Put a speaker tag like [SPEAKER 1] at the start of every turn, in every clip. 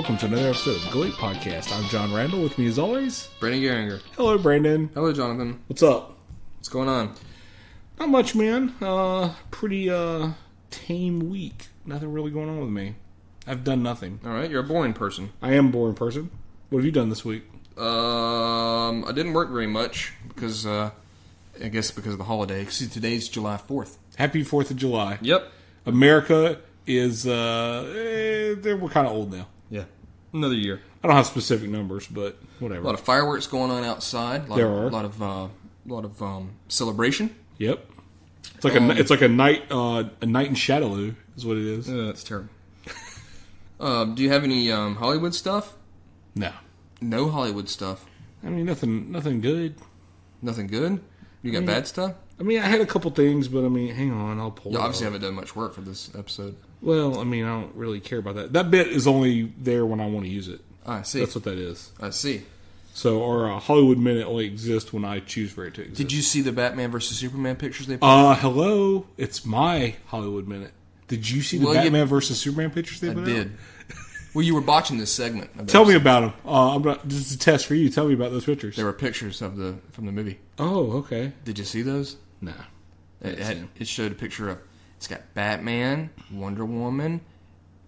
[SPEAKER 1] welcome to another episode of the Great Podcast. I'm Jon Randall. With me, as always,
[SPEAKER 2] Brandon Geringer.
[SPEAKER 1] Hello, Brandon.
[SPEAKER 2] Hello, Jonathan.
[SPEAKER 1] What's up?
[SPEAKER 2] What's going on?
[SPEAKER 1] Not much, man. Pretty tame week. Nothing really going on with me. I've done nothing.
[SPEAKER 2] All right, you're a boring person.
[SPEAKER 1] I am a boring person. What have you done this week?
[SPEAKER 2] I didn't work very much because, I guess because of the holiday. See, today's July 4th.
[SPEAKER 1] Happy 4th of July.
[SPEAKER 2] Yep.
[SPEAKER 1] America is, we're kind of old now.
[SPEAKER 2] Yeah. Another year.
[SPEAKER 1] I don't have specific numbers, but whatever.
[SPEAKER 2] A lot of fireworks going on outside.
[SPEAKER 1] There are.
[SPEAKER 2] A lot of celebration.
[SPEAKER 1] Yep. It's like a night in Shadaloo is what it is.
[SPEAKER 2] That's terrible. Do you have any Hollywood stuff?
[SPEAKER 1] No.
[SPEAKER 2] No Hollywood stuff.
[SPEAKER 1] I mean, nothing good.
[SPEAKER 2] Nothing good? You got bad stuff?
[SPEAKER 1] I mean, I had a couple things, but I mean, hang on, I'll pull it
[SPEAKER 2] You
[SPEAKER 1] up.
[SPEAKER 2] obviously haven't done much work for this episode.
[SPEAKER 1] Well, I mean, I don't really care about that. That bit is only there when I want to use it.
[SPEAKER 2] I see.
[SPEAKER 1] That's what that is.
[SPEAKER 2] I see.
[SPEAKER 1] So our Hollywood Minute only exists when I choose for it to exist.
[SPEAKER 2] Did you see the Batman vs. Superman pictures they put
[SPEAKER 1] hello. It's my Hollywood Minute. Did you see the Batman vs. Superman pictures they put out?
[SPEAKER 2] I did. Well, you were watching this segment.
[SPEAKER 1] Tell me about them. This is a test for you. Tell me about those pictures.
[SPEAKER 2] There were pictures from the movie.
[SPEAKER 1] Oh, okay.
[SPEAKER 2] Did you see those?
[SPEAKER 1] No.
[SPEAKER 2] It showed a picture of, it's got Batman, Wonder Woman,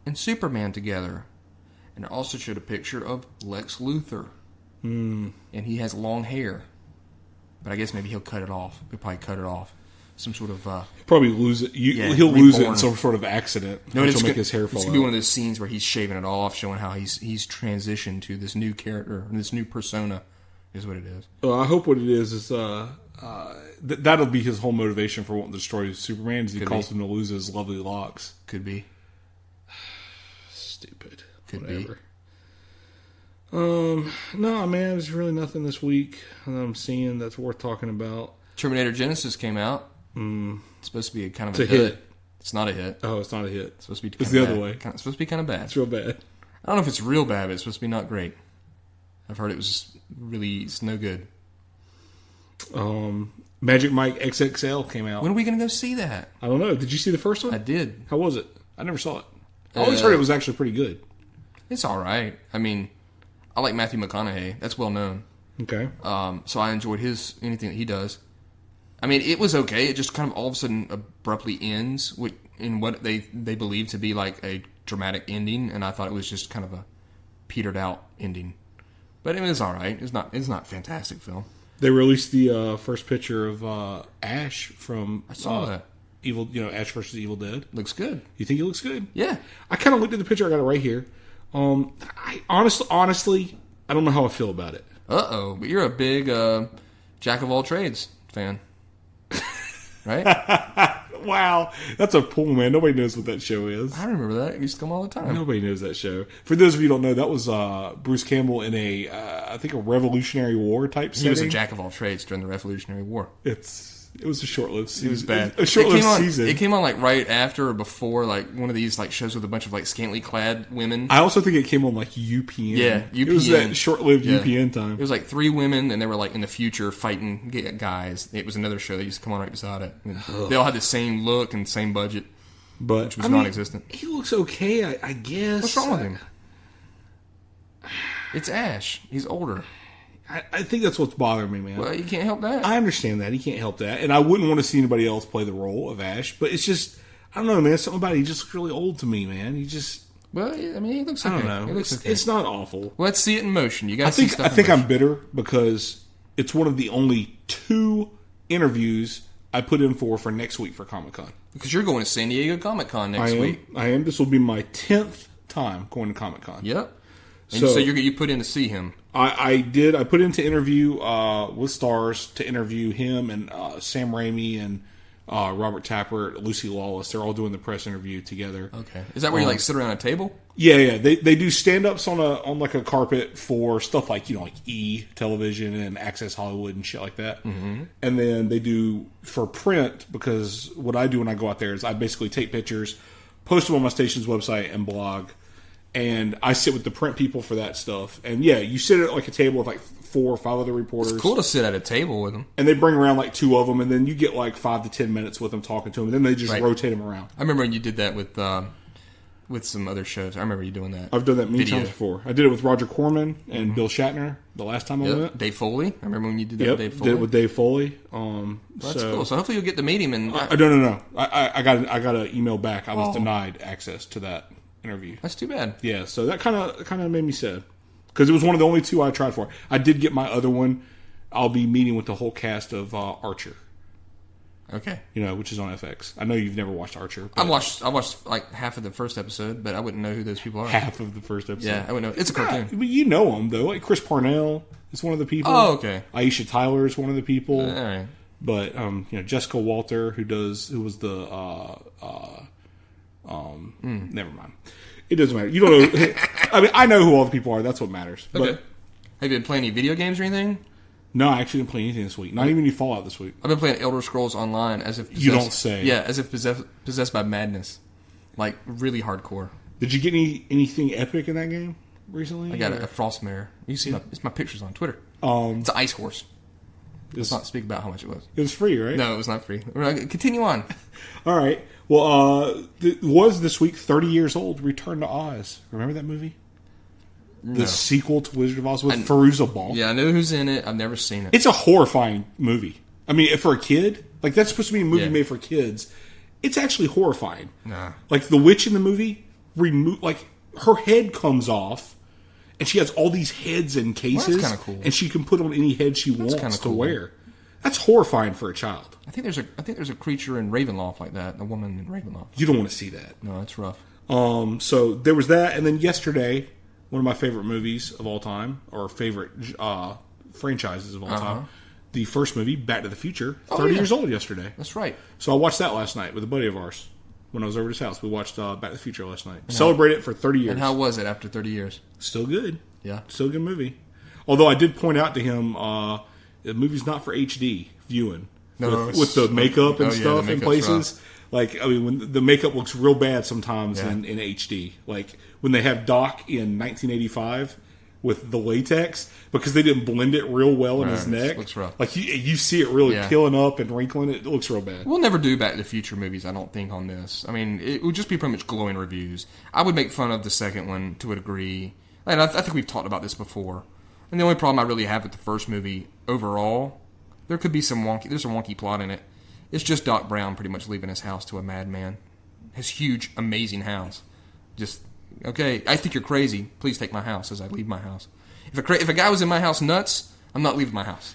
[SPEAKER 2] and Superman together. And it also showed a picture of Lex Luthor. And he has long hair. But I guess maybe he'll cut it off. He'll probably cut it off. Some sort of...
[SPEAKER 1] He'll probably lose it. He'll
[SPEAKER 2] reborn.
[SPEAKER 1] lose it in some sort of accident.
[SPEAKER 2] No,
[SPEAKER 1] which will make his hair fall
[SPEAKER 2] It's
[SPEAKER 1] out.
[SPEAKER 2] going to be one of those scenes where he's shaving it off, showing how he's transitioned to this new character, this new persona, is what it is.
[SPEAKER 1] Well, I hope what it is that'll be his whole motivation for wanting to destroy Superman, is he calls him to lose his lovely locks.
[SPEAKER 2] Could be.
[SPEAKER 1] Stupid.
[SPEAKER 2] Could
[SPEAKER 1] Whatever. No, man, there's really nothing this week that I'm seeing that's worth talking about.
[SPEAKER 2] Terminator Genesis came out. It's supposed to be kind of
[SPEAKER 1] a hit.
[SPEAKER 2] It's not a hit.
[SPEAKER 1] Oh, it's not a hit.
[SPEAKER 2] It's supposed to be.
[SPEAKER 1] It's the
[SPEAKER 2] bad.
[SPEAKER 1] other way.
[SPEAKER 2] It's supposed to be kind of bad.
[SPEAKER 1] It's real bad.
[SPEAKER 2] I don't know if it's real bad, but it's supposed to be not great. I've heard it's no good.
[SPEAKER 1] Magic Mike XXL came out.
[SPEAKER 2] When are we going to go see that?
[SPEAKER 1] I don't know. Did you see the first one?
[SPEAKER 2] I did.
[SPEAKER 1] How was it? I never saw it. I always heard it was actually pretty good.
[SPEAKER 2] It's all right. I mean, I like Matthew McConaughey. That's well known.
[SPEAKER 1] Okay.
[SPEAKER 2] So I enjoyed anything that he does. I mean, it was okay. It just kind of all of a sudden abruptly ends in what they believe to be like a dramatic ending, and I thought it was just kind of a petered out ending. But it was all right. It's not a fantastic film.
[SPEAKER 1] They released the first picture of Ash from
[SPEAKER 2] I saw that.
[SPEAKER 1] Ash versus Evil Dead.
[SPEAKER 2] Looks good.
[SPEAKER 1] You think it looks good?
[SPEAKER 2] Yeah.
[SPEAKER 1] I kind of looked at the picture. I got it right here. I honestly, I don't know how I feel about it.
[SPEAKER 2] Uh-oh. But you're a big Jack of all trades fan. Right?
[SPEAKER 1] Wow. That's a pull, man. Nobody knows what that show is.
[SPEAKER 2] I remember that. It used to come all the time.
[SPEAKER 1] Nobody knows that show. For those of you who don't know, that was Bruce Campbell in I think a Revolutionary War type setting.
[SPEAKER 2] He was a Jack of all trades during the Revolutionary War.
[SPEAKER 1] It was a short-lived season.
[SPEAKER 2] It was bad.
[SPEAKER 1] A short-lived season.
[SPEAKER 2] It came on like right after or before like one of these like shows with a bunch of like scantily clad women.
[SPEAKER 1] I also think it came on like UPN.
[SPEAKER 2] Yeah, UPN.
[SPEAKER 1] It was that short-lived UPN time.
[SPEAKER 2] It was like 3 women and they were like in the future fighting guys. It was another show that used to come on right beside it. They all had the same look and same budget, which was non-existent.
[SPEAKER 1] He looks okay, I guess.
[SPEAKER 2] What's wrong with him? It's Ash. He's older.
[SPEAKER 1] I think that's what's bothering me, man.
[SPEAKER 2] Well, you can't help that.
[SPEAKER 1] I understand that. He can't help that. And I wouldn't want to see anybody else play the role of Ash. But it's just, I don't know, man. Something about it, he just looks really old to me, man. He just...
[SPEAKER 2] Well, I mean, he looks okay.
[SPEAKER 1] I don't know. It's not awful.
[SPEAKER 2] Let's see it in motion. You got to see stuff
[SPEAKER 1] I think I'm bitter because it's one of the only 2 interviews I put in for next week for Comic-Con.
[SPEAKER 2] Because you're going to San Diego Comic-Con next week.
[SPEAKER 1] I am. This will be my 10th time going to Comic-Con.
[SPEAKER 2] Yep. And so you put in to see him.
[SPEAKER 1] I did. I put in to interview with stars to interview him and Sam Raimi and Robert Tappert, Lucy Lawless. They're all doing the press interview together.
[SPEAKER 2] Okay. Is that where you like sit around a table?
[SPEAKER 1] Yeah. They do stand-ups on like a carpet for stuff like like E! Television and Access Hollywood and shit like that. Mm-hmm. And then they do for print, because what I do when I go out there is I basically take pictures, post them on my station's website and blog. And I sit with the print people for that stuff. And yeah, you sit at like a table with like 4 or 5 other reporters.
[SPEAKER 2] It's cool to sit at a table with them.
[SPEAKER 1] And they bring around like 2 of them, and then you get like 5 to 10 minutes with them talking to them, and then they just rotate them around.
[SPEAKER 2] I remember when you did that with with some other shows. I remember you doing that.
[SPEAKER 1] I've done that many times before. I did it with Roger Corman and Bill Shatner the last time I went.
[SPEAKER 2] Dave Foley. I remember when you did that with Dave Foley.
[SPEAKER 1] Did it with Dave Foley.
[SPEAKER 2] That's cool. So hopefully you'll get to meet him. And
[SPEAKER 1] no. I got an email back. I was denied access to that interview.
[SPEAKER 2] That's too bad.
[SPEAKER 1] Yeah, so that kind of made me sad because it was one of the only two I tried for. I did get my other one. I'll be meeting with the whole cast of Archer.
[SPEAKER 2] Okay.
[SPEAKER 1] Which is on FX. I know you've never watched Archer.
[SPEAKER 2] I watched like half of the first episode, but I wouldn't know who those people are.
[SPEAKER 1] Half of the first episode?
[SPEAKER 2] Yeah, I wouldn't know. It's a cartoon.
[SPEAKER 1] But you know them, though. Like Chris Parnell is one of the people.
[SPEAKER 2] Oh, okay.
[SPEAKER 1] Aisha Tyler is one of the people.
[SPEAKER 2] All right.
[SPEAKER 1] But, Jessica Walter, who was the, never mind. It doesn't matter. You don't know. I mean, I know who all the people are. That's what matters.
[SPEAKER 2] Okay.
[SPEAKER 1] But,
[SPEAKER 2] have you been playing any video games or anything?
[SPEAKER 1] No, I actually didn't play anything this week. Not even any Fallout this week.
[SPEAKER 2] I've been playing Elder Scrolls Online as if
[SPEAKER 1] you don't say.
[SPEAKER 2] Yeah, as if possessed by madness, like really hardcore.
[SPEAKER 1] Did you get anything epic in that game recently?
[SPEAKER 2] I got a Frostmare. You see, it's my pictures on Twitter. It's an ice horse. Let's not speak about how much it was.
[SPEAKER 1] It was free, right?
[SPEAKER 2] No, it was not free. Continue on.
[SPEAKER 1] All right. Well, was this week 30 years old? Return to Oz. Remember that movie? The sequel to Wizard of Oz with Fairuza Balk.
[SPEAKER 2] Yeah, I know who's in it. I've never seen it.
[SPEAKER 1] It's a horrifying movie. I mean, for a kid, like that's supposed to be a movie made for kids. It's actually horrifying.
[SPEAKER 2] Nah.
[SPEAKER 1] Like the witch in the movie, like her head comes off, and she has all these heads in cases,
[SPEAKER 2] that's kind of cool.
[SPEAKER 1] and she can put on any head she wants to wear. That's horrifying for a child.
[SPEAKER 2] I think there's a creature in Ravenloft like that. A woman in Ravenloft.
[SPEAKER 1] You don't want to see that.
[SPEAKER 2] No, it's rough.
[SPEAKER 1] So there was that, and then yesterday, one of my favorite movies of all time, or favorite franchises of all time, the first movie, Back to the Future, 30 years old yesterday.
[SPEAKER 2] That's right.
[SPEAKER 1] So I watched that last night with a buddy of ours. When I was over at his house, we watched Back to the Future last night. Celebrated it for 30 years.
[SPEAKER 2] And how was it after 30 years?
[SPEAKER 1] Still good.
[SPEAKER 2] Yeah.
[SPEAKER 1] Still a good movie. Although I did point out to him, the movie's not for HD viewing.
[SPEAKER 2] No,
[SPEAKER 1] with the makeup and stuff in places.
[SPEAKER 2] Rough.
[SPEAKER 1] Like, I mean, when the makeup looks real bad sometimes in HD. Like, when they have Doc in 1985 with the latex, because they didn't blend it real well in his neck.
[SPEAKER 2] It looks rough.
[SPEAKER 1] Like, you see it really peeling up and wrinkling. It looks real bad.
[SPEAKER 2] We'll never do Back to the Future movies, I don't think, on this. I mean, it would just be pretty much glowing reviews. I would make fun of the second one to a degree. And I think we've talked about this before. And the only problem I really have with the first movie overall, there's some wonky plot in it. It's just Doc Brown pretty much leaving his house to a madman. His huge, amazing house. Just, okay, I think you're crazy. Please take my house as I leave my house. If a guy was in my house nuts, I'm not leaving my house.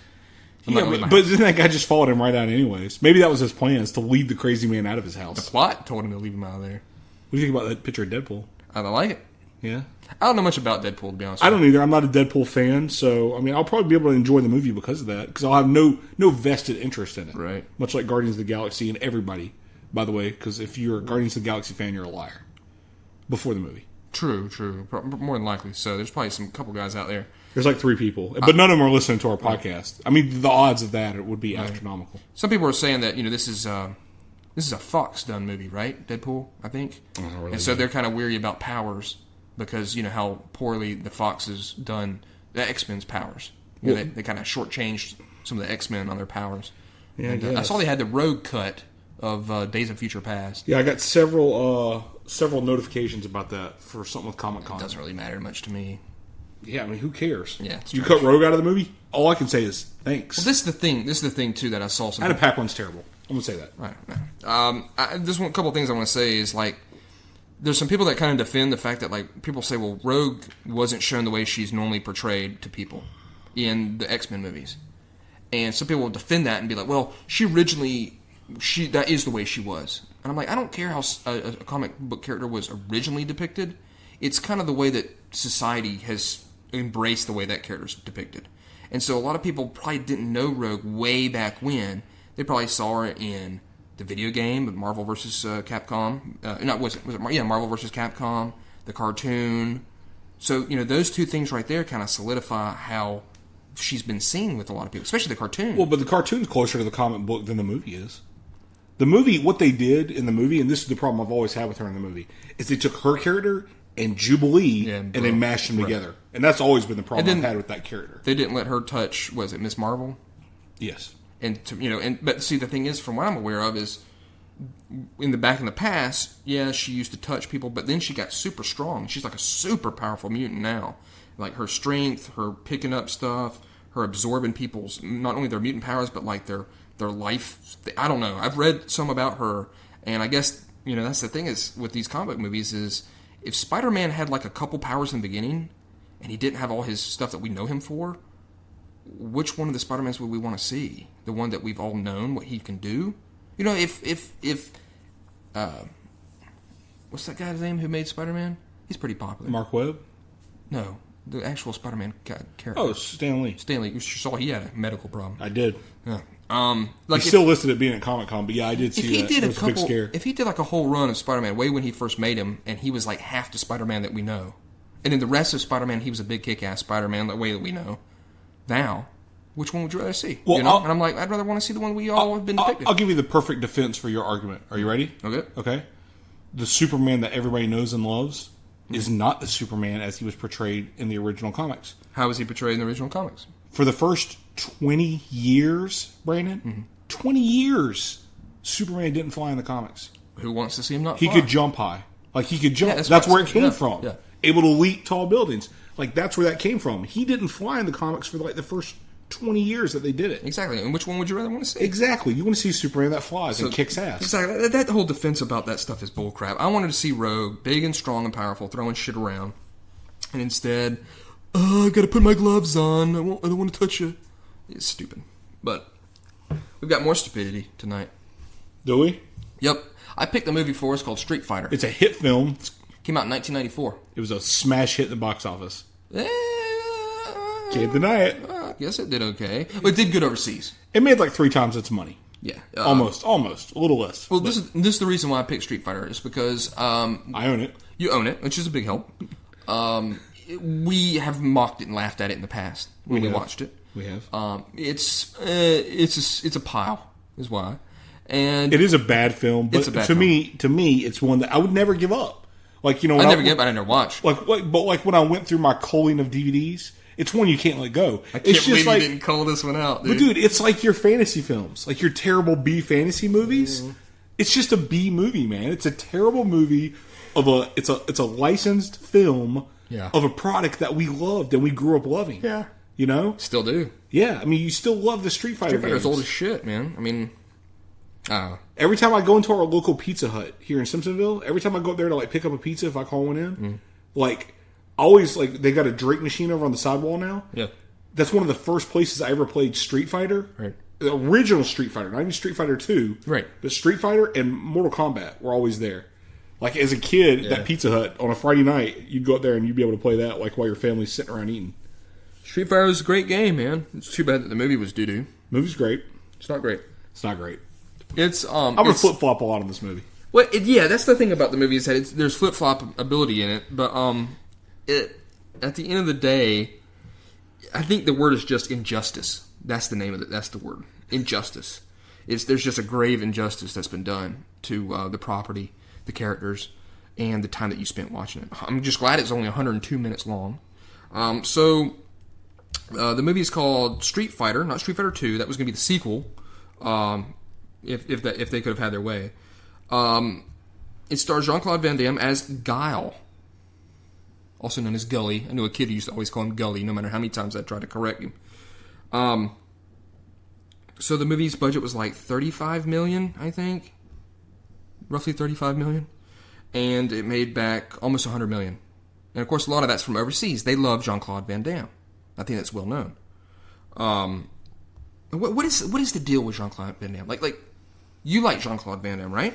[SPEAKER 1] But then that guy just followed him right out anyways. Maybe that was his plan, is to lead the crazy man out of his house.
[SPEAKER 2] The plot told him to leave him out of there.
[SPEAKER 1] What do you think about that picture of Deadpool?
[SPEAKER 2] I don't like it.
[SPEAKER 1] Yeah?
[SPEAKER 2] I don't know much about Deadpool, to be honest.
[SPEAKER 1] I don't either. I'm not a Deadpool fan, so I mean, I'll probably be able to enjoy the movie because of that, because I'll have no vested interest in it.
[SPEAKER 2] Right.
[SPEAKER 1] Much like Guardians of the Galaxy and everybody, by the way, because if you're a Guardians of the Galaxy fan, you're a liar. Before the movie.
[SPEAKER 2] True. More than likely. So there's probably couple guys out there.
[SPEAKER 1] There's like 3 people, but none of them are listening to our podcast. I mean, the odds of that would be astronomical.
[SPEAKER 2] Some people are saying that this is a Fox done movie, right? Deadpool, I think.
[SPEAKER 1] Really
[SPEAKER 2] and so they're kind of weary about powers because how poorly the Fox has done the X-Men's powers. They kind of shortchanged some of the X-Men on their powers.
[SPEAKER 1] Yeah,
[SPEAKER 2] and, I saw they had the Rogue cut of Days of Future Past.
[SPEAKER 1] Yeah, I got several notifications about that for something with Comic-Con.
[SPEAKER 2] It doesn't really matter much to me.
[SPEAKER 1] Yeah, I mean, who cares?
[SPEAKER 2] Yeah,
[SPEAKER 1] you cut Rogue out of the movie? All I can say is thanks.
[SPEAKER 2] Well, this is the thing too that I saw.
[SPEAKER 1] Adam Paquin's terrible. I'm gonna say that.
[SPEAKER 2] Right. There's a couple of things I want to say is like, there's some people that kind of defend the fact that like people say, well, Rogue wasn't shown the way she's normally portrayed to people in the X-Men movies, and some people will defend that and be like, well, that is the way she was. And I'm like, I don't care how a comic book character was originally depicted. It's kind of the way that society has embraced the way that character's depicted. And so a lot of people probably didn't know Rogue way back when. They probably saw her in the video game, Marvel vs. Capcom. Marvel vs. Capcom, the cartoon. So, those two things right there kind of solidify how she's been seen with a lot of people, especially the cartoon.
[SPEAKER 1] Well, but the cartoon's closer to the comic book than the movie is. The movie, what they did in the movie, and this is the problem I've always had with her in the movie, is they took her character and Jubilee and they mashed them together. And that's always been the problem I've had with that character.
[SPEAKER 2] They didn't let her touch, was it Miss Marvel?
[SPEAKER 1] Yes.
[SPEAKER 2] But see, the thing is, from what I'm aware of, is in the past, yeah, she used to touch people, but then she got super strong. She's like a super powerful mutant now. Like her strength, her picking up stuff, her absorbing people's, not only their mutant powers, but like their life. I don't know. I've read some about her, and I guess, that's the thing is with these comic book movies is if Spider-Man had like a couple powers in the beginning and he didn't have all his stuff that we know him for, which one of the Spider-Mans would we want to see? The one that we've all known what he can do? If what's that guy's name who made Spider-Man? He's pretty popular.
[SPEAKER 1] Mark Webb?
[SPEAKER 2] No, the actual Spider-Man character.
[SPEAKER 1] Oh, Stan Lee.
[SPEAKER 2] Stan Lee. You saw he had a medical problem.
[SPEAKER 1] I did.
[SPEAKER 2] Yeah.
[SPEAKER 1] He's still listed at being at Comic-Con, but yeah, I did see that. It was a big scare.
[SPEAKER 2] If he did like a whole run of Spider-Man way when he first made him, and he was like half the Spider-Man that we know, and then the rest of Spider-Man, he was a big kick-ass Spider-Man the way that we know. Now, which one would you rather see?
[SPEAKER 1] Well,
[SPEAKER 2] and I'm like, I'd rather want to see the one we all have been depicted.
[SPEAKER 1] I'll give you the perfect defense for your argument. Are you ready?
[SPEAKER 2] Okay.
[SPEAKER 1] The Superman that everybody knows and loves is not the Superman as he was portrayed in the original comics.
[SPEAKER 2] How was he portrayed in the original comics?
[SPEAKER 1] For the first 20 years, Brandon, 20 years, Superman didn't fly in the comics.
[SPEAKER 2] Who wants to see him not fly?
[SPEAKER 1] He could jump high. Like, he could jump.
[SPEAKER 2] Yeah,
[SPEAKER 1] that's where it came from.
[SPEAKER 2] Yeah.
[SPEAKER 1] Able to leap tall buildings. Like, that's where that came from. He didn't fly in the comics for, like, the first 20 years that they did it.
[SPEAKER 2] Exactly. And which one would you rather want to see?
[SPEAKER 1] Exactly. You want to see Superman that flies and kicks ass.
[SPEAKER 2] Exactly. That whole defense about that stuff is bullcrap. I wanted to see Rogue, big and strong and powerful, throwing shit around. And instead, I gotta put my gloves on. I don't want to touch you. It's stupid. But we've got more stupidity tonight.
[SPEAKER 1] Do we?
[SPEAKER 2] Yep. I picked a movie for us called Street Fighter.
[SPEAKER 1] It's a hit film.
[SPEAKER 2] Came out in 1994.
[SPEAKER 1] It was a smash hit in the box office. Can't deny it.
[SPEAKER 2] I guess it did okay. But it did good overseas.
[SPEAKER 1] It made like 3 times its money.
[SPEAKER 2] Yeah.
[SPEAKER 1] Almost. A little less.
[SPEAKER 2] Well, this is the reason why I picked Street Fighter. Is because...
[SPEAKER 1] I own it.
[SPEAKER 2] You own it, which is a big help. We have mocked it and laughed at it in the past when we watched it.
[SPEAKER 1] We have.
[SPEAKER 2] It's a pile, is why. And
[SPEAKER 1] it is a bad film, but to me, it's one that I would never give up. Like,
[SPEAKER 2] I never give up, I never watch.
[SPEAKER 1] But when I went through my culling of DVDs, it's one you can't let go.
[SPEAKER 2] I can't believe you didn't cull this one out, dude.
[SPEAKER 1] But dude, it's like your fantasy films, like your terrible B fantasy movies. Mm. It's just a B movie, man. It's a terrible movie it's a licensed film of a product that we loved and we grew up loving.
[SPEAKER 2] Yeah.
[SPEAKER 1] You know?
[SPEAKER 2] Still do.
[SPEAKER 1] Yeah, I mean, you still love the Street Fighter games.
[SPEAKER 2] Street Fighter's old as shit, man. I mean,
[SPEAKER 1] every time I go into our local Pizza Hut here in Simpsonville, every time I go up there to like pick up a pizza if I call one in, like always like they got a Drake machine over on the sidewall now.
[SPEAKER 2] Yeah.
[SPEAKER 1] That's one of the first places I ever played Street Fighter.
[SPEAKER 2] Right.
[SPEAKER 1] The original Street Fighter, not even Street Fighter 2.
[SPEAKER 2] Right.
[SPEAKER 1] But Street Fighter and Mortal Kombat were always there. Like as a kid, that Pizza Hut on a Friday night, you'd go up there and you'd be able to play that like while your family's sitting around eating.
[SPEAKER 2] Street Fighter was a great game, man. It's too bad that the movie was doo-doo.
[SPEAKER 1] Movie's great.
[SPEAKER 2] It's not great.
[SPEAKER 1] It's not great.
[SPEAKER 2] It's
[SPEAKER 1] I'm gonna flip flop a lot on this movie.
[SPEAKER 2] Well, that's the thing about the movie is that there's flip flop ability in it, but at the end of the day, I think the word is just injustice. That's the name of it. That's the word, injustice. There's just a grave injustice that's been done to the property, the characters, and the time that you spent watching it. I'm just glad it's only 102 minutes long. So the movie is called Street Fighter, not Street Fighter 2. That was going to be the sequel. If they could have had their way. It stars Jean-Claude Van Damme as Guile, also known as Gully. I knew a kid who used to always call him Gully, no matter how many times I tried to correct him. So the movie's budget was like $35 million, I think. Roughly $35 million. And it made back almost $100 million. And of course, a lot of that's from overseas. They love Jean-Claude Van Damme. I think that's well known. What is the deal with Jean-Claude Van Damme? Like you like Jean-Claude Van Damme, right?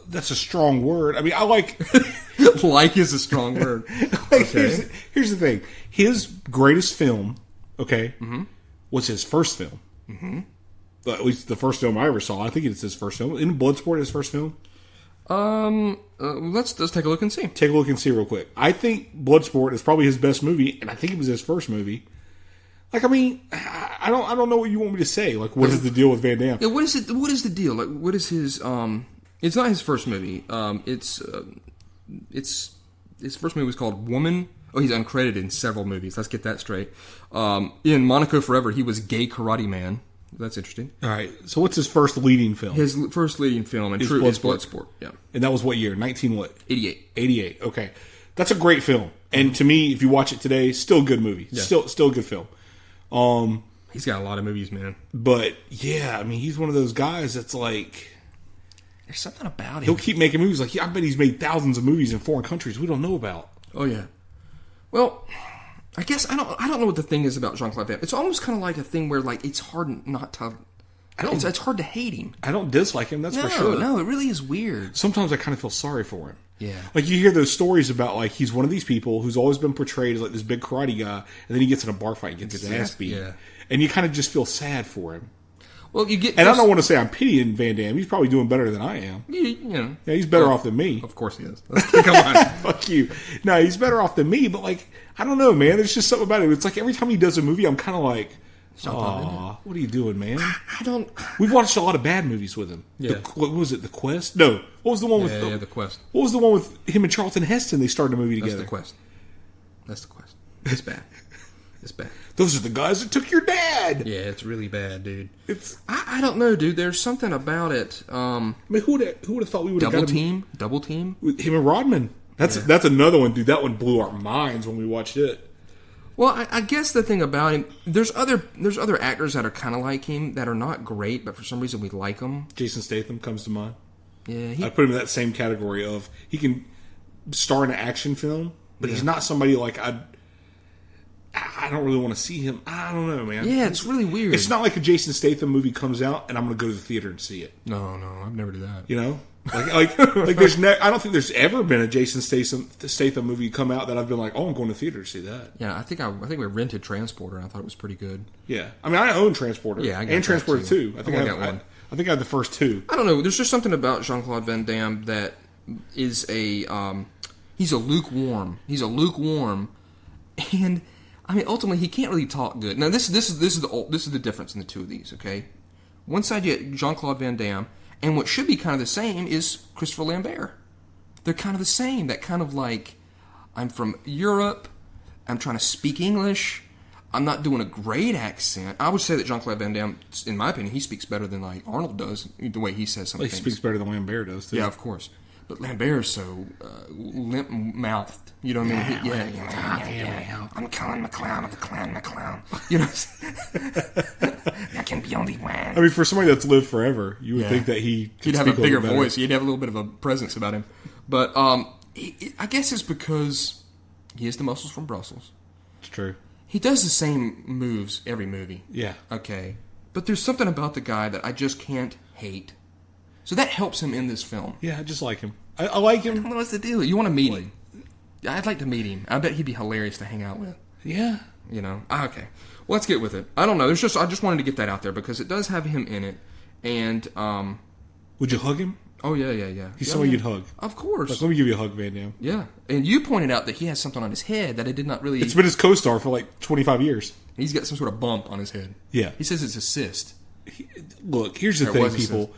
[SPEAKER 1] That's a strong word. I mean, I like...
[SPEAKER 2] like is a strong word.
[SPEAKER 1] Okay. Here's the thing. His greatest film, was his first film. Mm-hmm. At least the first film I ever saw. I think it's his first film. Isn't Bloodsport his first film?
[SPEAKER 2] Let's take a look and see.
[SPEAKER 1] Take a look and see real quick. I think Bloodsport is probably his best movie, and I think it was his first movie. Like, I mean, I don't know what you want me to say. Like, what is the deal with Van Damme?
[SPEAKER 2] Yeah, what is it? What is the deal? Like, what is his? It's not his first movie. It's his first movie was called Woman. Oh, he's uncredited in several movies. Let's get that straight. In Monaco Forever, he was Gay Karate Man. That's interesting.
[SPEAKER 1] All right. So what's his first leading film?
[SPEAKER 2] His first leading film is Bloodsport. Yeah.
[SPEAKER 1] And that was what year? 19 what?
[SPEAKER 2] 88.
[SPEAKER 1] 88. Okay. That's a great film. And to me, if you watch it today, still a good movie. Yeah. Still a good film.
[SPEAKER 2] He's got a lot of movies, man.
[SPEAKER 1] But yeah, I mean, he's one of those guys that's like,
[SPEAKER 2] there's something about him.
[SPEAKER 1] He'll keep making movies. Like, I bet he's made thousands of movies in foreign countries we don't know about.
[SPEAKER 2] Oh yeah. Well, I guess I don't know what the thing is about Jean-Claude Van Damme. It's almost kind of like a thing where like it's hard not to. It's hard to hate him.
[SPEAKER 1] I don't dislike him. That's for sure.
[SPEAKER 2] No, it really is weird.
[SPEAKER 1] Sometimes I kind of feel sorry for him.
[SPEAKER 2] Yeah.
[SPEAKER 1] Like, you hear those stories about, like, he's one of these people who's always been portrayed as, like, this big karate guy, and then he gets in a bar fight and gets his ass beat.
[SPEAKER 2] Yeah.
[SPEAKER 1] And you kind of just feel sad for him.
[SPEAKER 2] Well, you get...
[SPEAKER 1] And I don't want to say I'm pitying Van Damme. He's probably doing better than I am.
[SPEAKER 2] You know.
[SPEAKER 1] Yeah, he's better off than me.
[SPEAKER 2] Of course he is. Come on.
[SPEAKER 1] Fuck you. No, he's better off than me, but, like, I don't know, man. There's just something about it. It's like every time he does a movie, I'm kind of like... Aw, what are you doing, man?
[SPEAKER 2] I don't...
[SPEAKER 1] We've watched a lot of bad movies with him.
[SPEAKER 2] Yeah.
[SPEAKER 1] What was it, The Quest? No. What was the one with...
[SPEAKER 2] Yeah, The Quest.
[SPEAKER 1] What was the one with him and Charlton Heston? They started a movie together.
[SPEAKER 2] That's The Quest. It's bad. It's bad.
[SPEAKER 1] Those are the guys that took your dad!
[SPEAKER 2] Yeah, it's really bad, dude. I don't know, dude. There's something about it.
[SPEAKER 1] I mean, who would have thought we would have
[SPEAKER 2] got him? Double team?
[SPEAKER 1] With him and Rodman. That's another one, dude. That one blew our minds when we watched it.
[SPEAKER 2] Well, I guess the thing about him, there's other actors that are kind of like him that are not great, but for some reason we like them.
[SPEAKER 1] Jason Statham comes to mind.
[SPEAKER 2] Yeah,
[SPEAKER 1] I put him in that same category of he can star in an action film, but he's not somebody like I don't really want to see him. I don't know, man.
[SPEAKER 2] Yeah, it's really weird.
[SPEAKER 1] It's not like a Jason Statham movie comes out and I'm going to go to the theater and see it.
[SPEAKER 2] No, I've never done that.
[SPEAKER 1] You know, like there's I don't think there's ever been a Jason Statham movie come out that I've been like, oh, I'm going to the theater to see that.
[SPEAKER 2] Yeah, I think we rented Transporter and I thought it was pretty good.
[SPEAKER 1] Yeah, I mean, I own Transporter.
[SPEAKER 2] Yeah, I got
[SPEAKER 1] and Transporter 2. I think I
[SPEAKER 2] got one.
[SPEAKER 1] I think I had the first two.
[SPEAKER 2] I don't know. There's just something about Jean-Claude Van Damme that is he's a lukewarm. And I mean, ultimately, he can't really talk good. Now, this is the difference in the two of these. Okay, one side you get Jean-Claude Van Damme, and what should be kind of the same is Christopher Lambert. They're kind of the same. That kind of like, I'm from Europe. I'm trying to speak English. I'm not doing a great accent. I would say that Jean-Claude Van Damme, in my opinion, he speaks better than like Arnold does. The way he says something.
[SPEAKER 1] He speaks better than Lambert does too.
[SPEAKER 2] Yeah, of course. But Lambert is so limp-mouthed. You know what I mean? Yeah. I'm Colin McClown of the Clan McClown. You know, that can be only one.
[SPEAKER 1] I mean, for somebody that's lived forever, you would think that he'd
[SPEAKER 2] have a bigger voice. He'd have a little bit of a presence about him. But I guess it's because he has the muscles from Brussels.
[SPEAKER 1] It's true.
[SPEAKER 2] He does the same moves every movie.
[SPEAKER 1] Yeah.
[SPEAKER 2] Okay. But there's something about the guy that I just can't hate. So that helps him in this film.
[SPEAKER 1] Yeah, I just like him. I like him.
[SPEAKER 2] I don't know what's the deal. You want to meet him. I'd like to meet him. I bet he'd be hilarious to hang out with.
[SPEAKER 1] Yeah.
[SPEAKER 2] You know? Okay. Well, let's get with it. I don't know. I just wanted to get that out there because it does have him in it. And,
[SPEAKER 1] would you hug him?
[SPEAKER 2] Oh, yeah.
[SPEAKER 1] He's somebody you'd hug.
[SPEAKER 2] Of course.
[SPEAKER 1] Like, let me give you a hug, Van Damme.
[SPEAKER 2] Yeah. And you pointed out that he has something on his head that it did not really...
[SPEAKER 1] It's been his co-star for like 25 years.
[SPEAKER 2] He's got some sort of bump on his head.
[SPEAKER 1] Yeah.
[SPEAKER 2] He says it's a cyst.
[SPEAKER 1] Look, here's the thing, people.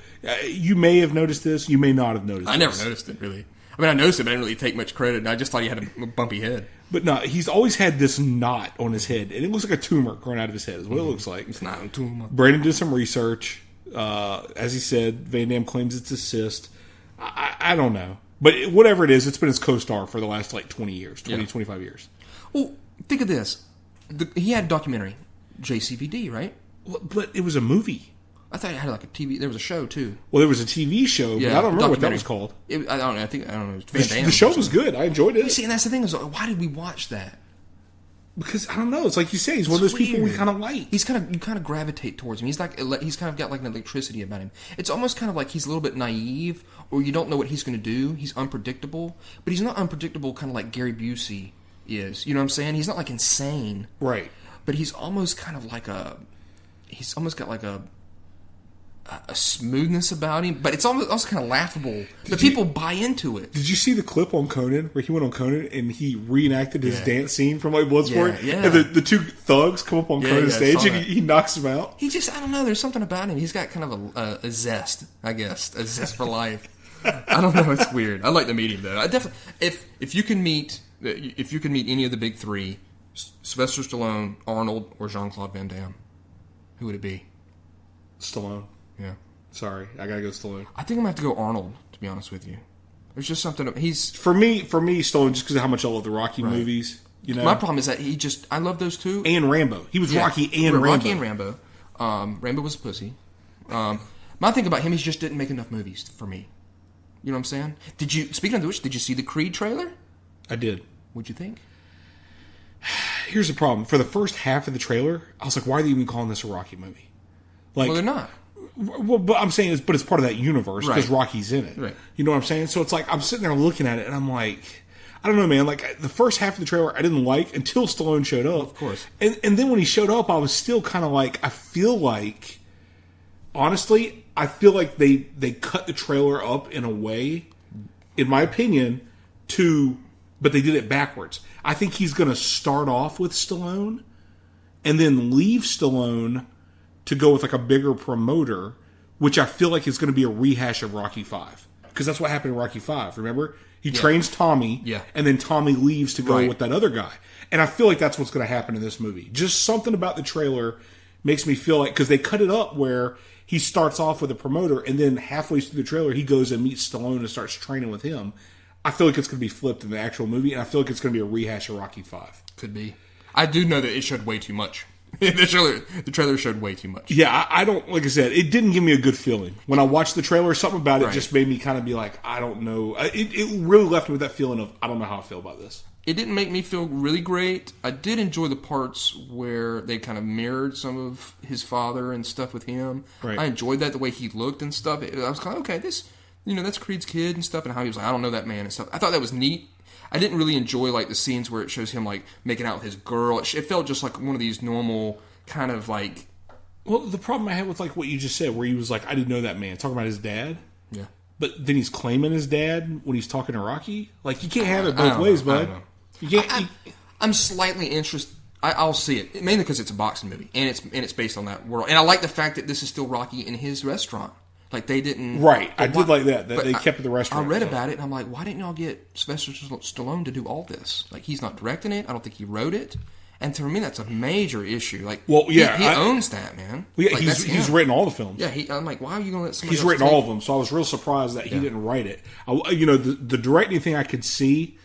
[SPEAKER 1] You may have noticed this. You may not have noticed
[SPEAKER 2] I never noticed it, really. I mean, I noticed it, but I didn't really take much credit. I just thought he had a bumpy head.
[SPEAKER 1] But no, he's always had this knot on his head. And it looks like a tumor growing out of his head is what it looks like.
[SPEAKER 2] It's not a tumor.
[SPEAKER 1] Brandon did some research. As he said, Van Damme claims it's a cyst. I don't know. But whatever it is, it's been his co-star for the last like 20 years, 25 years.
[SPEAKER 2] Well, think of this. He had a documentary, JCVD, right?
[SPEAKER 1] Well, but it was a movie.
[SPEAKER 2] I thought it had like a TV. There was a show too.
[SPEAKER 1] Well, there was a TV show, but I don't remember what that was called.
[SPEAKER 2] I don't know. I don't know. It was Van Damme.
[SPEAKER 1] The show was good. I enjoyed it.
[SPEAKER 2] See, and that's the thing is, why did we watch that?
[SPEAKER 1] Because I don't know. It's like you say, he's one of those people we kind of like.
[SPEAKER 2] You kind of gravitate towards him. He's kind of got like an electricity about him. It's almost kind of like he's a little bit naive, or you don't know what he's going to do. He's unpredictable, but he's not unpredictable, kind of like Gary Busey is. You know what I'm saying? He's not like insane,
[SPEAKER 1] right?
[SPEAKER 2] But he's almost kind of like he's almost got like a smoothness about him, but it's almost also kind of laughable. But people buy into it.
[SPEAKER 1] Did you see the clip on Conan where he went on Conan and he reenacted his dance scene from like Bloodsport?
[SPEAKER 2] Yeah.
[SPEAKER 1] And the two thugs come up on Conan's stage and he knocks them out.
[SPEAKER 2] He just, I don't know, there's something about him. He's got kind of a zest, I guess, a zest for life. I don't know, it's weird. I'd like to meet him though. I definitely, if you can meet any of the big three, Sylvester Stallone, Arnold, or Jean-Claude Van Damme, who would it be?
[SPEAKER 1] Stallone.
[SPEAKER 2] Yeah.
[SPEAKER 1] Sorry, I gotta go Stallone.
[SPEAKER 2] I think I'm gonna have to go Arnold, to be honest with you. There's just something he's
[SPEAKER 1] for me Stallone, just because of how much I love the Rocky movies. You know,
[SPEAKER 2] my problem is that I love those two.
[SPEAKER 1] And Rambo. He was Rocky and Rambo.
[SPEAKER 2] Rocky and Rambo. Rambo was a pussy. My thing about him, he just didn't make enough movies for me. You know what I'm saying? Speaking of which, did you see the Creed trailer?
[SPEAKER 1] I did.
[SPEAKER 2] What'd you think?
[SPEAKER 1] Here's the problem. For the first half of the trailer, I was like, why are they even calling this a Rocky movie? Like,
[SPEAKER 2] well, they're not.
[SPEAKER 1] Well, but I'm saying it's part of that universe because Rocky's in it.
[SPEAKER 2] Right.
[SPEAKER 1] You know what I'm saying? So it's like, I'm sitting there looking at it and I'm like, I don't know, man. Like, the first half of the trailer I didn't like until Stallone showed up.
[SPEAKER 2] Of course.
[SPEAKER 1] And then when he showed up, I was still kind of like, honestly, I feel like they cut the trailer up in a way, in my opinion, but they did it backwards. I think he's going to start off with Stallone and then leave Stallone to go with like a bigger promoter, which I feel like is going to be a rehash of Rocky V. Because that's what happened in Rocky V, remember? He trains Tommy, and then Tommy leaves to go with that other guy. And I feel like that's what's going to happen in this movie. Just something about the trailer makes me feel like, because they cut it up where he starts off with a promoter, and then halfway through the trailer, he goes and meets Stallone and starts training with him. I feel like it's going to be flipped in the actual movie, and I feel like it's going to be a rehash of Rocky V.
[SPEAKER 2] Could be. I do know that it showed way too much. The trailer showed way too much.
[SPEAKER 1] Yeah, I don't, like I said, it didn't give me a good feeling. When I watched the trailer, something about it just made me kind of be like, I don't know. It really left me with that feeling of, I don't know how I feel about this.
[SPEAKER 2] It didn't make me feel really great. I did enjoy the parts where they kind of mirrored some of his father and stuff with him.
[SPEAKER 1] Right.
[SPEAKER 2] I enjoyed that, the way he looked and stuff. I was kind of, okay, this, that's Creed's kid and stuff, and how he was like, I don't know that man and stuff. I thought that was neat. I didn't really enjoy like the scenes where it shows him like making out with his girl. It felt just like one of these normal kind of like.
[SPEAKER 1] Well, the problem I had with like what you just said, where he was like, I didn't know that man, talking about his dad.
[SPEAKER 2] Yeah.
[SPEAKER 1] But then he's claiming his dad when he's talking to Rocky. Like, you can't have it both ways, bud. You can't.
[SPEAKER 2] I'm slightly interested. I'll see it mainly because it's a boxing movie and it's based on that world. And I like the fact that this is still Rocky in his restaurant. Like, they didn't...
[SPEAKER 1] Right. I did like that they kept it the restaurant.
[SPEAKER 2] I read about it, and I'm like, why didn't y'all get Sylvester Stallone to do all this? Like, he's not directing it. I don't think he wrote it. And to me, that's a major issue. Like,
[SPEAKER 1] well, yeah,
[SPEAKER 2] he owns that, man.
[SPEAKER 1] Well, yeah,
[SPEAKER 2] like,
[SPEAKER 1] he's written all the films.
[SPEAKER 2] Yeah, I'm like, why are you going to let somebody
[SPEAKER 1] He's written all of them, so I was real surprised that he didn't write it. The directing thing I could see,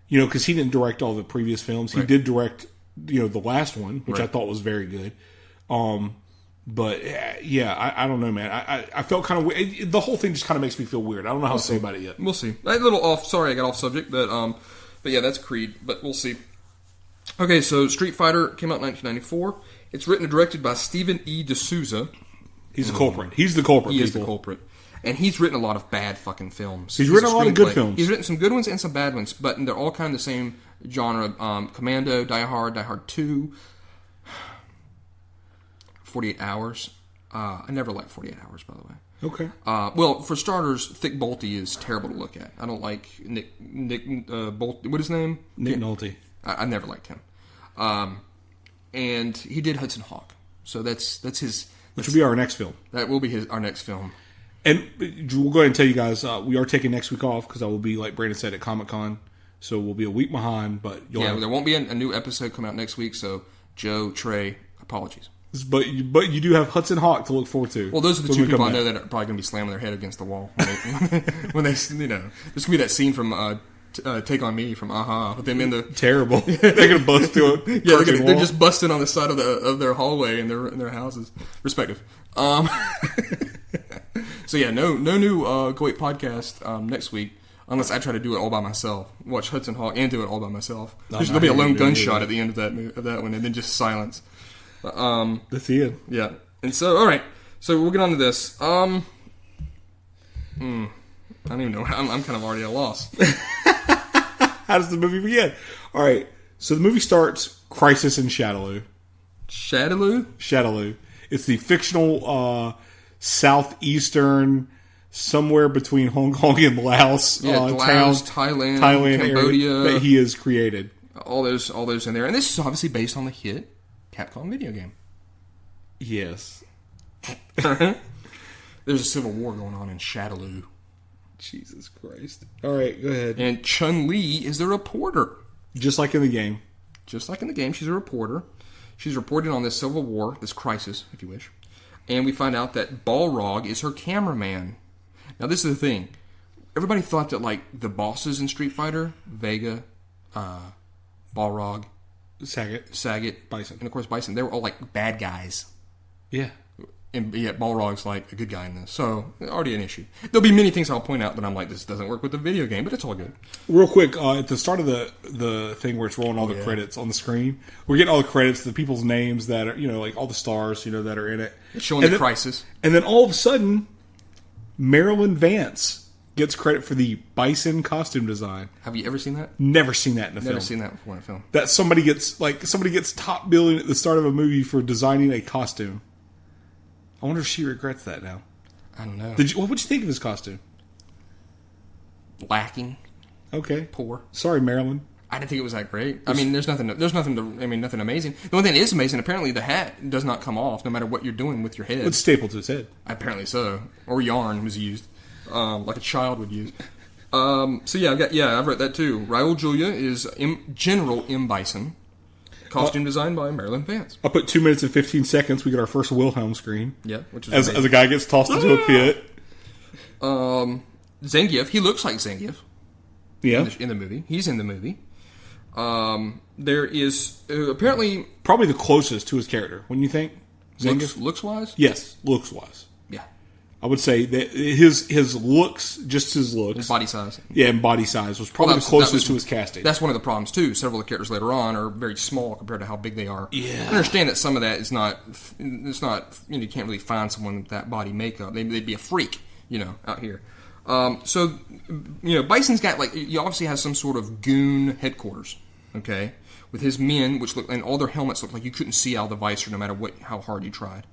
[SPEAKER 1] because he didn't direct all the previous films. He did direct, the last one, which I thought was very good. But yeah, I don't know, man. I felt kind of the whole thing just kind of makes me feel weird. I don't know how to say about it yet.
[SPEAKER 2] We'll see. A little off. Sorry, I got off subject, but yeah, that's Creed. But we'll see. Okay, so Street Fighter came out in 1994. It's written and directed by Stephen E. D'Souza.
[SPEAKER 1] He's the culprit. He's the culprit.
[SPEAKER 2] He is the culprit. And he's written a lot of bad fucking films.
[SPEAKER 1] He's written a lot of good films.
[SPEAKER 2] He's written some good ones and some bad ones, but they're all kind of the same genre. Commando, Die Hard 2. 48 Hours. I never liked 48 Hours, by the way.
[SPEAKER 1] Okay.
[SPEAKER 2] Well, for starters, Thick Bolte is terrible to look at. I don't like Nick Bolte. What is his name?
[SPEAKER 1] Nick Nolte.
[SPEAKER 2] I never liked him. And he did Hudson Hawk. So that's his...
[SPEAKER 1] Which will be our next film.
[SPEAKER 2] That will be our next film.
[SPEAKER 1] And we'll go ahead and tell you guys, we are taking next week off because I will be, like Brandon said, at Comic-Con. So we'll be a week behind, but...
[SPEAKER 2] there won't be a new episode come out next week, so Joe, Trey, apologies.
[SPEAKER 1] But you do have Hudson Hawk to look forward to.
[SPEAKER 2] Well, those are the two people I know that are probably going to be slamming their head against the wall when they there's going to be that scene from Take On Me from Aha with them in the
[SPEAKER 1] terrible. They're going to bust through it.
[SPEAKER 2] Yeah, they're just busting on the side of their hallway in their houses, respective. So yeah, no new Go Eat podcast next week. Unless I try to do it all by myself, watch Hudson Hawk and do it all by myself. There'll be a lone gunshot at the end of that one, and then just silence.
[SPEAKER 1] That's the end.
[SPEAKER 2] Yeah. And so, all right. So we'll get on to this. I don't even know. I'm kind of already at a loss.
[SPEAKER 1] How does the movie begin? All right. So the movie starts Crisis in Shadaloo. Shadaloo. It's the fictional southeastern, somewhere between Hong Kong and Laos,
[SPEAKER 2] Laos,
[SPEAKER 1] town,
[SPEAKER 2] Thailand, Cambodia,
[SPEAKER 1] that he has created.
[SPEAKER 2] All those in there, and this is obviously based on the hit Capcom video game.
[SPEAKER 1] Yes.
[SPEAKER 2] There's a civil war going on in Shadaloo.
[SPEAKER 1] Jesus Christ. All right, go ahead.
[SPEAKER 2] And Chun-Li is the reporter.
[SPEAKER 1] Just like in the game.
[SPEAKER 2] She's a reporter. She's reporting on this civil war, this crisis, if you wish. And we find out that Balrog is her cameraman. Now, this is the thing. Everybody thought that, like, the bosses in Street Fighter, Vega, Balrog,
[SPEAKER 1] Sagat, Bison.
[SPEAKER 2] And, of course, Bison, they were all, like, bad guys.
[SPEAKER 1] Yeah.
[SPEAKER 2] And yet Balrog's, like, a good guy in this. So, already an issue. There'll be many things I'll point out that I'm like, this doesn't work with the video game, but it's all good.
[SPEAKER 1] Real quick, at the start of the thing where it's rolling all the credits on the screen, we're getting all the credits, the people's names that are, like, all the stars, that are in it.
[SPEAKER 2] It's showing the crisis.
[SPEAKER 1] And then all of a sudden, Marilyn Vance gets credit for the Bison costume design.
[SPEAKER 2] Have you ever seen that?
[SPEAKER 1] Never seen that in a film.
[SPEAKER 2] Never seen that before in a film.
[SPEAKER 1] That somebody gets top billing at the start of a movie for designing a costume. I wonder if she regrets that now.
[SPEAKER 2] I don't know.
[SPEAKER 1] What would you think of his costume?
[SPEAKER 2] Lacking.
[SPEAKER 1] Okay.
[SPEAKER 2] Poor.
[SPEAKER 1] Sorry, Marilyn.
[SPEAKER 2] I didn't think it was that great. I mean, there's nothing amazing. The only thing that is amazing, apparently the hat does not come off no matter what you're doing with your head.
[SPEAKER 1] It's stapled to his head.
[SPEAKER 2] Apparently so. Or yarn was used. Like a child would use. So yeah, I've read that too. Raul Julia is General M. Bison. Costume designed by Marilyn Vance.
[SPEAKER 1] I put 2 minutes and 15 seconds. We get our first Wilhelm screen.
[SPEAKER 2] Yeah, which is
[SPEAKER 1] as a guy gets tossed into a pit.
[SPEAKER 2] Zangief. He looks like Zangief.
[SPEAKER 1] Yeah,
[SPEAKER 2] in the movie. He's in the movie. There is apparently
[SPEAKER 1] probably the closest to his character. Wouldn't you think?
[SPEAKER 2] Zangief looks wise.
[SPEAKER 1] Yes, looks wise.
[SPEAKER 2] Yeah.
[SPEAKER 1] I would say that his looks, just his looks.
[SPEAKER 2] His body size.
[SPEAKER 1] Yeah, and body size was probably the closest to his casting.
[SPEAKER 2] That's one of the problems, too. Several of the characters later on are very small compared to how big they are.
[SPEAKER 1] Yeah.
[SPEAKER 2] I understand that some of that is not, you can't really find someone with that body makeup. They'd be a freak, out here. So, Bison's got, he obviously has some sort of goon headquarters, okay? With his men, and all their helmets look like you couldn't see out of the visor no matter how hard you tried.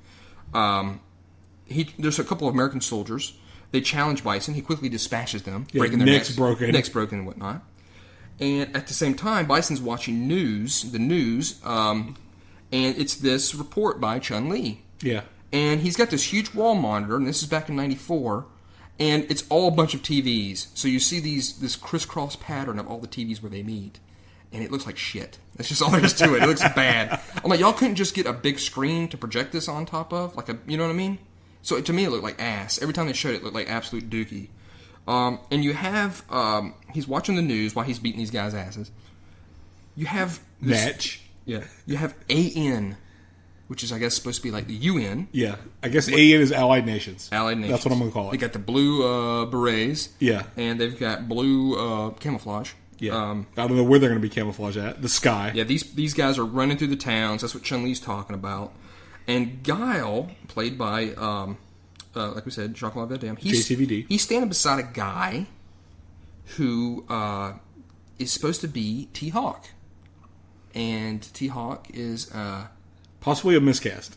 [SPEAKER 2] There's a couple of American soldiers. They challenge Bison. He quickly dispatches them, breaking their necks broken and whatnot. And at the same time, Bison's watching the news, and it's this report by Chun-Li.
[SPEAKER 1] Yeah.
[SPEAKER 2] And he's got this huge wall monitor, and this is back in '94, and it's all a bunch of TVs. So you see this crisscross pattern of all the TVs where they meet, and it looks like shit. That's just all there is to it. It looks bad. I'm like, y'all couldn't just get a big screen to project this on top of? You know what I mean? So to me, it looked like ass. Every time they showed it, it looked like absolute dookie. And you have, he's watching the news while he's beating these guys' asses. You have
[SPEAKER 1] match.
[SPEAKER 2] Yeah. You have AN, which is, I guess, supposed to be like the UN.
[SPEAKER 1] Yeah. I guess AN is Allied Nations.
[SPEAKER 2] Allied Nations.
[SPEAKER 1] That's what I'm going to call it.
[SPEAKER 2] They got the blue berets.
[SPEAKER 1] Yeah.
[SPEAKER 2] And they've got blue camouflage.
[SPEAKER 1] Yeah. I don't know where they're going to be camouflaged at. The sky.
[SPEAKER 2] Yeah, these guys are running through the towns. That's what Chun-Li's talking about. And Guile, played by, like we said, Jacques Van Damme.
[SPEAKER 1] JCVD.
[SPEAKER 2] He's standing beside a guy who is supposed to be T-Hawk. And T-Hawk is...
[SPEAKER 1] possibly a miscast.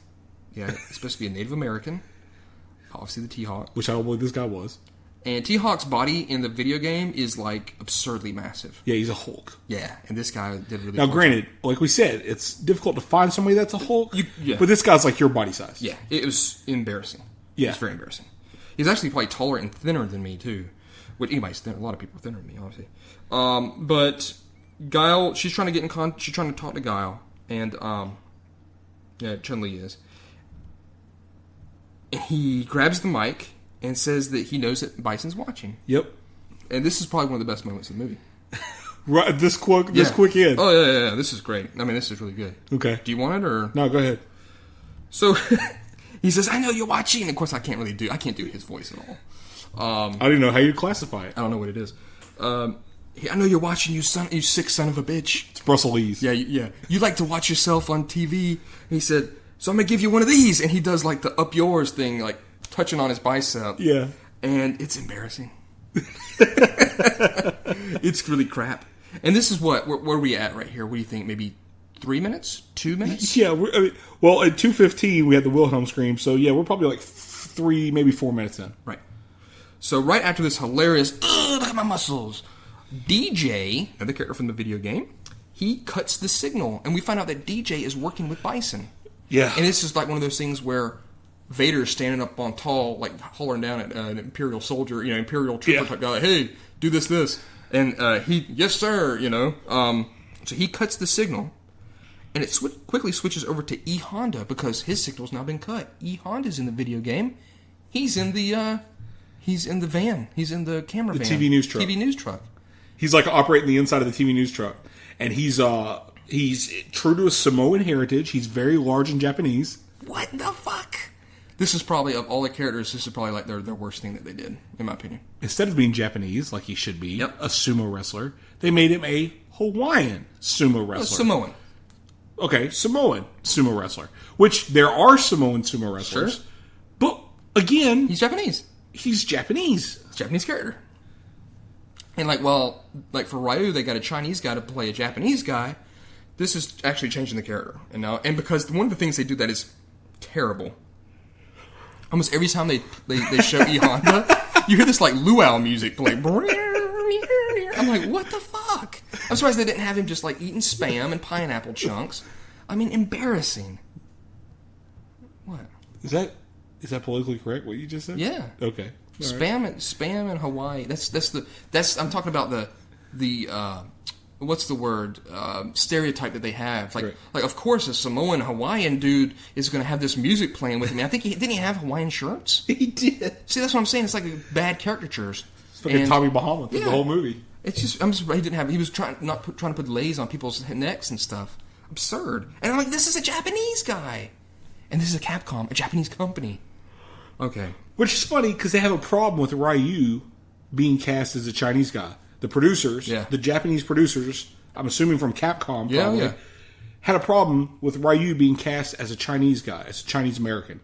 [SPEAKER 2] Yeah, he's supposed to be a Native American. Obviously the T-Hawk.
[SPEAKER 1] Which I don't believe this guy was.
[SPEAKER 2] And T-Hawk's body in the video game is, absurdly massive.
[SPEAKER 1] Yeah, he's a Hulk.
[SPEAKER 2] Yeah, and this guy did really
[SPEAKER 1] Now, granted, like we said, it's difficult to find somebody that's a Hulk, but this guy's like your body size.
[SPEAKER 2] Yeah, it was embarrassing.
[SPEAKER 1] Yeah.
[SPEAKER 2] It was very embarrassing. He's actually probably taller and thinner than me, too. But anybody's thinner. A lot of people are thinner than me, obviously. But Guile, she's trying to she's trying to talk to Guile, and, Chun-Li is. And he grabs the mic and says that he knows that Bison's watching.
[SPEAKER 1] Yep.
[SPEAKER 2] And this is probably one of the best moments in the movie.
[SPEAKER 1] Right, this quick in.
[SPEAKER 2] Oh, yeah. This is great. I mean, this is really good.
[SPEAKER 1] Okay.
[SPEAKER 2] Do you want it, or?
[SPEAKER 1] No, go ahead.
[SPEAKER 2] So, he says, I know you're watching. And of course, I can't do his voice at all.
[SPEAKER 1] I don't even know how you classify it.
[SPEAKER 2] I don't know what it is. I know you're watching, you sick son of a bitch.
[SPEAKER 1] It's Brussels.
[SPEAKER 2] Yeah. You like to watch yourself on TV. And he said, so I'm going to give you one of these. And he does, the up yours thing, touching on his bicep.
[SPEAKER 1] Yeah.
[SPEAKER 2] And it's embarrassing. It's really crap. And this is where are we at right here? What do you think? Maybe 3 minutes? 2 minutes?
[SPEAKER 1] Yeah. At 2:15 we had the Wilhelm scream, so yeah, we're probably 3, maybe 4 minutes in.
[SPEAKER 2] Right. So right after this hilarious, look at my muscles, DJ, another character from the video game, he cuts the signal, and we find out that DJ is working with Bison.
[SPEAKER 1] Yeah.
[SPEAKER 2] And this is one of those things where Vader's standing up on tall, hollering down at an Imperial soldier, Imperial trooper type guy, hey, do this. And he, yes, sir, So he cuts the signal, And it quickly switches over to E Honda because his signal's now been cut. E Honda's in the video game. He's in the van. He's in the camera van.
[SPEAKER 1] TV news truck.
[SPEAKER 2] TV news truck.
[SPEAKER 1] He's like operating the inside of the TV news truck, and he's true to his Samoan heritage. He's very large and Japanese.
[SPEAKER 2] What the fuck? This is probably, of all the characters, this is probably like their worst thing that they did, in my opinion.
[SPEAKER 1] Instead of being Japanese, like he should be, a sumo wrestler, they made him a Hawaiian sumo wrestler.
[SPEAKER 2] Samoan.
[SPEAKER 1] Okay, Samoan sumo wrestler. Which there are Samoan sumo wrestlers.
[SPEAKER 2] Sure.
[SPEAKER 1] But again,
[SPEAKER 2] he's Japanese.
[SPEAKER 1] He's Japanese.
[SPEAKER 2] It's a Japanese character. And like for Ryu, they got a Chinese guy to play a Japanese guy. This is actually changing the character. And because one of the things they do that is terrible. Almost every time they show E Honda, you hear this like luau music play. I'm like, what the fuck? I'm surprised they didn't have him just like eating Spam and pineapple chunks. I mean, embarrassing. What?
[SPEAKER 1] Is that politically correct? What you just said?
[SPEAKER 2] Yeah.
[SPEAKER 1] Okay.
[SPEAKER 2] Spam in Hawaii. That's I'm talking about the what's the word, stereotype that they have. Like, of course, a Samoan Hawaiian dude is going to have this music playing with me. I think didn't he have Hawaiian shirts?
[SPEAKER 1] He did.
[SPEAKER 2] See, that's what I'm saying. It's like bad caricatures.
[SPEAKER 1] It's like Tommy Bahama through the whole movie.
[SPEAKER 2] It's just, I'm surprised he didn't have. He was trying to put lays on people's necks and stuff. Absurd. And I'm like, this is a Japanese guy, and this is a Capcom, a Japanese company. Okay. Which
[SPEAKER 1] is funny because they have a problem with Ryu being cast as a Chinese guy. The producers, the Japanese producers, I'm assuming from Capcom, probably, had a problem with Ryu being cast as a Chinese guy, as a Chinese American.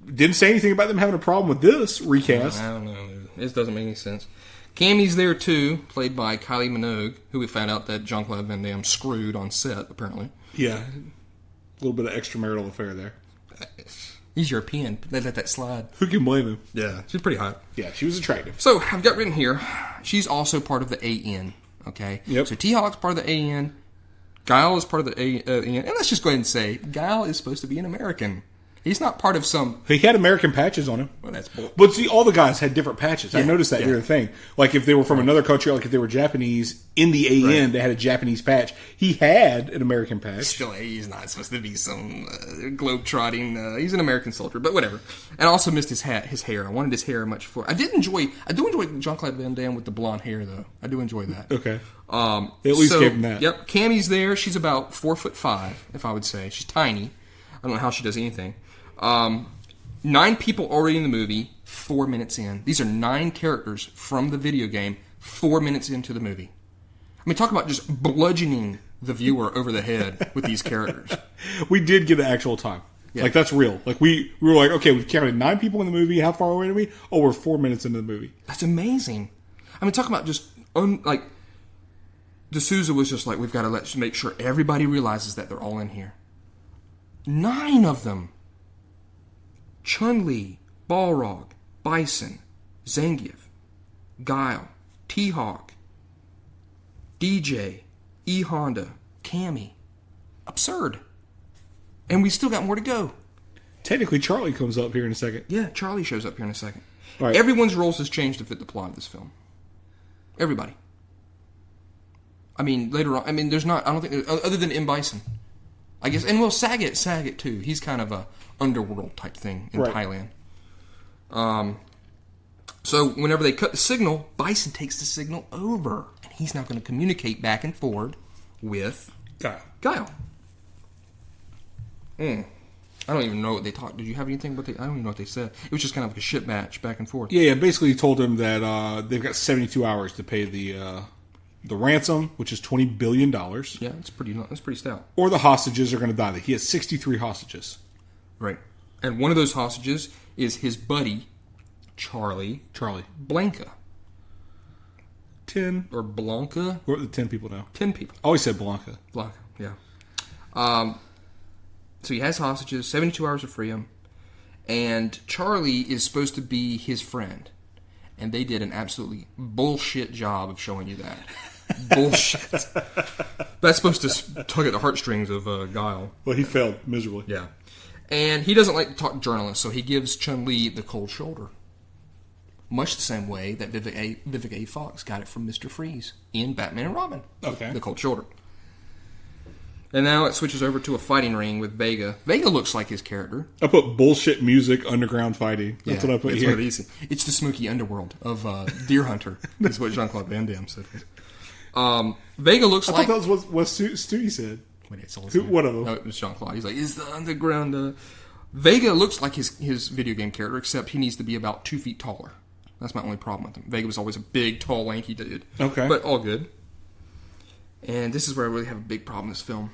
[SPEAKER 1] Didn't say anything about them having a problem with this recast.
[SPEAKER 2] I don't know. This doesn't make any sense. Cammy's there too, played by Kylie Minogue, who we found out that Jean-Claude Van Damme screwed on set, apparently.
[SPEAKER 1] Yeah. A little bit of extramarital affair there.
[SPEAKER 2] He's European. They let that slide.
[SPEAKER 1] Who can blame him?
[SPEAKER 2] Yeah. She's pretty hot.
[SPEAKER 1] Yeah, she was attractive.
[SPEAKER 2] So, I've got written here, she's also part of the AN, okay?
[SPEAKER 1] Yep.
[SPEAKER 2] So, T-Hawk's part of the AN, Guile is part of the AN, and let's just go ahead and say, Guile is supposed to be an American. He's not part of some...
[SPEAKER 1] He had American patches on him.
[SPEAKER 2] Well, that's bull.
[SPEAKER 1] But see, all the guys had different patches. I noticed that near the thing. Like, if they were from another country, like if they were Japanese, in the AN, they had a Japanese patch. He had an American patch.
[SPEAKER 2] Still, he's not supposed to be some globe-trotting... he's an American soldier, but whatever. And I also missed his hair. I wanted his hair much for... I do enjoy Jean-Claude Van Damme with the blonde hair, though. I do enjoy that.
[SPEAKER 1] Okay. They at least gave him that.
[SPEAKER 2] Yep. Cammy's there. She's about 4'5", if I would say. She's tiny. I don't know how she does anything. 9 people already in the movie, 4 minutes in. These are 9 characters from the video game, 4 minutes into the movie. I mean, talk about just bludgeoning the viewer over the head with these characters.
[SPEAKER 1] We did get an actual time. Yeah. Like, that's real. Like, we were like, okay, we've counted 9 people in the movie. How far away are we? Oh, we're 4 minutes into the movie.
[SPEAKER 2] That's amazing. I mean, talk about just, D'Souza was just like, we've got to make sure everybody realizes that they're all in here. 9 of them. Chun-Li, Balrog, Bison, Zangief, Guile, T-Hawk, DJ, E Honda, Cammy. Absurd. And we still got more to go.
[SPEAKER 1] Technically, Charlie comes up here in a second.
[SPEAKER 2] Yeah, Charlie shows up here in a second.
[SPEAKER 1] Right.
[SPEAKER 2] Everyone's roles has changed to fit the plot of this film. Everybody. I mean, later on, there's not, I don't think, other than M. Bison. I guess, and Saget too. He's kind of a underworld type thing in Thailand. So whenever they cut the signal, Bison takes the signal over, and he's now going to communicate back and forward with Guile. I don't even know what they talked. Did you have anything? I don't even know what they said. It was just kind of like a shit match back and forth.
[SPEAKER 1] Yeah. Basically, he told him that they've got 72 hours to pay the ransom, which is $20 billion.
[SPEAKER 2] Yeah, that's pretty stout.
[SPEAKER 1] Or the hostages are going to die. He has 63 hostages.
[SPEAKER 2] Right. And one of those hostages is his buddy, Charlie. Blanca.
[SPEAKER 1] 10.
[SPEAKER 2] Or Blanca.
[SPEAKER 1] Or the 10 people now.
[SPEAKER 2] 10 people.
[SPEAKER 1] I always said Blanca.
[SPEAKER 2] Yeah. So he has hostages, 72 hours to free him. And Charlie is supposed to be his friend. And they did an absolutely bullshit job of showing you that. Bullshit. That's supposed to tug at the heartstrings of Guile.
[SPEAKER 1] Well, he failed miserably.
[SPEAKER 2] Yeah. And he doesn't like to talk to journalists, so he gives Chun-Li the cold shoulder. Much the same way that Vivica A. Fox got it from Mr. Freeze in Batman and Robin.
[SPEAKER 1] Okay.
[SPEAKER 2] The cold shoulder. And now it switches over to a fighting ring with Vega. Vega looks like his character.
[SPEAKER 1] I put bullshit music, underground fighting. That's what I put here.
[SPEAKER 2] It's the smoky underworld of Deer Hunter. Is what Jean-Claude Van Damme said. Vega looks like...
[SPEAKER 1] I thought that was what Stewie said. One of them.
[SPEAKER 2] No, it was Jean-Claude. He's like, is the underground... Vega looks like his video game character, except he needs to be about 2 feet taller. That's my only problem with him. Vega was always a big, tall, lanky dude.
[SPEAKER 1] Okay.
[SPEAKER 2] But all good. And this is where I really have a big problem in this film.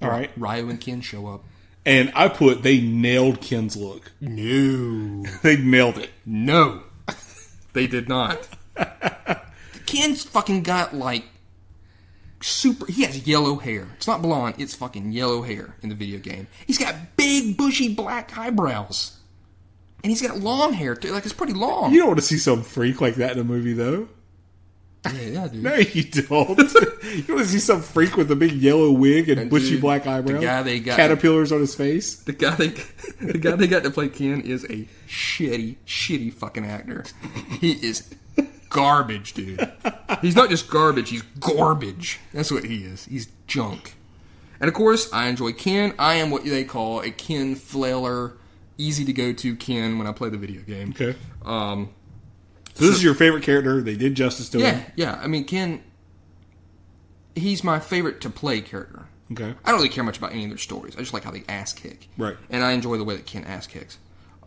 [SPEAKER 1] All right.
[SPEAKER 2] Ryu and Ken show up.
[SPEAKER 1] And I put, they nailed Ken's look.
[SPEAKER 2] No.
[SPEAKER 1] They nailed it.
[SPEAKER 2] No. They did not. Ken's fucking got, like, he has yellow hair. It's not blonde, it's fucking yellow hair in the video game. He's got big, bushy, black eyebrows. And he's got long hair, too. Like, it's pretty long.
[SPEAKER 1] You don't want to see some freak like that in a movie, though.
[SPEAKER 2] Yeah, dude.
[SPEAKER 1] No, you don't. You want to see some freak with a big yellow wig and bushy black eyebrows? The guy they got, caterpillars on his face?
[SPEAKER 2] The guy they got to play Ken is a shitty fucking actor. He is garbage, dude. He's not just garbage, he's garbage. That's what he is. He's junk. And of course, I enjoy Ken. I am what they call a Ken flailer, easy to go to Ken when I play the video game.
[SPEAKER 1] Okay. So this is your favorite character. They did justice to him.
[SPEAKER 2] Yeah. I mean, Ken, he's my favorite to play character.
[SPEAKER 1] Okay.
[SPEAKER 2] I don't really care much about any of their stories. I just like how they ass kick.
[SPEAKER 1] Right.
[SPEAKER 2] And I enjoy the way that Ken ass kicks.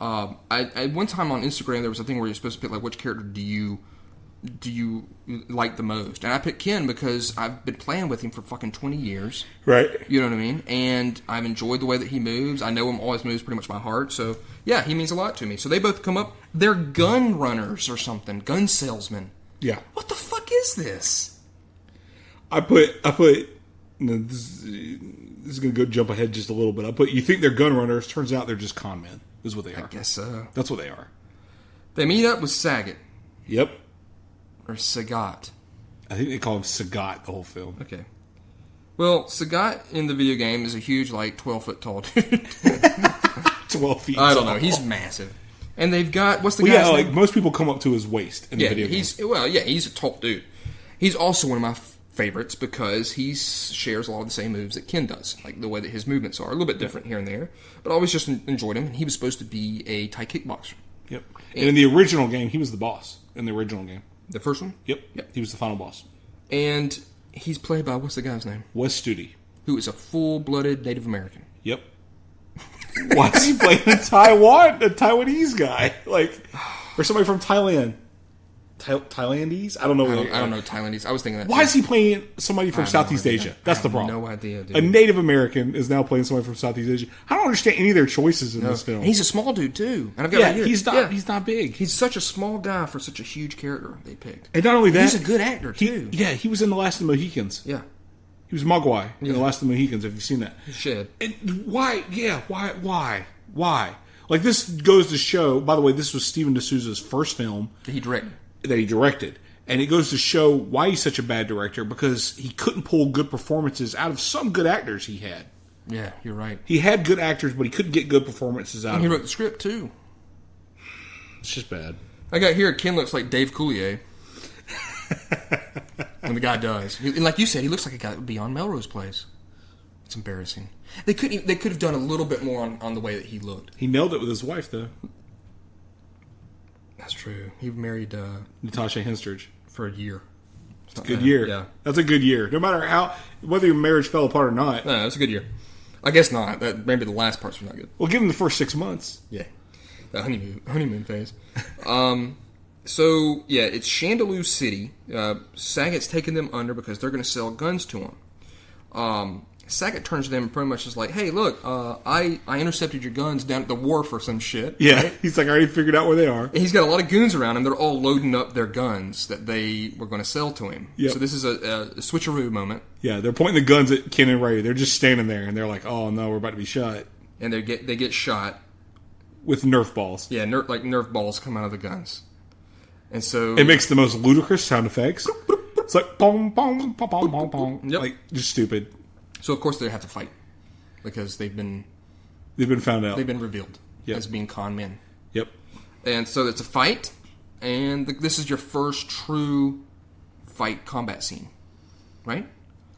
[SPEAKER 2] I one time on Instagram, there was a thing where you're supposed to pick, like, which character do you like the most? And I picked Ken because I've been playing with him for fucking 20 years.
[SPEAKER 1] Right.
[SPEAKER 2] You know what I mean? And I've enjoyed the way that he moves. I know him always moves pretty much by heart. So, yeah, he means a lot to me. So they both come up. They're gun runners or something. Gun salesmen.
[SPEAKER 1] Yeah.
[SPEAKER 2] What the fuck is this?
[SPEAKER 1] I put this is going to go jump ahead just a little bit. I put, you think they're gun runners. Turns out they're just con men, is what they are.
[SPEAKER 2] I guess so.
[SPEAKER 1] That's what they are.
[SPEAKER 2] They meet up with Sagat.
[SPEAKER 1] Yep.
[SPEAKER 2] Or Sagat.
[SPEAKER 1] I think they call him Sagat the whole film.
[SPEAKER 2] Okay. Well, Sagat in the video game is a huge, like, 12-foot tall dude.
[SPEAKER 1] 12 feet
[SPEAKER 2] I don't
[SPEAKER 1] tall.
[SPEAKER 2] know. He's massive. And they've got... What's the guy's name?
[SPEAKER 1] Like, most people come up to his waist in the video game.
[SPEAKER 2] He's a tall dude. He's also one of my favorites because he shares a lot of the same moves that Ken does. Like, the way that his movements are. A little bit different here and there. But I always just enjoyed him. He was supposed to be a Thai kickboxer.
[SPEAKER 1] Yep. And in the original game, he was the boss. In the original game.
[SPEAKER 2] The first one?
[SPEAKER 1] Yep. He was the final boss.
[SPEAKER 2] And he's played by, what's the guy's name?
[SPEAKER 1] Wes Studi.
[SPEAKER 2] Who is a full-blooded Native American.
[SPEAKER 1] Yep. Why is he playing a Taiwanese guy? Like, or somebody from Thailand. Thailandese? I don't know.
[SPEAKER 2] I don't know Thailandese. I was thinking that.
[SPEAKER 1] Why is he playing somebody from Southeast Asia? That's the problem.
[SPEAKER 2] No idea, dude.
[SPEAKER 1] A Native American is now playing somebody from Southeast Asia. I don't understand any of their choices in this film.
[SPEAKER 2] He's a small dude too. And I've got
[SPEAKER 1] he's not big.
[SPEAKER 2] He's such a small guy for such a huge character they picked.
[SPEAKER 1] And not only that,
[SPEAKER 2] he's a good actor too.
[SPEAKER 1] He was in The Last of the Mohicans.
[SPEAKER 2] Yeah.
[SPEAKER 1] He was Mogwai in The Last of the Mohicans. Have you seen that?
[SPEAKER 2] Shit.
[SPEAKER 1] And why? Yeah. Why? Like, this goes to show. By the way, this was Steven D'Souza's first film
[SPEAKER 2] that he directed. And
[SPEAKER 1] it goes to show why he's such a bad director, because he couldn't pull good performances out of some good actors he had.
[SPEAKER 2] Yeah, you're right.
[SPEAKER 1] He had good actors, but he couldn't get good performances out of them.
[SPEAKER 2] And he wrote the script, too.
[SPEAKER 1] It's just bad.
[SPEAKER 2] I got here, Ken looks like Dave Coulier. When the guy does. And like you said, he looks like a guy that would be on Melrose Place. It's embarrassing. They could have done a little bit more on the way that he looked.
[SPEAKER 1] He nailed it with his wife, though.
[SPEAKER 2] That's true. He married
[SPEAKER 1] Natasha Henstridge
[SPEAKER 2] for a year.
[SPEAKER 1] It's a good year.
[SPEAKER 2] Yeah,
[SPEAKER 1] that's a good year. No matter whether your marriage fell apart or not.
[SPEAKER 2] No, that's a good year. I guess not. Maybe the last parts were not good.
[SPEAKER 1] Well, give him the first 6 months.
[SPEAKER 2] Yeah, the honeymoon phase. So yeah, it's Chandelou City. Sagat's taking them under because they're going to sell guns to him. Sagat turns to them and pretty much is like, "Hey, look, I intercepted your guns down at the wharf or some shit."
[SPEAKER 1] Yeah,
[SPEAKER 2] right?
[SPEAKER 1] He's like, "I already figured out where they are."
[SPEAKER 2] And he's got a lot of goons around him. They're all loading up their guns that they were going to sell to him. Yep. So this is a switcheroo moment.
[SPEAKER 1] Yeah, they're pointing the guns at Ken and Ray. They're just standing there, and they're like, "Oh no, we're about to be shot."
[SPEAKER 2] And they get shot
[SPEAKER 1] with Nerf balls.
[SPEAKER 2] Yeah, Nerf balls come out of the guns, and so
[SPEAKER 1] it makes the most ludicrous sound effects. It's like boom, boom, boom, boom, boom, boom.
[SPEAKER 2] Yep.
[SPEAKER 1] Like, just stupid.
[SPEAKER 2] So of course they have to fight because they've been
[SPEAKER 1] found out.
[SPEAKER 2] They've been revealed as being con men.
[SPEAKER 1] Yep.
[SPEAKER 2] And so it's a fight, and this is your first true fight combat scene, right?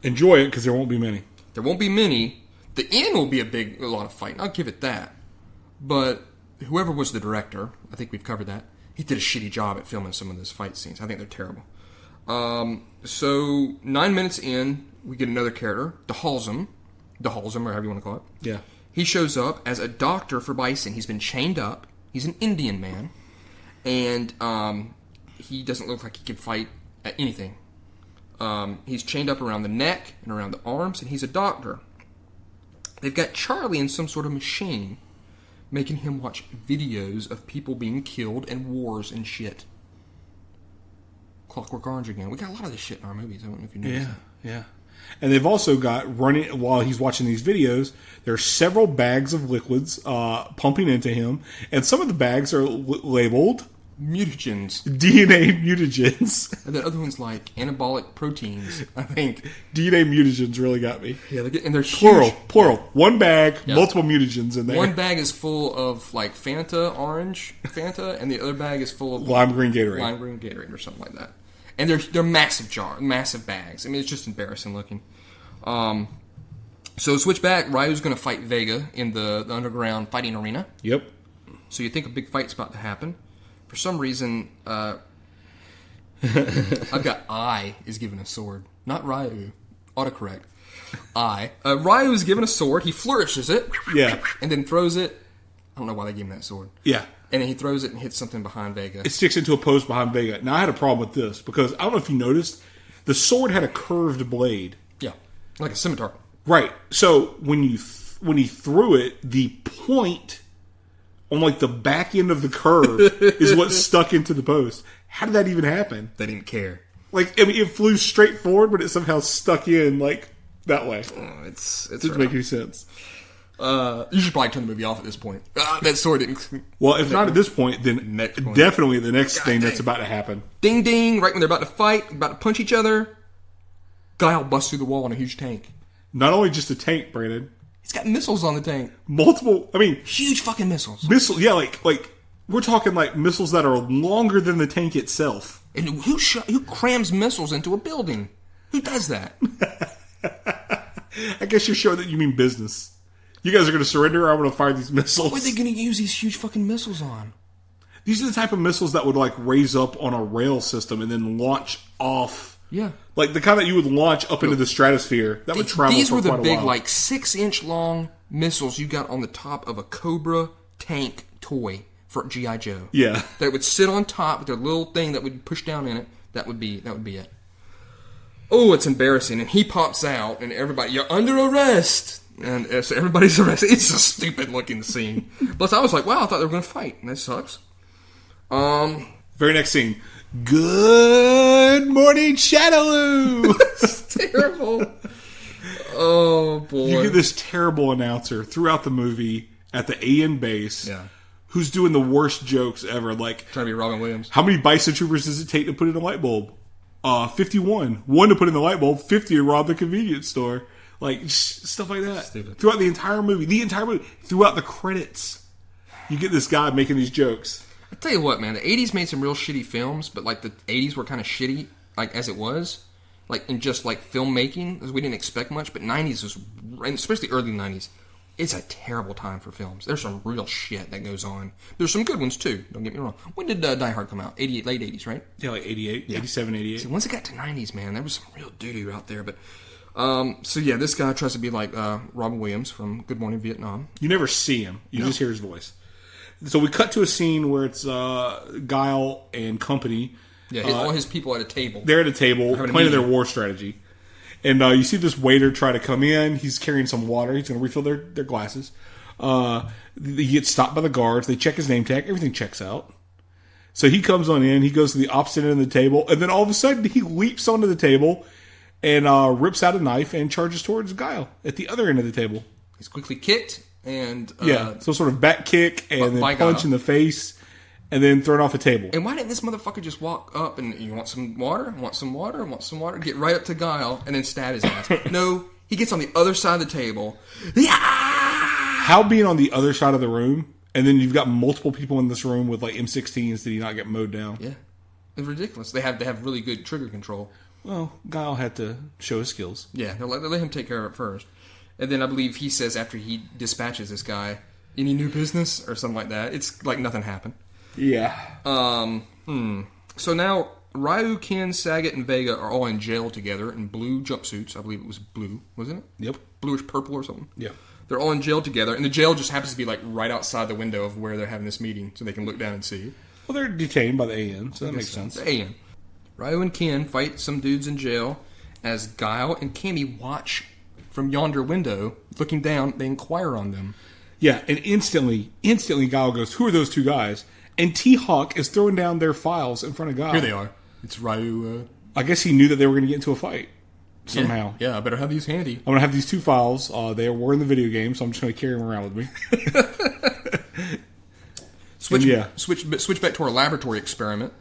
[SPEAKER 1] Enjoy it because there won't be many.
[SPEAKER 2] There won't be many. The end will be a lot of fighting. I'll give it that. But whoever was the director, I think we've covered that, he did a shitty job at filming some of those fight scenes. I think they're terrible. So 9 minutes in, we get another character, DeHalsem, or however you want to call it.
[SPEAKER 1] Yeah.
[SPEAKER 2] He shows up as a doctor for Bison. He's been chained up. He's an Indian man. And he doesn't look like he can fight at anything. He's chained up around the neck and around the arms, and he's a doctor. They've got Charlie in some sort of machine, making him watch videos of people being killed and wars and shit. Clockwork Orange again. We got a lot of this shit in our movies. I don't know if you noticed.
[SPEAKER 1] Yeah. And they've also got running, while he's watching these videos, there's several bags of liquids pumping into him, and some of the bags are labeled
[SPEAKER 2] mutagens.
[SPEAKER 1] DNA mutagens.
[SPEAKER 2] And the other one's like anabolic proteins, I think.
[SPEAKER 1] DNA mutagens really got me.
[SPEAKER 2] Yeah, and they're
[SPEAKER 1] plural.
[SPEAKER 2] huge.
[SPEAKER 1] Plural. One bag, multiple mutagens in there.
[SPEAKER 2] One bag is full of like orange Fanta, and the other bag is full of
[SPEAKER 1] lime green Gatorade.
[SPEAKER 2] Lime green Gatorade or something like that. And they're massive bags. I mean, it's just embarrassing looking. So switch back. Ryu's going to fight Vega in the underground fighting arena.
[SPEAKER 1] Yep.
[SPEAKER 2] So you think a big fight's about to happen. For some reason, I've got I is given a sword. Not Ryu. Autocorrect. Ryu is given a sword. He flourishes it.
[SPEAKER 1] Yeah.
[SPEAKER 2] And then throws it. I don't know why they gave him that sword.
[SPEAKER 1] Yeah.
[SPEAKER 2] And then he throws it and hits something behind Vega.
[SPEAKER 1] It sticks into a post behind Vega. Now, I had a problem with this because I don't know if you noticed, the sword had a curved blade.
[SPEAKER 2] Yeah. Like a scimitar.
[SPEAKER 1] Right. So when he threw it, the point on like the back end of the curve is what stuck into the post. How did that even happen?
[SPEAKER 2] They didn't care.
[SPEAKER 1] Like, I mean, it flew straight forward, but it somehow stuck in like that way.
[SPEAKER 2] It
[SPEAKER 1] doesn't make any sense.
[SPEAKER 2] You should probably turn the movie off at this point. That sword didn't.
[SPEAKER 1] Well, if not at this point, then definitely the next thing that's about to happen.
[SPEAKER 2] Ding ding! Right when they're about to fight, about to punch each other, Guile busts through the wall in a huge tank.
[SPEAKER 1] Not only just a tank, Brandon.
[SPEAKER 2] It's got missiles on the tank.
[SPEAKER 1] Multiple. I mean,
[SPEAKER 2] huge fucking missiles.
[SPEAKER 1] Yeah, like we're talking like missiles that are longer than the tank itself.
[SPEAKER 2] And who crams missiles into a building? Who does that?
[SPEAKER 1] I guess you're showing that you mean business. You guys are going to surrender, or I'm going to fire these missiles.
[SPEAKER 2] What are they going to use these huge fucking missiles on?
[SPEAKER 1] These are the type of missiles that would like raise up on a rail system and then launch off.
[SPEAKER 2] Yeah.
[SPEAKER 1] Like the kind that you would launch up into the stratosphere. That would travel
[SPEAKER 2] These
[SPEAKER 1] for
[SPEAKER 2] were the
[SPEAKER 1] quite a
[SPEAKER 2] big,
[SPEAKER 1] while.
[SPEAKER 2] like 6-inch long missiles you got on the top of a Cobra tank toy for G.I. Joe.
[SPEAKER 1] Yeah.
[SPEAKER 2] That would sit on top with their little thing that would push down in it. That would be it. Oh, it's embarrassing. And he pops out, and everybody, you're under arrest. And so everybody's arrested. It's a stupid looking scene. Plus, I was like, wow, I thought they were going to fight. And that sucks.
[SPEAKER 1] Very next scene. Good morning, Shadaloo!
[SPEAKER 2] It's terrible. Oh, boy.
[SPEAKER 1] You get this terrible announcer throughout the movie at the AN base.
[SPEAKER 2] Yeah.
[SPEAKER 1] Who's doing the worst jokes ever. Like,
[SPEAKER 2] trying to be Robin Williams.
[SPEAKER 1] How many Bison Troopers does it take to put in a light bulb? 51. 1 to put in the light bulb, 50 to rob the convenience store. Like, stuff like that.
[SPEAKER 2] Stupid.
[SPEAKER 1] Throughout the entire movie. Throughout the credits. You get this guy making these jokes.
[SPEAKER 2] I tell you what, man. The 80s made some real shitty films, but, like, the 80s were kind of shitty, like, as it was. Like, in just, like, filmmaking, because we didn't expect much. But 90s was, and especially early 90s, it's a terrible time for films. There's some real shit that goes on. There's some good ones, too. Don't get me wrong. When did Die Hard come out? 88, late 80s, right?
[SPEAKER 1] Yeah, like 88, yeah. 87, 88.
[SPEAKER 2] So once it got to 90s, man, there was some real doo-doo out there, but... so yeah, this guy tries to be like Robin Williams from Good Morning Vietnam.
[SPEAKER 1] You never see him. You just hear his voice. So we cut to a scene where it's Guile and company.
[SPEAKER 2] Yeah, all his people at a table.
[SPEAKER 1] They're at a table planning their war strategy. And you see this waiter try to come in. He's carrying some water. He's going to refill their glasses. He gets stopped by the guards. They check his name tag. Everything checks out. So he comes on in. He goes to the opposite end of the table. And then all of a sudden, he leaps onto the table and rips out a knife and charges towards Guile at the other end of the table.
[SPEAKER 2] He's quickly kicked and...
[SPEAKER 1] so sort of back kick and then punch in the face and then thrown off a table.
[SPEAKER 2] And why didn't this motherfucker just walk up and, you want some water? Want some water? Want some water? Get right up to Guile and then stab his ass. No, he gets on the other side of the table.
[SPEAKER 1] How being on the other side of the room and then you've got multiple people in this room with like M16s, did he not get mowed down?
[SPEAKER 2] Yeah. It's ridiculous. They have really good trigger control.
[SPEAKER 1] Well, Guile had to show his skills.
[SPEAKER 2] Yeah, they'll let him take care of it first. And then I believe he says after he dispatches this guy, any new business? Or something like that. It's like nothing happened.
[SPEAKER 1] Yeah.
[SPEAKER 2] So now, Ryu, Ken, Saget, and Vega are all in jail together in blue jumpsuits. I believe it was blue, wasn't it?
[SPEAKER 1] Yep.
[SPEAKER 2] Bluish purple or something.
[SPEAKER 1] Yeah.
[SPEAKER 2] They're all in jail together, and the jail just happens to be like right outside the window of where they're having this meeting, so they can look down and see.
[SPEAKER 1] Well, they're detained by the AN, so that makes sense.
[SPEAKER 2] The AN. Ryu and Ken fight some dudes in jail as Guile and Cammy watch from yonder window, looking down. They inquire on them.
[SPEAKER 1] Yeah, and instantly, Guile goes, "Who are those two guys?" And T-Hawk is throwing down their files in front of Guile.
[SPEAKER 2] Here they are. It's Ryu.
[SPEAKER 1] I guess he knew that they were going to get into a fight somehow.
[SPEAKER 2] Yeah, I better have these handy.
[SPEAKER 1] I'm going to have these two files. They were in the video game, so I'm just going to carry them around with me.
[SPEAKER 2] Switch back to our laboratory experiment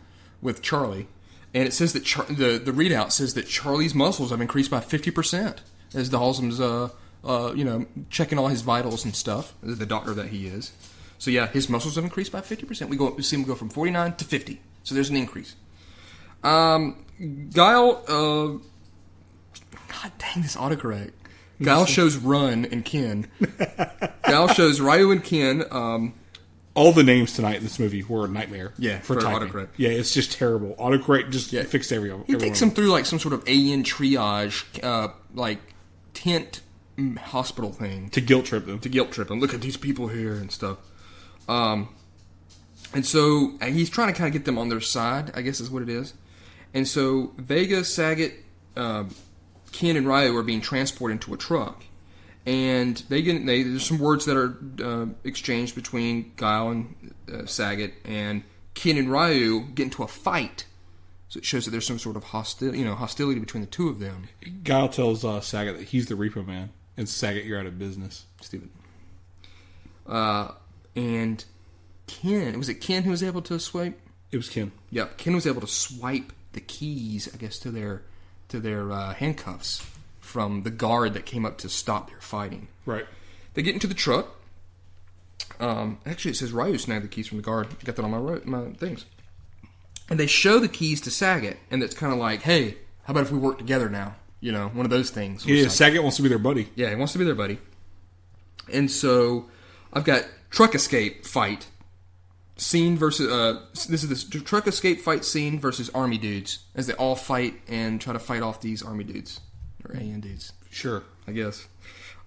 [SPEAKER 2] with Charlie, and it says that the readout says that Charlie's muscles have increased by 50% as Halsom's checking all his vitals and stuff. The doctor that he is. So yeah, his muscles have increased by 50%. We see him go from 49 to 50. So there's an increase. Guile, God dang this autocorrect. Guile shows Run and Ken. Guile shows Ryu and Ken.
[SPEAKER 1] All the names tonight in this movie were a nightmare.
[SPEAKER 2] Yeah,
[SPEAKER 1] for typing.
[SPEAKER 2] autocorrect.
[SPEAKER 1] Yeah, it's just terrible. Autocorrect just fixed everyone.
[SPEAKER 2] He takes them through like some sort of AN triage, like tent hospital thing
[SPEAKER 1] to guilt trip them.
[SPEAKER 2] Look at these people here and stuff. And so he's trying to kind of get them on their side, I guess is what it is. And so Vega, Saget, Ken, and Ryu are being transported into a truck. And there's some words that are exchanged between Guile and Saget, and Ken and Ryu get into a fight. So it shows that there's some sort of hostility between the two of them.
[SPEAKER 1] Guile tells Saget that he's the Repo Man, and Saget, you're out of business.
[SPEAKER 2] Stupid. And Ken, was it Ken who was able to swipe?
[SPEAKER 1] It was Ken.
[SPEAKER 2] Yep, Ken was able to swipe the keys, I guess, to their handcuffs from the guard that came up to stop their fighting.
[SPEAKER 1] Right.
[SPEAKER 2] They get into the truck. Actually, it says Ryu snagged the keys from the guard. I got that on my things. And they show the keys to Saget, and it's kind of like, hey, how about if we work together now? You know, one of those things.
[SPEAKER 1] Yeah,
[SPEAKER 2] like,
[SPEAKER 1] Saget wants to be their buddy.
[SPEAKER 2] Yeah, he wants to be their buddy. And so I've got truck escape fight scene versus this is the truck escape fight scene versus army dudes as they all fight and try to fight off these army dudes or AN dudes.
[SPEAKER 1] Sure,
[SPEAKER 2] I guess.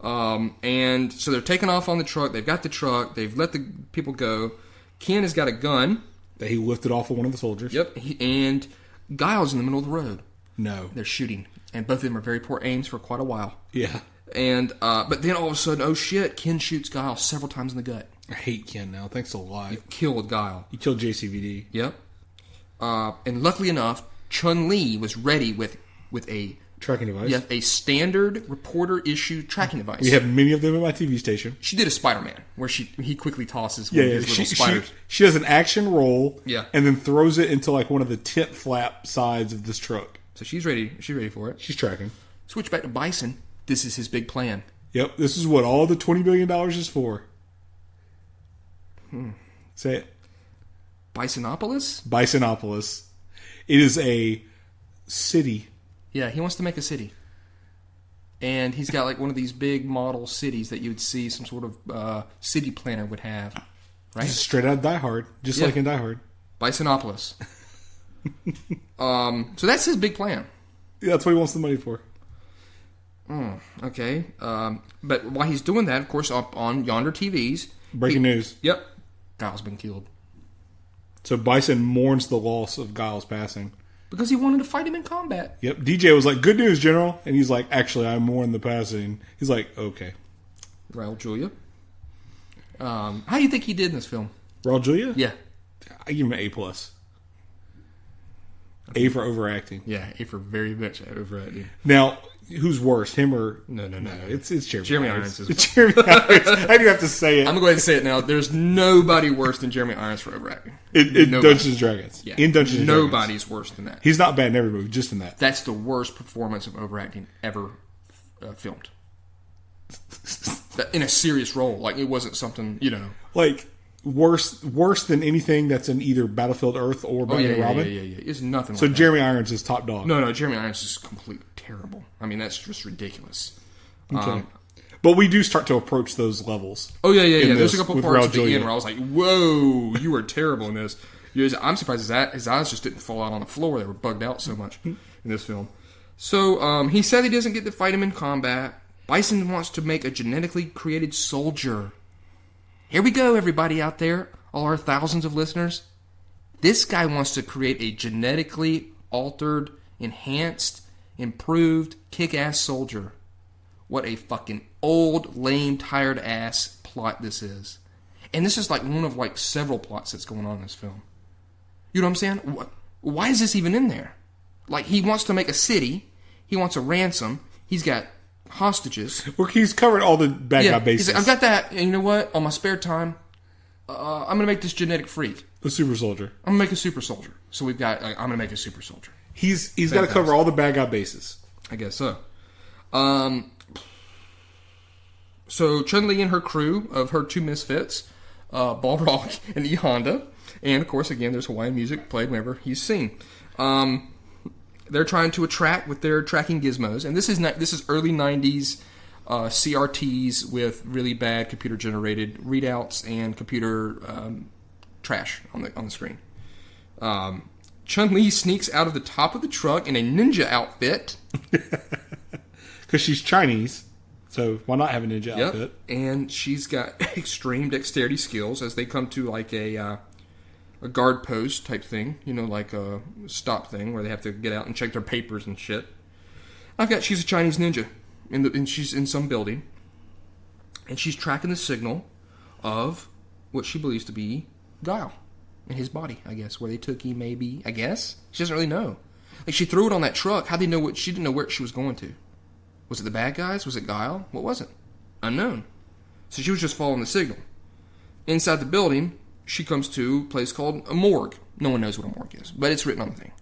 [SPEAKER 2] And so they're taking off on the truck. They've got the truck. They've let the people go. Ken has got a gun
[SPEAKER 1] that he lifted off of one of the soldiers.
[SPEAKER 2] Yep. And Guile's in the middle of the road.
[SPEAKER 1] No,
[SPEAKER 2] they're shooting, and both of them are very poor aims for quite a while.
[SPEAKER 1] Yeah.
[SPEAKER 2] And but then all of a sudden, oh shit! Ken shoots Guile several times in the gut.
[SPEAKER 1] I hate Ken now. Thanks a lot.
[SPEAKER 2] You killed Guile.
[SPEAKER 1] You killed JCVD.
[SPEAKER 2] Yep. And luckily enough, Chun-Li was ready with a
[SPEAKER 1] tracking device.
[SPEAKER 2] Yeah, a standard reporter-issued tracking device.
[SPEAKER 1] We have many of them at my TV station.
[SPEAKER 2] She did a Spider-Man, where he quickly tosses one of his little spiders.
[SPEAKER 1] She does an action roll,
[SPEAKER 2] yeah,
[SPEAKER 1] and then throws it into like one of the tent flap sides of this truck.
[SPEAKER 2] So she's ready. She's ready for it.
[SPEAKER 1] She's tracking.
[SPEAKER 2] Switch back to Bison. This is his big plan.
[SPEAKER 1] Yep, this is what all the $20 billion is for. Say it.
[SPEAKER 2] Bisonopolis?
[SPEAKER 1] Bisonopolis. It is a city.
[SPEAKER 2] Yeah, he wants to make a city. And he's got like one of these big model cities that you would see some sort of city planner would have. Right?
[SPEAKER 1] Just straight out of Die Hard. Just like in Die Hard.
[SPEAKER 2] Bisonopolis. So that's his big plan.
[SPEAKER 1] Yeah, that's what he wants the money for.
[SPEAKER 2] Okay. But while he's doing that, of course, up on yonder TVs...
[SPEAKER 1] Breaking news.
[SPEAKER 2] Yep. Guile's been killed.
[SPEAKER 1] So Bison mourns the loss of Guile's passing.
[SPEAKER 2] Because he wanted to fight him in combat.
[SPEAKER 1] Yep. DJ was like, good news, General. And he's like, actually, I mourn the passing. He's like, okay.
[SPEAKER 2] Raul Julia. How do you think he did in this film?
[SPEAKER 1] Raul Julia?
[SPEAKER 2] Yeah.
[SPEAKER 1] I give him an A+. A for overacting.
[SPEAKER 2] Yeah, A for very much overacting.
[SPEAKER 1] Now, who's worse, him or...
[SPEAKER 2] No.
[SPEAKER 1] It's Jeremy
[SPEAKER 2] Jeremy
[SPEAKER 1] Irons.
[SPEAKER 2] Irons.
[SPEAKER 1] It's Jeremy Irons. I do have to say it.
[SPEAKER 2] I'm going to go ahead and say it now. There's nobody worse than Jeremy Irons for overacting.
[SPEAKER 1] In Dungeons & Dragons.
[SPEAKER 2] Yeah.
[SPEAKER 1] In Dungeons & Dragons.
[SPEAKER 2] Nobody's worse than that.
[SPEAKER 1] He's not bad in every movie, just in that.
[SPEAKER 2] That's the worst performance of overacting ever filmed. In a serious role. Like, it wasn't something,
[SPEAKER 1] Like, worse than anything that's in either Battlefield Earth or Batman Robin.
[SPEAKER 2] Yeah. It's nothing.
[SPEAKER 1] So
[SPEAKER 2] like
[SPEAKER 1] Jeremy Irons is top dog.
[SPEAKER 2] No, Jeremy Irons is completely terrible. I mean, that's just ridiculous.
[SPEAKER 1] Okay. But we do start to approach those levels.
[SPEAKER 2] Oh yeah. There's a couple
[SPEAKER 1] with
[SPEAKER 2] parts
[SPEAKER 1] Raul
[SPEAKER 2] at the
[SPEAKER 1] Julia.
[SPEAKER 2] end where I was like, "Whoa, you were terrible in this." I'm surprised his eyes just didn't fall out on the floor. They were bugged out so much in this film. So he said he doesn't get to fight him in combat. Bison wants to make a genetically created soldier. Here we go, everybody out there, all our thousands of listeners. This guy wants to create a genetically altered, enhanced, improved, kick-ass soldier. What a fucking old, lame, tired-ass plot this is. And this is like one of like several plots that's going on in this film. You know what I'm saying? Why is this even in there? Like, he wants to make a city. He wants a ransom. He's got hostages.
[SPEAKER 1] He's covered all the bad guy bases.
[SPEAKER 2] He's like, I've got that. And you know what? On my spare time, I'm going to make this genetic freak.
[SPEAKER 1] The super soldier.
[SPEAKER 2] I'm going to make a super soldier. So we've got, I'm going to make a super soldier.
[SPEAKER 1] He's got to cover all the bad guy bases.
[SPEAKER 2] I guess so. So Chun-Li and her crew of her two misfits, Balrog and E Honda, and of course, again, there's Hawaiian music played whenever he's seen. They're trying to attract with their tracking gizmos, and this is early '90s CRTs with really bad computer generated readouts and computer trash on the screen. Chun-Li sneaks out of the top of the truck in a ninja outfit
[SPEAKER 1] because she's Chinese. So why not have a ninja outfit?
[SPEAKER 2] And she's got extreme dexterity skills as they come to like a guard post type thing, you know, like a stop thing where they have to get out and check their papers and shit. She's a Chinese ninja, and she's in some building, and she's tracking the signal of what she believes to be Guile in his body, I guess, where they took him, maybe, I guess. She doesn't really know. Like, she threw it on that truck. How'd they know she didn't know where she was going to. Was it the bad guys? Was it Guile? What was it? Unknown. So she was just following the signal. Inside the building, she comes to a place called a morgue. No one knows what a morgue is, but it's written on the thing.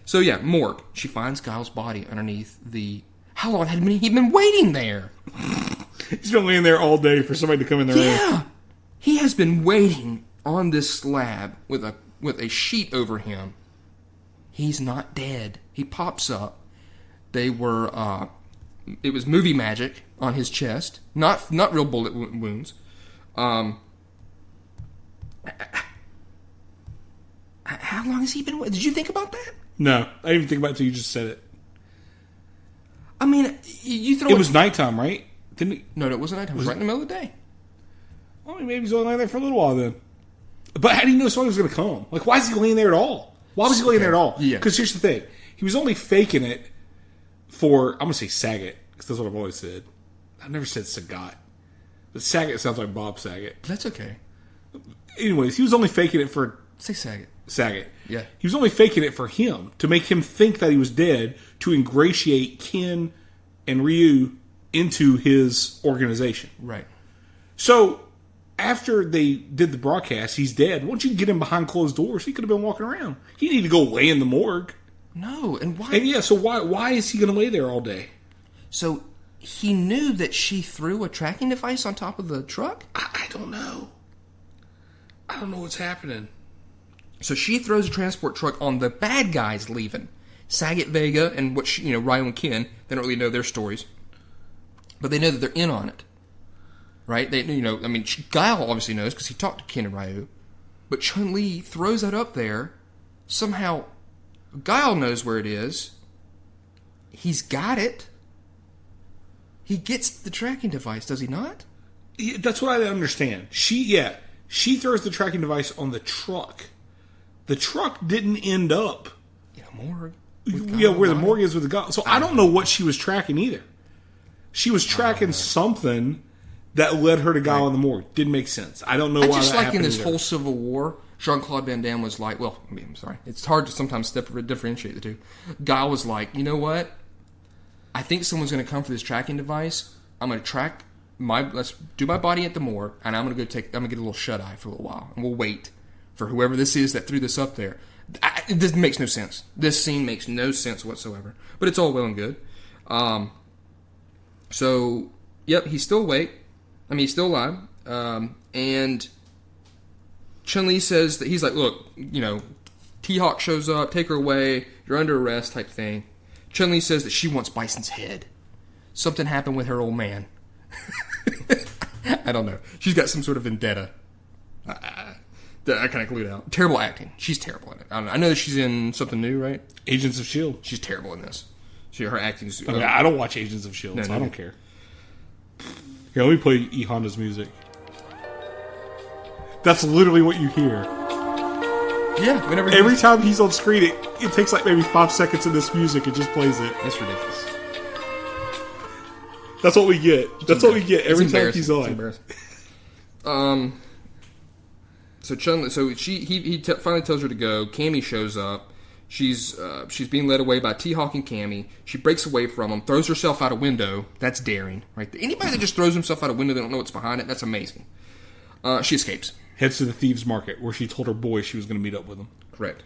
[SPEAKER 2] So yeah, morgue. She finds Guile's body underneath the... How long had he been waiting there?
[SPEAKER 1] He's been laying there all day for somebody to come in there.
[SPEAKER 2] Yeah! He has been waiting on this slab with a sheet over him. He's not dead. He pops up. They were, it was movie magic on his chest. Not real bullet wounds. How long has he been? Did you think about that?
[SPEAKER 1] No, I didn't even think about it until you just said it.
[SPEAKER 2] I mean, you throw
[SPEAKER 1] it was nighttime, right? Didn't it?
[SPEAKER 2] No, it wasn't nighttime. It was right in the middle of the day.
[SPEAKER 1] Well, maybe he's only laying there for a little while then. But how do you know somebody was going to come? Like, why is he laying there at all? Why was he laying there at all?
[SPEAKER 2] Yeah.
[SPEAKER 1] Because here's the thing. He was only faking it for, I'm going to say Saget, because that's what I've always said. I've never said Sagat. But Saget sounds like Bob Saget.
[SPEAKER 2] That's okay.
[SPEAKER 1] Anyways, he was only faking it for...
[SPEAKER 2] Say Saget.
[SPEAKER 1] Saget.
[SPEAKER 2] Yeah.
[SPEAKER 1] He was only faking it for him, to make him think that he was dead, to ingratiate Ken and Ryu into his organization.
[SPEAKER 2] Right.
[SPEAKER 1] So, after they did the broadcast, he's dead. Once you get him behind closed doors, he could have been walking around. He didn't need to go lay in the morgue.
[SPEAKER 2] No, and why?
[SPEAKER 1] And yeah, so why is he going to lay there all day?
[SPEAKER 2] So, he knew that she threw a tracking device on top of the truck?
[SPEAKER 1] I don't know. I don't know what's happening.
[SPEAKER 2] So she throws a transport truck on the bad guys leaving. Saget, Vega, and Ryu and Ken, they don't really know their stories. But they know that they're in on it. Right? Guile obviously knows because he talked to Ken and Ryu. But Chun-Li throws that up there. Somehow, Guile knows where it is. He's got it. He gets the tracking device, does he not?
[SPEAKER 1] Yeah, that's what I understand. She throws the tracking device on the truck. The truck didn't end up
[SPEAKER 2] in a morgue.
[SPEAKER 1] Where the morgue is with the guy. So I don't know what she was tracking either. She was tracking something that led her to Guile in the morgue. Didn't make sense. I don't know why that happened.
[SPEAKER 2] Just like in this whole Civil War, Jean-Claude Van Damme was like, I'm sorry. It's hard to sometimes differentiate the two. Guile was like, you know what? I think someone's going to come for this tracking device. I'm going to track let's do my body at the morgue, and I'm going to get a little shut-eye for a little while, and we'll wait for whoever this is that threw this up there. This makes no sense. This scene makes no sense whatsoever. But it's all well and good. So, yep, he's still awake. He's still alive. And Chun-Li says that he's like, look, T-Hawk shows up, take her away, you're under arrest type thing. Chun-Li says that she wants Bison's head. Something happened with her old man. I don't know. She's got some sort of vendetta. I kind of clued out. Terrible acting. She's terrible in it. I know that she's in something new, right?
[SPEAKER 1] Agents of S.H.I.E.L.D.
[SPEAKER 2] She's terrible in this. Her acting is...
[SPEAKER 1] I don't watch Agents of S.H.I.E.L.D., so I don't care. Here, let me play E. Honda's music. That's literally what you hear.
[SPEAKER 2] Yeah, whenever
[SPEAKER 1] every time he's on screen, it takes like maybe 5 seconds of this music and just plays it.
[SPEAKER 2] It's ridiculous.
[SPEAKER 1] That's what we get. That's what we get every time he's on.
[SPEAKER 2] It's embarrassing. So Chun-Li, he finally tells her to go. Cammy shows up. She's being led away by T-Hawk and Cammy. She breaks away from him, throws herself out a window. That's daring, right there. Anybody that just throws himself out a window, they don't know what's behind it. That's amazing. She escapes.
[SPEAKER 1] Heads to the thieves' market, where she told her boy she was going to meet up with him.
[SPEAKER 2] Correct.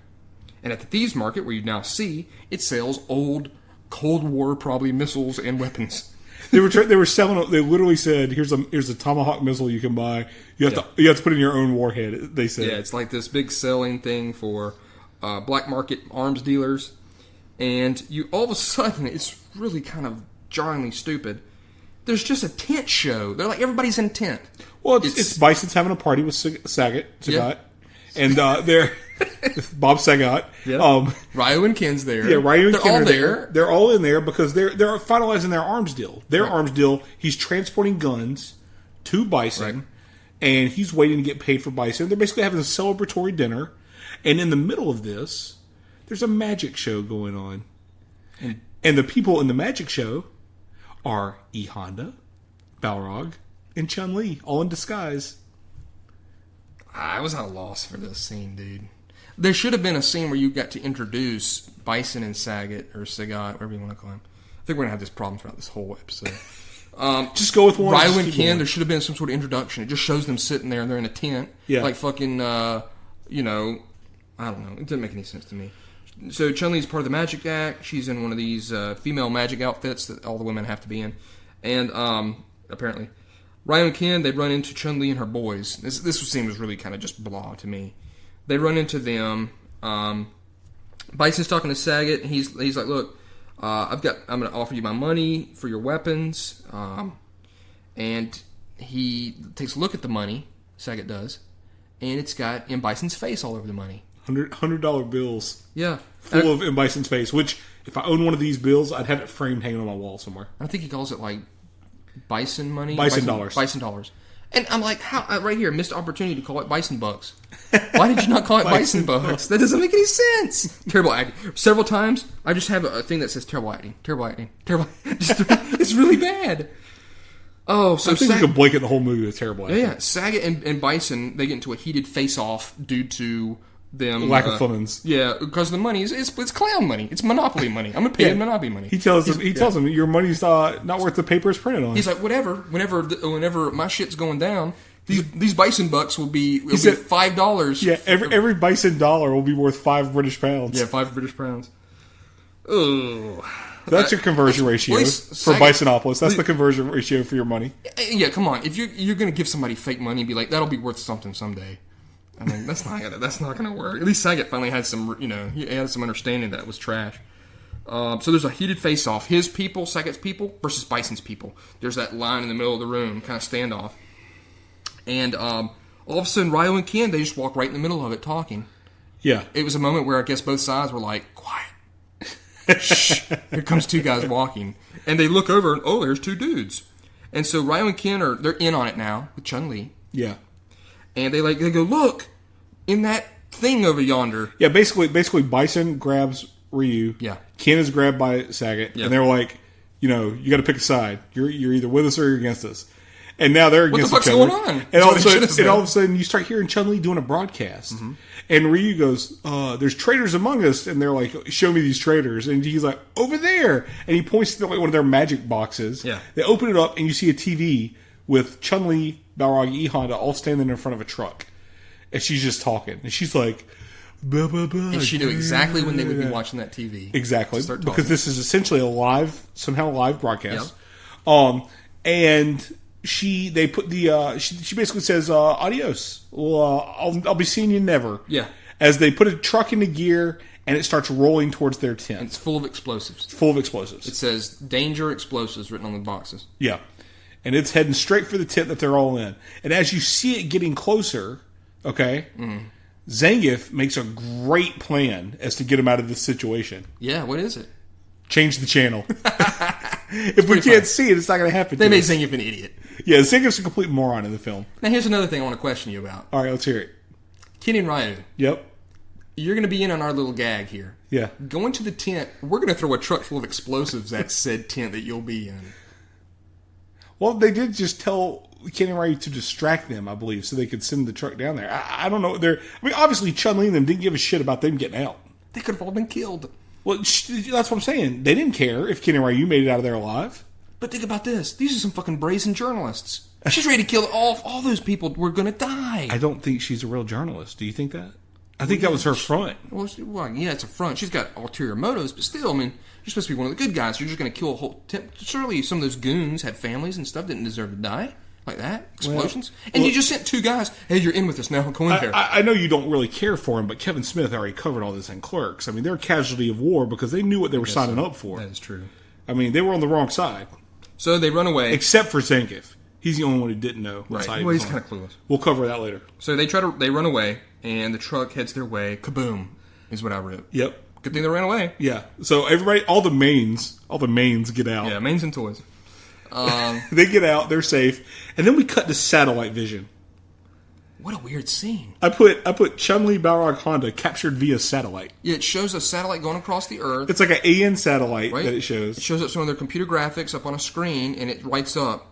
[SPEAKER 2] And at the thieves' market, where you now see, it sells old Cold War probably missiles and weapons.
[SPEAKER 1] They were selling. They literally said, "Here's a Tomahawk missile you can buy. You have to put in your own warhead." They said,
[SPEAKER 2] "Yeah, it's like this big selling thing for black market arms dealers." And you all of a sudden, it's really kind of jarringly stupid. There's just a tent show. They're like everybody's in tent.
[SPEAKER 1] Well, it's Bison's having a party with Sagat,
[SPEAKER 2] yeah.
[SPEAKER 1] And they're Bob Saget.
[SPEAKER 2] Yeah. Ryu and Ken's there.
[SPEAKER 1] Yeah, Ryu and
[SPEAKER 2] Ken
[SPEAKER 1] are
[SPEAKER 2] all
[SPEAKER 1] there. They're all in there because they're finalizing their arms deal. Their arms deal. He's transporting guns to Bison, and he's waiting to get paid for Bison. They're basically having a celebratory dinner, and in the middle of this, there's a magic show going on, and the people in the magic show are E. Honda, Balrog, and Chun-Li, all in disguise.
[SPEAKER 2] I was at a loss for this scene, dude. There should have been a scene where you got to introduce Bison and Sagat, or Sagat, whatever you want to call him. I think we're going to have this problem throughout this whole episode.
[SPEAKER 1] Just go with one.
[SPEAKER 2] Ryu and Ken, there should have been some sort of introduction. It just shows them sitting there and they're in a tent.
[SPEAKER 1] Yeah.
[SPEAKER 2] Like fucking, I don't know. It didn't make any sense to me. So Chun-Li's part of the magic act. She's in one of these female magic outfits that all the women have to be in. And apparently, Ryu and Ken, they run into Chun-Li and her boys. This scene was really kind of just blah to me. They run into them. Bison's talking to Sagat. He's like, look, I'm going to offer you my money for your weapons. And he takes a look at the money. Sagat does, and it's got M. Bison's face all over the money.
[SPEAKER 1] $100 bills.
[SPEAKER 2] Yeah.
[SPEAKER 1] Full of M. Bison's face, which, if I own one of these bills, I'd have it framed hanging on my wall somewhere.
[SPEAKER 2] I think he calls it, like, Bison money?
[SPEAKER 1] Bison dollars.
[SPEAKER 2] Bison dollars. And I'm like, how? Right here, missed opportunity to call it Bison bucks. Why did you not call it Bison bucks? That doesn't make any sense. Terrible acting. Several times, I just have a thing that says terrible acting. Terrible acting. Terrible. It's really bad. Oh, so
[SPEAKER 1] I think we could blanket the whole movie with terrible acting.
[SPEAKER 2] Yeah. Sagat and Bison, they get into a heated face-off due to them
[SPEAKER 1] lack of funds.
[SPEAKER 2] Yeah, because the money it's clown money. It's Monopoly money. I'm gonna pay him Monopoly money.
[SPEAKER 1] He tells them your money's not worth the paper it's printed on.
[SPEAKER 2] He's like, whatever. Whenever my shit's going down, these Bison bucks will be $5.
[SPEAKER 1] Yeah, every Bison dollar will be worth £5 British.
[SPEAKER 2] Yeah, £5 British. Oh.
[SPEAKER 1] That's your conversion ratio for Bisonopolis. That's the conversion ratio for your money.
[SPEAKER 2] Yeah, come on. If you're going to give somebody fake money and be like, that'll be worth something someday. I mean, that's not gonna work. At least Sagat finally had some, he had some understanding that it was trash. So there's a heated face-off. His people, Sagat's people, versus Bison's people. There's that line in the middle of the room, kind of standoff. And all of a sudden, Ryu and Ken, they just walk right in the middle of it talking.
[SPEAKER 1] Yeah.
[SPEAKER 2] It was a moment where I guess both sides were like, quiet. Shh. Here comes two guys walking. And they look over and, oh, there's two dudes. And so Ryu and Ken they're in on it now with Chun-Li.
[SPEAKER 1] Yeah.
[SPEAKER 2] And they go, look, in that thing over yonder.
[SPEAKER 1] Yeah, basically Bison grabs Ryu.
[SPEAKER 2] Yeah.
[SPEAKER 1] Ken is grabbed by Sagat. Yeah. And they're like, you got to pick a side. You're either with us or you're against us. And now they're against each other.
[SPEAKER 2] What the fuck's going on?
[SPEAKER 1] And all of a sudden, you start hearing Chun-Li doing a broadcast. Mm-hmm. And Ryu goes, there's traitors among us. And they're like, show me these traitors. And he's like, over there. And he points to one of their magic boxes.
[SPEAKER 2] Yeah.
[SPEAKER 1] They open it up, and you see a TV with Chun-Li, Balrog, E. Honda all standing in front of a truck. And she's just talking. And she's like, bah, bah, bah,
[SPEAKER 2] and she knew exactly when they would be watching that TV.
[SPEAKER 1] Exactly. Because this is essentially somehow live broadcast. Yep. And they put the she basically says adios. Well, I'll be seeing you never.
[SPEAKER 2] Yeah.
[SPEAKER 1] As they put a truck into gear and it starts rolling towards their tent.
[SPEAKER 2] And it's full of explosives.
[SPEAKER 1] Full of explosives.
[SPEAKER 2] It says danger explosives written on the boxes.
[SPEAKER 1] Yeah. And it's heading straight for the tent that they're all in. And as you see it getting closer, okay, Zangief makes a great plan as to get him out of this situation.
[SPEAKER 2] Yeah, what is it?
[SPEAKER 1] Change the channel. If we can't see it, it's not going to happen.
[SPEAKER 2] They made Zangief an idiot.
[SPEAKER 1] Yeah, Zangief's a complete moron in the film.
[SPEAKER 2] Now, here's another thing I want to question you about.
[SPEAKER 1] All right, let's hear it.
[SPEAKER 2] Kenny and Ryu.
[SPEAKER 1] Yep.
[SPEAKER 2] You're going to be in on our little gag here.
[SPEAKER 1] Yeah.
[SPEAKER 2] Go into the tent. We're going to throw a truck full of explosives at said tent that you'll be in.
[SPEAKER 1] Well, they did just tell Kenny and Ryu to distract them, I believe, so they could send the truck down there. I don't know. Obviously, Chun-Li and them didn't give a shit about them getting out.
[SPEAKER 2] They could have all been killed.
[SPEAKER 1] Well, that's what I'm saying. They didn't care if Kenny and Ryu made it out of there alive.
[SPEAKER 2] But think about this. These are some fucking brazen journalists. She's ready to kill all those people. We're going to die.
[SPEAKER 1] I don't think she's a real journalist. Do you think that? I think that was her front.
[SPEAKER 2] Well, yeah, it's a front. She's got ulterior motives, but still, I mean, you're supposed to be one of the good guys. So you're just going to kill a whole... Surely some of those goons had families and stuff, didn't deserve to die like that. Explosions. You just sent two guys. Hey, you're in with us now. Go in there.
[SPEAKER 1] I know you don't really care for him, but Kevin Smith already covered all this in Clerks. I mean, they're a casualty of war because they knew what they were signing up for.
[SPEAKER 2] That is true.
[SPEAKER 1] I mean, they were on the wrong side.
[SPEAKER 2] So they run away.
[SPEAKER 1] Except for Zangief. He's the only one who didn't know.
[SPEAKER 2] Right. Well, he's kind of clueless.
[SPEAKER 1] We'll cover that later.
[SPEAKER 2] So they run away, and the truck heads their way. Kaboom is what I wrote.
[SPEAKER 1] Yep.
[SPEAKER 2] Good thing they ran away.
[SPEAKER 1] Yeah. So everybody, all the mains get out.
[SPEAKER 2] Yeah, mains and toys.
[SPEAKER 1] They get out. They're safe. And then we cut to satellite vision.
[SPEAKER 2] What a weird scene.
[SPEAKER 1] I put Chun-Li Balrog Honda captured via satellite.
[SPEAKER 2] Yeah, it shows a satellite going across the Earth.
[SPEAKER 1] It's like an AN satellite that it shows.
[SPEAKER 2] It shows up some of their computer graphics up on a screen, and it writes up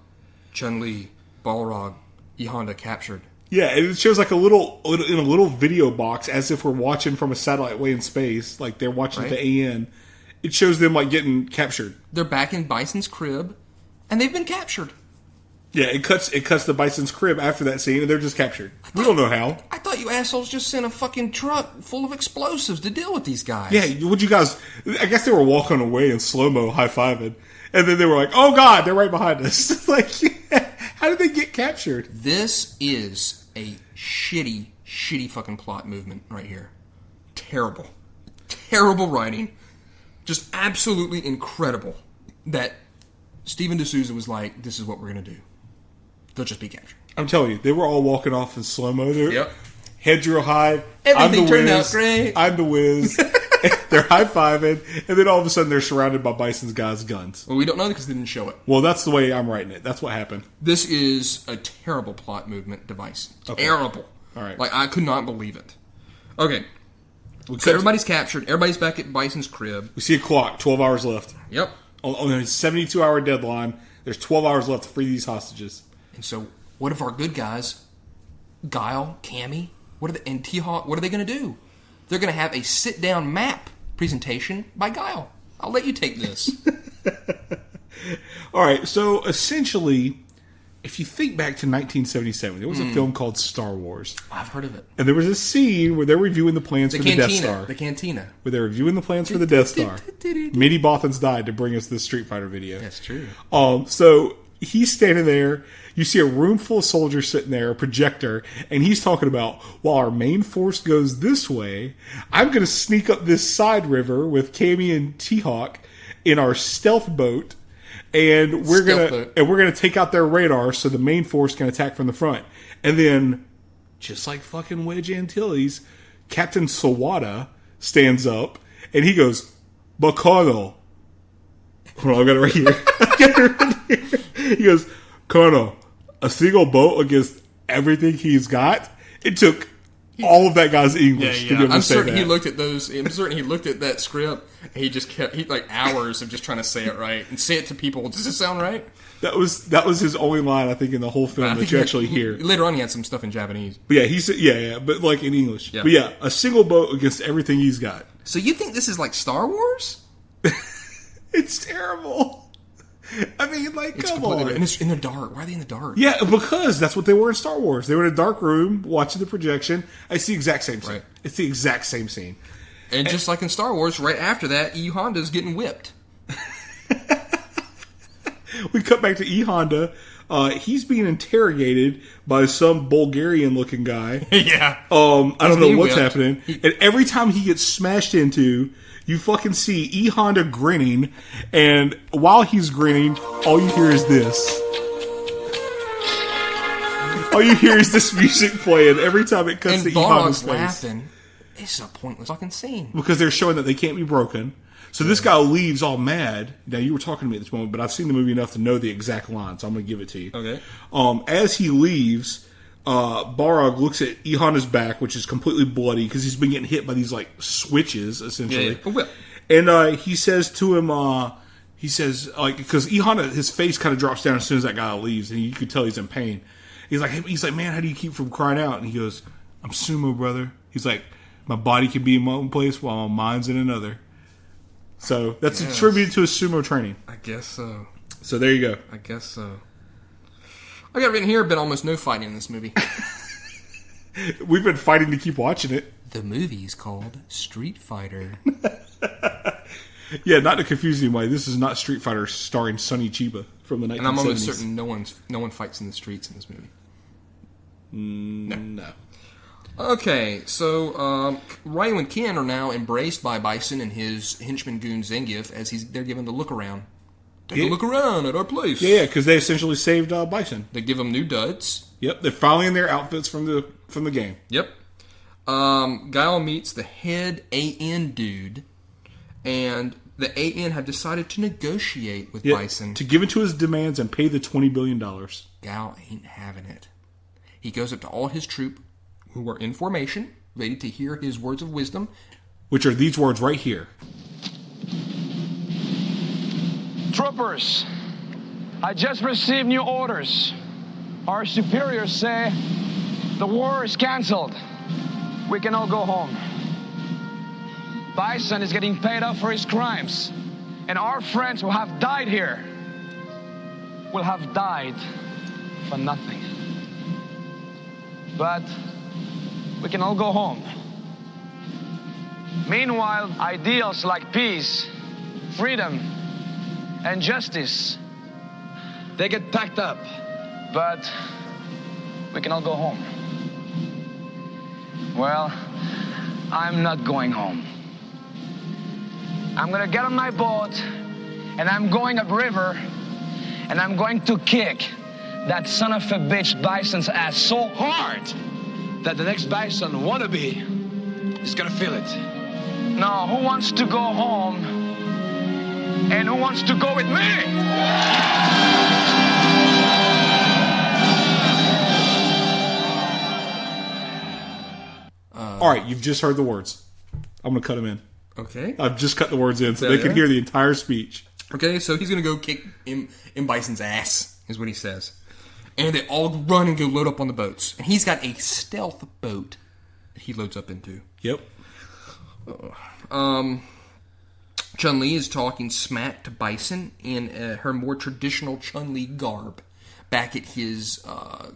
[SPEAKER 2] Chun-Li, Balrog, E Honda captured.
[SPEAKER 1] Yeah, and it shows like in a little video box as if we're watching from a satellite way in space, like they're watching the AN. It shows them like getting captured.
[SPEAKER 2] They're back in Bison's crib, and they've been captured.
[SPEAKER 1] Yeah, it cuts to Bison's crib after that scene, and they're just captured. We don't know how.
[SPEAKER 2] I thought you assholes just sent a fucking truck full of explosives to deal with these guys.
[SPEAKER 1] Yeah, would you guys... I guess they were walking away in slow-mo, high-fiving, and then they were like, oh God, they're right behind us. Like, how did they get captured?
[SPEAKER 2] This is a shitty fucking plot movement right here. Terrible. Terrible writing. Just absolutely incredible that Steven D'Souza was like, this is what we're going to do. They'll just be captured.
[SPEAKER 1] I'm telling you, they were all walking off in slow-mo.
[SPEAKER 2] Yep.
[SPEAKER 1] Heads real high.
[SPEAKER 2] Everything turned out great.
[SPEAKER 1] I'm the whiz. They're high-fiving, and then all of a sudden they're surrounded by Bison's guys' guns.
[SPEAKER 2] Well, we don't know because they didn't show it.
[SPEAKER 1] Well, that's the way I'm writing it. That's what happened.
[SPEAKER 2] This is a terrible plot movement device.
[SPEAKER 1] Okay.
[SPEAKER 2] Terrible.
[SPEAKER 1] All right.
[SPEAKER 2] Like, I could not believe it. Okay. So everybody's captured. Everybody's back at Bison's crib.
[SPEAKER 1] We see a clock. 12 hours left.
[SPEAKER 2] Yep.
[SPEAKER 1] On a 72-hour deadline, there's 12 hours left to free these hostages.
[SPEAKER 2] And so, what if our good guys, Guile, Cammy, and T-Hawk, what are they going to do? They're going to have a sit-down map presentation by Guile. I'll let you take this.
[SPEAKER 1] All right, so essentially, if you think back to 1977, there was a film called Star Wars.
[SPEAKER 2] I've heard of it.
[SPEAKER 1] And there was a scene where they're reviewing the plans for the Death Star.
[SPEAKER 2] The cantina.
[SPEAKER 1] Where they're reviewing the plans for the Death Star. Minnie Bothans died to bring us this Street Fighter video.
[SPEAKER 2] That's true.
[SPEAKER 1] So he's standing there. You see a room full of soldiers sitting there, a projector, and he's talking about, while our main force goes this way, I'm going to sneak up this side river with Cammy and T-Hawk in our stealth boat, and we're gonna take out their radar so the main force can attack from the front. And then, just like fucking Wedge Antilles, Captain Sawada stands up and he goes, "Bacano." Hold on, I got it right here. He goes, "Colonel, a single boat against everything he's got." It took all of that guy's English to be able to say that.
[SPEAKER 2] I'm certain he looked at that script and he just kept hours of just trying to say it right and say it to people. Does it sound right?
[SPEAKER 1] That was his only line, I think, in the whole film that you actually hear.
[SPEAKER 2] Later on, he had some stuff in Japanese.
[SPEAKER 1] But yeah, he said, but like in English.
[SPEAKER 2] Yeah.
[SPEAKER 1] But yeah, a single boat against everything he's got.
[SPEAKER 2] So you think this is like Star Wars?
[SPEAKER 1] It's terrible. I mean, like, come on.
[SPEAKER 2] And it's in the dark. Why are they in the dark?
[SPEAKER 1] Yeah, because that's what they were in Star Wars. They were in a dark room watching the projection. It's the exact same scene. Right. It's the exact same scene.
[SPEAKER 2] And just like in Star Wars, right after that, E Honda's getting whipped.
[SPEAKER 1] We cut back to E Honda He's being interrogated by some Bulgarian-looking guy.
[SPEAKER 2] Yeah.
[SPEAKER 1] I don't know what's happening. And every time he gets smashed into, you fucking see E. Honda grinning. And while he's grinning, all you hear is this. All you hear is this music playing every time it cuts to E. Honda's face.
[SPEAKER 2] Laughing. This is a pointless fucking scene.
[SPEAKER 1] Because they're showing that they can't be broken. So this guy leaves all mad. Now, you were talking to me at this moment, but I've seen the movie enough to know the exact line, so I'm going to give it to you.
[SPEAKER 2] Okay.
[SPEAKER 1] As he leaves, Balrog looks at E. Honda's back, which is completely bloody because he's been getting hit by these, like, switches, essentially.
[SPEAKER 2] Yeah.
[SPEAKER 1] And he says to him, because E. Honda, his face kind of drops down as soon as that guy leaves, and you could tell he's in pain. He's like, man, how do you keep from crying out? And he goes, I'm sumo, brother. He's like, my body can be in one place while my mind's in another. So that's a tribute to his sumo training.
[SPEAKER 2] I guess so.
[SPEAKER 1] So there you go.
[SPEAKER 2] I guess so. I got written here, but almost no fighting in this movie.
[SPEAKER 1] We've been fighting to keep watching it.
[SPEAKER 2] The movie's called Street Fighter.
[SPEAKER 1] Yeah, not to confuse anybody. This is not Street Fighter starring Sonny Chiba from the 1970s.
[SPEAKER 2] And I'm almost certain no one fights in the streets in this movie.
[SPEAKER 1] No.
[SPEAKER 2] Okay, so Ryu and Ken are now embraced by Bison and his henchman goon Zangief as they're given the look around. Take a look around at our place.
[SPEAKER 1] Yeah, because they essentially saved Bison.
[SPEAKER 2] They give them new duds.
[SPEAKER 1] Yep, they're finally in their outfits from the game.
[SPEAKER 2] Yep. Guile meets the head AN dude, and the AN have decided to negotiate with Bison.
[SPEAKER 1] To give in to his demands and pay the $20 billion.
[SPEAKER 2] Guile ain't having it. He goes up to all his troop, who are in formation, ready to hear his words of wisdom.
[SPEAKER 1] Which are these words right here.
[SPEAKER 3] Troopers, I just received new orders. Our superiors say the war is canceled. We can all go home. Bison is getting paid up for his crimes. And our friends who have died here will have died for nothing. But we can all go home. Meanwhile, ideals like peace, freedom, and justice, they get packed up. But we can all go home. Well, I'm not going home. I'm gonna get on my boat, and I'm going upriver, and I'm going to kick that son of a bitch Bison's ass so hard that the next Bison wannabe is gonna feel it. Now, who wants to go home? And who wants to go with me?
[SPEAKER 1] All right, you've just heard the words. I'm going to cut them in.
[SPEAKER 2] Okay.
[SPEAKER 1] I've just cut the words in so they can hear the entire speech.
[SPEAKER 2] Okay, so he's going to go kick M. Bison's ass, is what he says. And they all run and go load up on the boats. And he's got a stealth boat that he loads up into.
[SPEAKER 1] Yep.
[SPEAKER 2] Chun-Li is talking smack to Bison in her more traditional Chun-Li garb. Back at his...
[SPEAKER 1] Her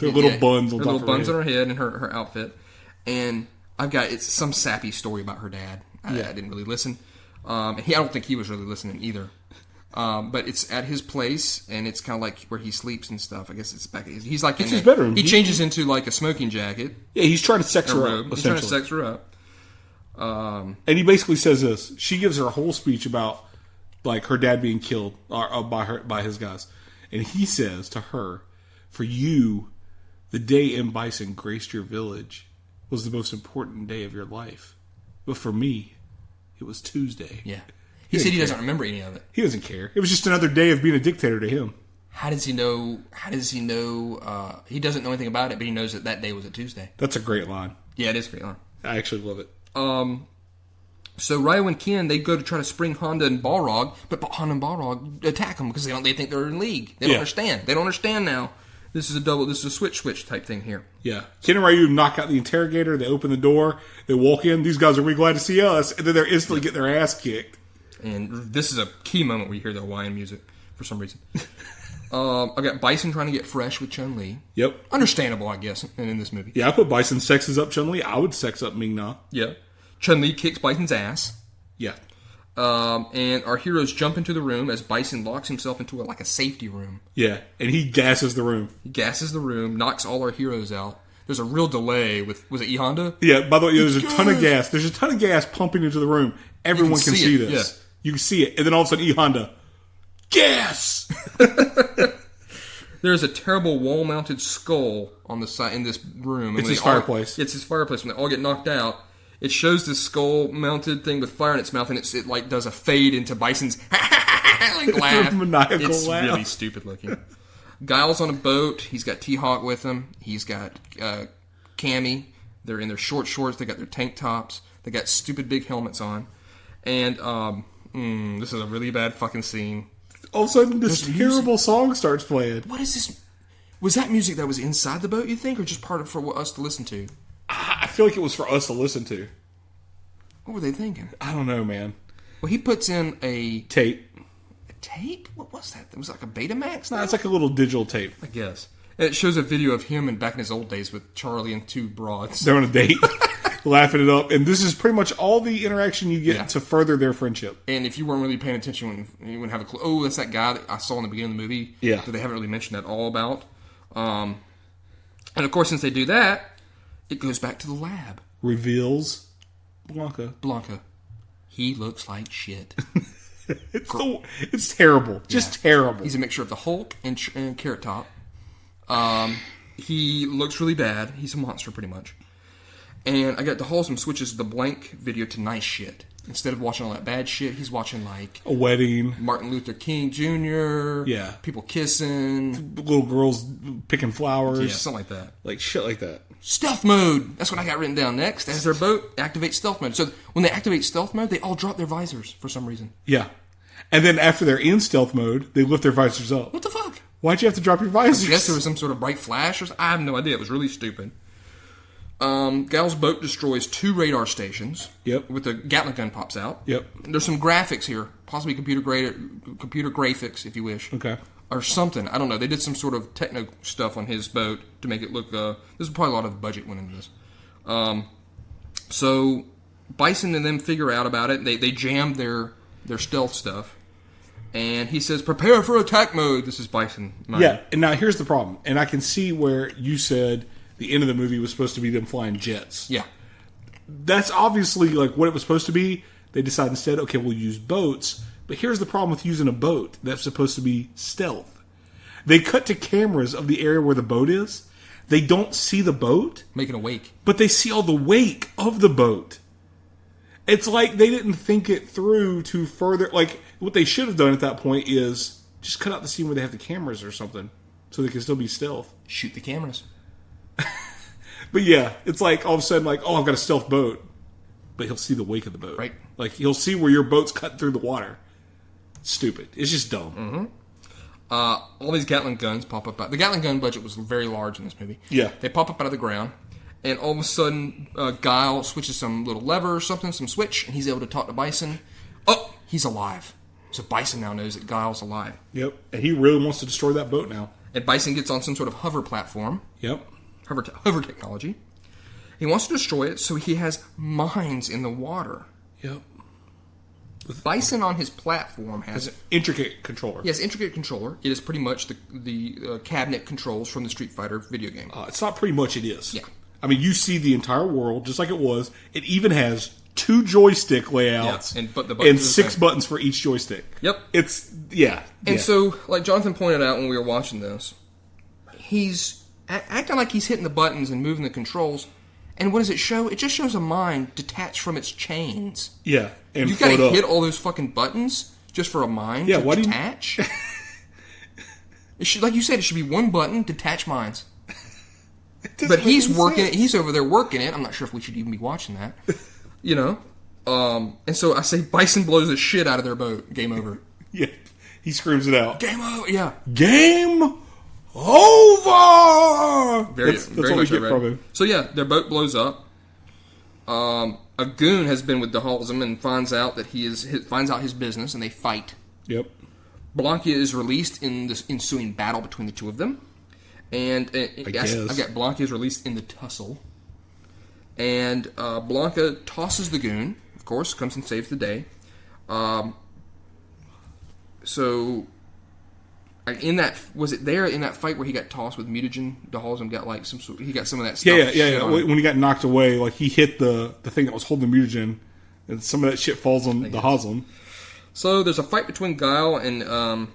[SPEAKER 1] little buns on top of her head. Her
[SPEAKER 2] little buns on her head and her outfit. And it's some sappy story about her dad. I didn't really listen. I don't think he was really listening either. But it's at his place, and it's kind of like where he sleeps and stuff. I guess it's back. He's like
[SPEAKER 1] it's his bedroom.
[SPEAKER 2] He changes into like a smoking jacket.
[SPEAKER 1] Yeah, he's trying to sex her up.
[SPEAKER 2] He's trying to sex her up.
[SPEAKER 1] And he basically says this. She gives her a whole speech about like her dad being killed by his guys, and he says to her, "For you, the day M. Bison graced your village was the most important day of your life, but for me, it was Tuesday."
[SPEAKER 2] Yeah. He said he doesn't remember any of it.
[SPEAKER 1] He doesn't care. It was just another day of being a dictator to him.
[SPEAKER 2] How does he know? He doesn't know anything about it, but he knows that day was a Tuesday.
[SPEAKER 1] That's a great line.
[SPEAKER 2] Yeah, it is a great line.
[SPEAKER 1] I actually love it.
[SPEAKER 2] So Ryu and Ken, they go to try to spring Honda and Balrog, but Honda and Balrog attack them because they think they're in league. They don't understand. They don't understand now. This is a switch type thing here.
[SPEAKER 1] Yeah. Ken and Ryu knock out the interrogator. They open the door. They walk in. These guys are really glad to see us. And then they're instantly getting their ass kicked. And
[SPEAKER 2] this is a key moment where you hear the Hawaiian music for some reason. I got Bison trying to get fresh with Chun-Li.
[SPEAKER 1] Yep.
[SPEAKER 2] Understandable, I guess, in this movie.
[SPEAKER 1] Yeah, I put Bison sexes up Chun-Li. I would sex up Ming-Na.
[SPEAKER 2] Yeah. Chun-Li kicks Bison's ass.
[SPEAKER 1] Yeah.
[SPEAKER 2] And our heroes jump into the room as Bison locks himself into a safety room.
[SPEAKER 1] Yeah, and he gasses the room.
[SPEAKER 2] He gasses the room, knocks all our heroes out. There's a real delay with... Was it E Honda?
[SPEAKER 1] Yeah, by the way, there's a ton of gas. There's a ton of gas pumping into the room. Everyone can see this. Yeah. You can see it. And then all of a sudden, E Honda, gas!
[SPEAKER 2] There's a terrible wall-mounted skull on the side in this room.
[SPEAKER 1] It's his fireplace.
[SPEAKER 2] It's his fireplace. When they all get knocked out, it shows this skull-mounted thing with fire in its mouth, and it does a fade into Bison's laugh.
[SPEAKER 1] Maniacal
[SPEAKER 2] it's
[SPEAKER 1] laugh.
[SPEAKER 2] Really stupid looking. Guile's on a boat. He's got T-Hawk with him. He's got Cammy. They're in their short shorts. They got their tank tops. They got stupid big helmets on. And this is a really bad fucking scene.
[SPEAKER 1] All of a sudden, this terrible song starts playing.
[SPEAKER 2] What is this? Was that music that was inside the boat, you think, or just part of for us to listen to?
[SPEAKER 1] I feel like it was for us to listen to.
[SPEAKER 2] What were they thinking?
[SPEAKER 1] I don't know, man.
[SPEAKER 2] Well, he puts in a
[SPEAKER 1] tape.
[SPEAKER 2] A tape? What was that? It was like a Betamax?
[SPEAKER 1] No, it's like a little digital tape.
[SPEAKER 2] I guess. And it shows a video of him back in his old days with Charlie and two broads.
[SPEAKER 1] They're on a date. Laughing it up, and this is pretty much all the interaction you get to further their friendship.
[SPEAKER 2] And if you weren't really paying attention, when you wouldn't have a clue. Oh, that's that guy that I saw in the beginning of the movie.
[SPEAKER 1] Yeah,
[SPEAKER 2] that they haven't really mentioned at all about. And of course, since they do that, it goes back to the lab.
[SPEAKER 1] Reveals Blanca. He
[SPEAKER 2] looks like shit.
[SPEAKER 1] It's terrible. Just terrible.
[SPEAKER 2] He's a mixture of the Hulk and Carrot Top. He looks really bad. He's a monster, pretty much. And I got the Halsem switches the blank video to nice shit. Instead of watching all that bad shit, he's watching
[SPEAKER 1] a wedding,
[SPEAKER 2] Martin Luther King Jr., people kissing,
[SPEAKER 1] little girls picking flowers,
[SPEAKER 2] something like that,
[SPEAKER 1] shit like that.
[SPEAKER 2] Stealth mode. That's what I got written down next. As their boat activates stealth mode. So when they activate stealth mode, they all drop their visors for some reason.
[SPEAKER 1] Yeah, and then after they're in stealth mode, they lift their visors up.
[SPEAKER 2] What the fuck?
[SPEAKER 1] Why'd you have to drop your visors?
[SPEAKER 2] I guess there was some sort of bright flash, or something. I have no idea. It was really stupid. Gal's boat destroys 2 radar stations.
[SPEAKER 1] Yep.
[SPEAKER 2] With the Gatling gun pops out.
[SPEAKER 1] Yep.
[SPEAKER 2] There's some graphics here, possibly computer graphics, if you wish.
[SPEAKER 1] Okay.
[SPEAKER 2] Or something. I don't know. They did some sort of techno stuff on his boat to make it look. This is probably a lot of the budget went into this. So Bison and them figure out about it. They jam their stealth stuff. And he says, "Prepare for attack mode." This is Bison.
[SPEAKER 1] Yeah. And now here's the problem. And I can see where you said the end of the movie was supposed to be them flying jets.
[SPEAKER 2] Yeah.
[SPEAKER 1] That's obviously what it was supposed to be. They decide instead, okay, we'll use boats. But here's the problem with using a boat that's supposed to be stealth. They cut to cameras of the area where the boat is. They don't see the boat.
[SPEAKER 2] Making a wake.
[SPEAKER 1] But they see all the wake of the boat. It's like they didn't think it through to further... what they should have done at that point is just cut out the scene where they have the cameras or something so they can still be stealth.
[SPEAKER 2] Shoot the cameras.
[SPEAKER 1] But yeah, it's all of a sudden I've got a stealth boat, but he'll see the wake of the boat.
[SPEAKER 2] Right.
[SPEAKER 1] He'll see where your boat's cut through the water. Stupid. It's just dumb.
[SPEAKER 2] Mm-hmm. All these Gatling guns pop up. The Gatling gun budget was very large in this movie.
[SPEAKER 1] Yeah.
[SPEAKER 2] They pop up out of the ground, and all of a sudden, Guile switches some little lever or something, some switch, and he's able to talk to Bison. Oh, he's alive. So Bison now knows that Guile's alive.
[SPEAKER 1] Yep. And he really wants to destroy that boat now.
[SPEAKER 2] And Bison gets on some sort of hover platform.
[SPEAKER 1] Yep.
[SPEAKER 2] Hover technology. He wants to destroy it, so he has mines in the water.
[SPEAKER 1] Yep.
[SPEAKER 2] Bison on his platform has
[SPEAKER 1] an intricate controller.
[SPEAKER 2] Yes, intricate controller. It is pretty much the cabinet controls from the Street Fighter video game.
[SPEAKER 1] It's not pretty much, it is.
[SPEAKER 2] Yeah.
[SPEAKER 1] I mean, you see the entire world just like it was. It even has 2 joystick layouts
[SPEAKER 2] and
[SPEAKER 1] 6 buttons for each joystick.
[SPEAKER 2] Yep.
[SPEAKER 1] And
[SPEAKER 2] so, like Jonathan pointed out when we were watching this, he's acting like he's hitting the buttons and moving the controls. And what does it show? It just shows a mine detached from its chains.
[SPEAKER 1] Yeah. And
[SPEAKER 2] you've got to hit all those fucking buttons just for a mine to detach? It should, like you said, it should be 1 button, detach mines. But he's working it. He's over there working it. I'm not sure if we should even be watching that. And so I say Bison blows the shit out of their boat. Game over.
[SPEAKER 1] Yeah. He screams it out.
[SPEAKER 2] Game over. Yeah.
[SPEAKER 1] Game over!
[SPEAKER 2] That's
[SPEAKER 1] what we get from him.
[SPEAKER 2] So yeah, their boat blows up. A goon has been with the Halsem and finds out his business, and they fight.
[SPEAKER 1] Yep.
[SPEAKER 2] Blanca is released in this ensuing battle between the two of them. And I got Blanca is released in the tussle. And Blanca tosses the goon, of course, comes and saves the day. So, in that fight where he got tossed with mutagen? Dhalsim got like he got some of that stuff.
[SPEAKER 1] Yeah. When he got knocked away, like he hit the thing that was holding the mutagen, and some of that shit falls on Dhalsim.
[SPEAKER 2] So there's a fight between Guile and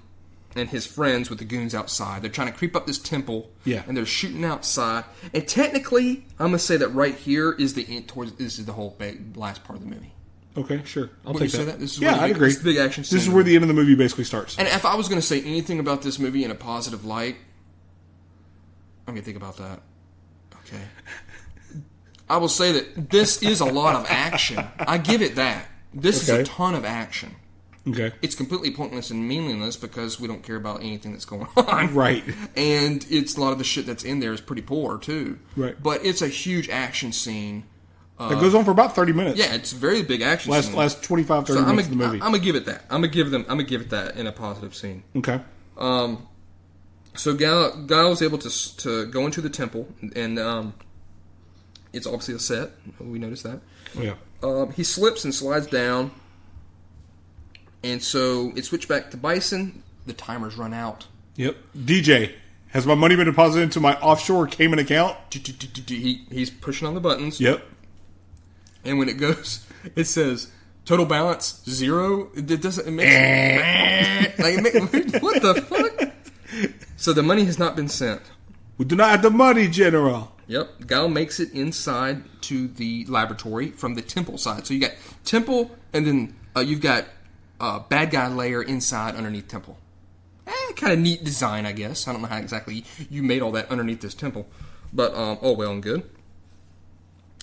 [SPEAKER 2] his friends with the goons outside. They're trying to creep up this temple.
[SPEAKER 1] Yeah.
[SPEAKER 2] And they're shooting outside. And technically, I'm gonna say that right here is this is the whole last part of the movie.
[SPEAKER 1] Okay, sure. I'll
[SPEAKER 2] Wouldn't
[SPEAKER 1] take
[SPEAKER 2] you
[SPEAKER 1] that.
[SPEAKER 2] say that? This is
[SPEAKER 1] I'd agree.
[SPEAKER 2] This is the big action scene.
[SPEAKER 1] This is where the end of the movie basically starts.
[SPEAKER 2] And if I was going to say anything about this movie in a positive light, I'm going to think about that. Okay. I will say that this is a lot of action. I give it that. This is a ton of action.
[SPEAKER 1] Okay.
[SPEAKER 2] It's completely pointless and meaningless because we don't care about anything that's going on.
[SPEAKER 1] Right. And
[SPEAKER 2] it's a lot of the shit that's in there is pretty poor, too.
[SPEAKER 1] Right.
[SPEAKER 2] But it's a huge action scene.
[SPEAKER 1] It goes on for about 30 minutes.
[SPEAKER 2] Yeah, it's a very big action scene.
[SPEAKER 1] Last 25, 30 minutes of the movie.
[SPEAKER 2] I'm going to give it that. I'm going to give it that in a positive scene.
[SPEAKER 1] Okay.
[SPEAKER 2] So Guile was able to go into the temple, and it's obviously a set. We noticed that.
[SPEAKER 1] Yeah.
[SPEAKER 2] He slips and slides down, and so it switched back to Bison. The timers run out. Yep.
[SPEAKER 1] DJ, has my money been deposited into my offshore Cayman account?
[SPEAKER 2] He's pushing on the buttons.
[SPEAKER 1] Yep.
[SPEAKER 2] And when it goes, it says total balance 0. It doesn't. It makes what the fuck? So the money has not been sent.
[SPEAKER 1] We do not have the money, General.
[SPEAKER 2] Yep. Guile makes it inside to the laboratory from the temple side. So you got temple, and then you've got bad guy layer inside underneath temple. Kind of neat design, I guess. I don't know how exactly you made all that underneath this temple, but all well and good.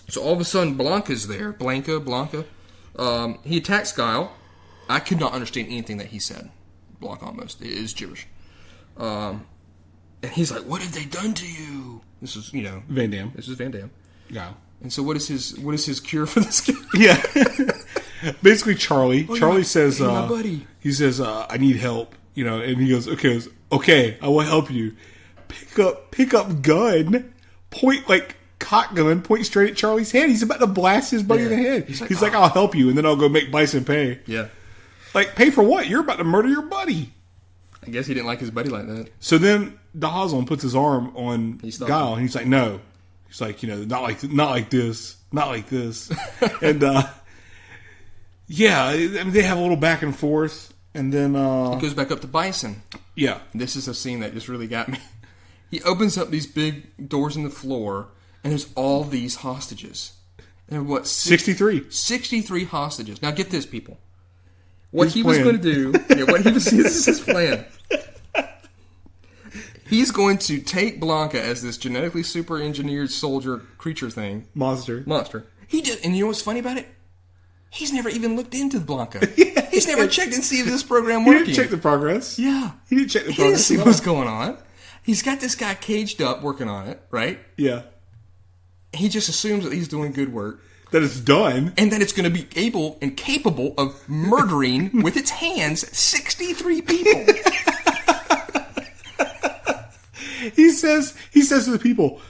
[SPEAKER 2] So all of a sudden, Blanca's there. Blanca. He attacks Guile. I could not understand anything that he said. Blanca almost. It is gibberish. And he's like, "What have they done to you?" This is,
[SPEAKER 1] Van Damme.
[SPEAKER 2] This is Van Damme.
[SPEAKER 1] Guile.
[SPEAKER 2] And so what is his cure for this guy?
[SPEAKER 1] Yeah. Basically, Charlie. Charlie says,
[SPEAKER 2] my buddy.
[SPEAKER 1] He says, "I need help." And he goes, "Okay, I will help you. Pick up gun, point cock gun, point straight at Charlie's head. He's about to blast his buddy in the head. He's like, I'll help you, and then I'll go make Bison pay."
[SPEAKER 2] Yeah.
[SPEAKER 1] Pay for what? You're about to murder your buddy.
[SPEAKER 2] I guess he didn't like his buddy like that.
[SPEAKER 1] So then Dhalsim puts his arm on Guile, and he's like, "No." He's like, not like this. And, yeah, they have a little back and forth. And then
[SPEAKER 2] it goes back up to Bison.
[SPEAKER 1] Yeah.
[SPEAKER 2] This is a scene that just really got me. He opens up these big doors in the floor, and there's all these hostages. There are
[SPEAKER 1] 63.
[SPEAKER 2] 63 hostages. Now get this, people. What he was going to do, this is his plan. He's going to take Blanca as this genetically super engineered soldier creature thing.
[SPEAKER 1] Monster.
[SPEAKER 2] He did, and you know what's funny about it? He's never even looked into Blanca. He's never checked and see if this program working.
[SPEAKER 1] He didn't check the progress.
[SPEAKER 2] Yeah.
[SPEAKER 1] He didn't check the progress.
[SPEAKER 2] He didn't see what's going on. He's got this guy caged up working on it, right?
[SPEAKER 1] Yeah.
[SPEAKER 2] He just assumes that he's doing good work.
[SPEAKER 1] That it's done.
[SPEAKER 2] And that it's going to be able and capable of murdering with its hands 63 people.
[SPEAKER 1] He says to the people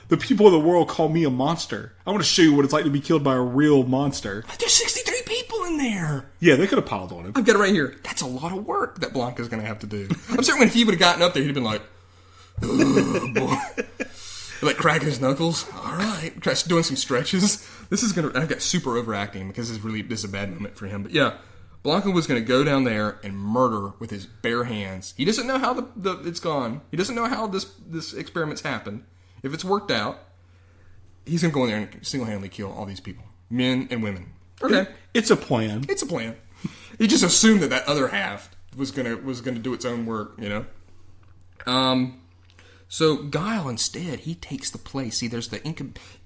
[SPEAKER 1] of the world call me a monster. I want to show you what it's like to be killed by a real monster.
[SPEAKER 2] But there's 63 people in there.
[SPEAKER 1] Yeah, they could have piled on him.
[SPEAKER 2] I've got it right here. That's a lot of work that Blanca's going to have to do. I'm certain if he would have gotten up there, he'd have been like, "Oh, boy." Like cracking his knuckles. All right. Doing some stretches. I've got super overacting because this is a bad moment for him. But yeah, Blanca was going to go down there and murder with his bare hands. He doesn't know how it's gone. He doesn't know how this experiment's happened. If it's worked out, he's going to go in there and single-handedly kill all these people. Men and women. Okay.
[SPEAKER 1] It's a plan.
[SPEAKER 2] It's a plan. He just assumed that other half was gonna do its own work, So Guile, instead, he takes the place. See, there's the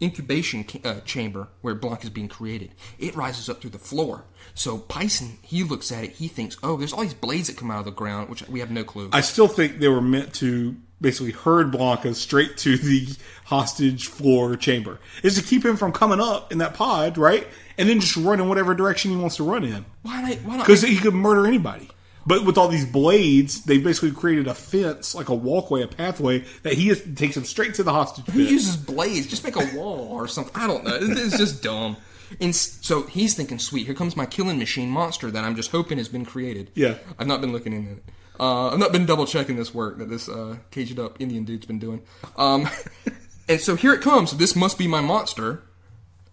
[SPEAKER 2] incubation chamber where Blanca's being created. It rises up through the floor. So Bison, he looks at it. He thinks, there's all these blades that come out of the ground, which we have no clue.
[SPEAKER 1] I still think they were meant to basically herd Blanca straight to the hostage floor chamber. Is to keep him from coming up in that pod, right? And then just run in whatever direction he wants to run in.
[SPEAKER 2] Why not?
[SPEAKER 1] Because he could murder anybody. But with all these blades, they basically created a fence, like a walkway, a pathway, that takes him straight to the hostage pit.
[SPEAKER 2] Who uses blades? Just make a wall or something. I don't know. It's just dumb. And so he's thinking, sweet, here comes my killing machine monster that I'm just hoping has been created.
[SPEAKER 1] Yeah.
[SPEAKER 2] I've not been looking into it. I've not been double-checking this work that this caged-up Indian dude's been doing. And so here it comes. This must be my monster.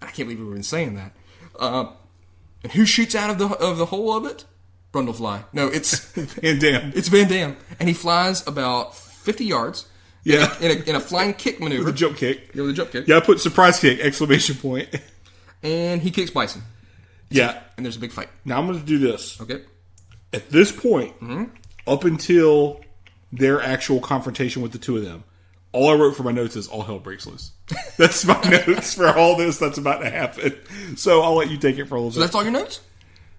[SPEAKER 2] I can't believe we've been saying that. And who shoots out of the hole of it? Brundlefly. No, it's
[SPEAKER 1] Van Damme.
[SPEAKER 2] It's Van Damme. And he flies about 50 yards.
[SPEAKER 1] Yeah.
[SPEAKER 2] In a flying kick maneuver.
[SPEAKER 1] With a jump kick.
[SPEAKER 2] Yeah, with a jump kick.
[SPEAKER 1] Yeah, I put surprise kick, exclamation point.
[SPEAKER 2] And he kicks Bison.
[SPEAKER 1] Yeah.
[SPEAKER 2] And there's a big fight.
[SPEAKER 1] Now I'm going to do this.
[SPEAKER 2] Okay.
[SPEAKER 1] At this point, up until their actual confrontation with the two of them, all I wrote for my notes is all hell breaks loose. That's my notes for all this that's about to happen. So I'll let you take it for a little bit.
[SPEAKER 2] So that's all your notes?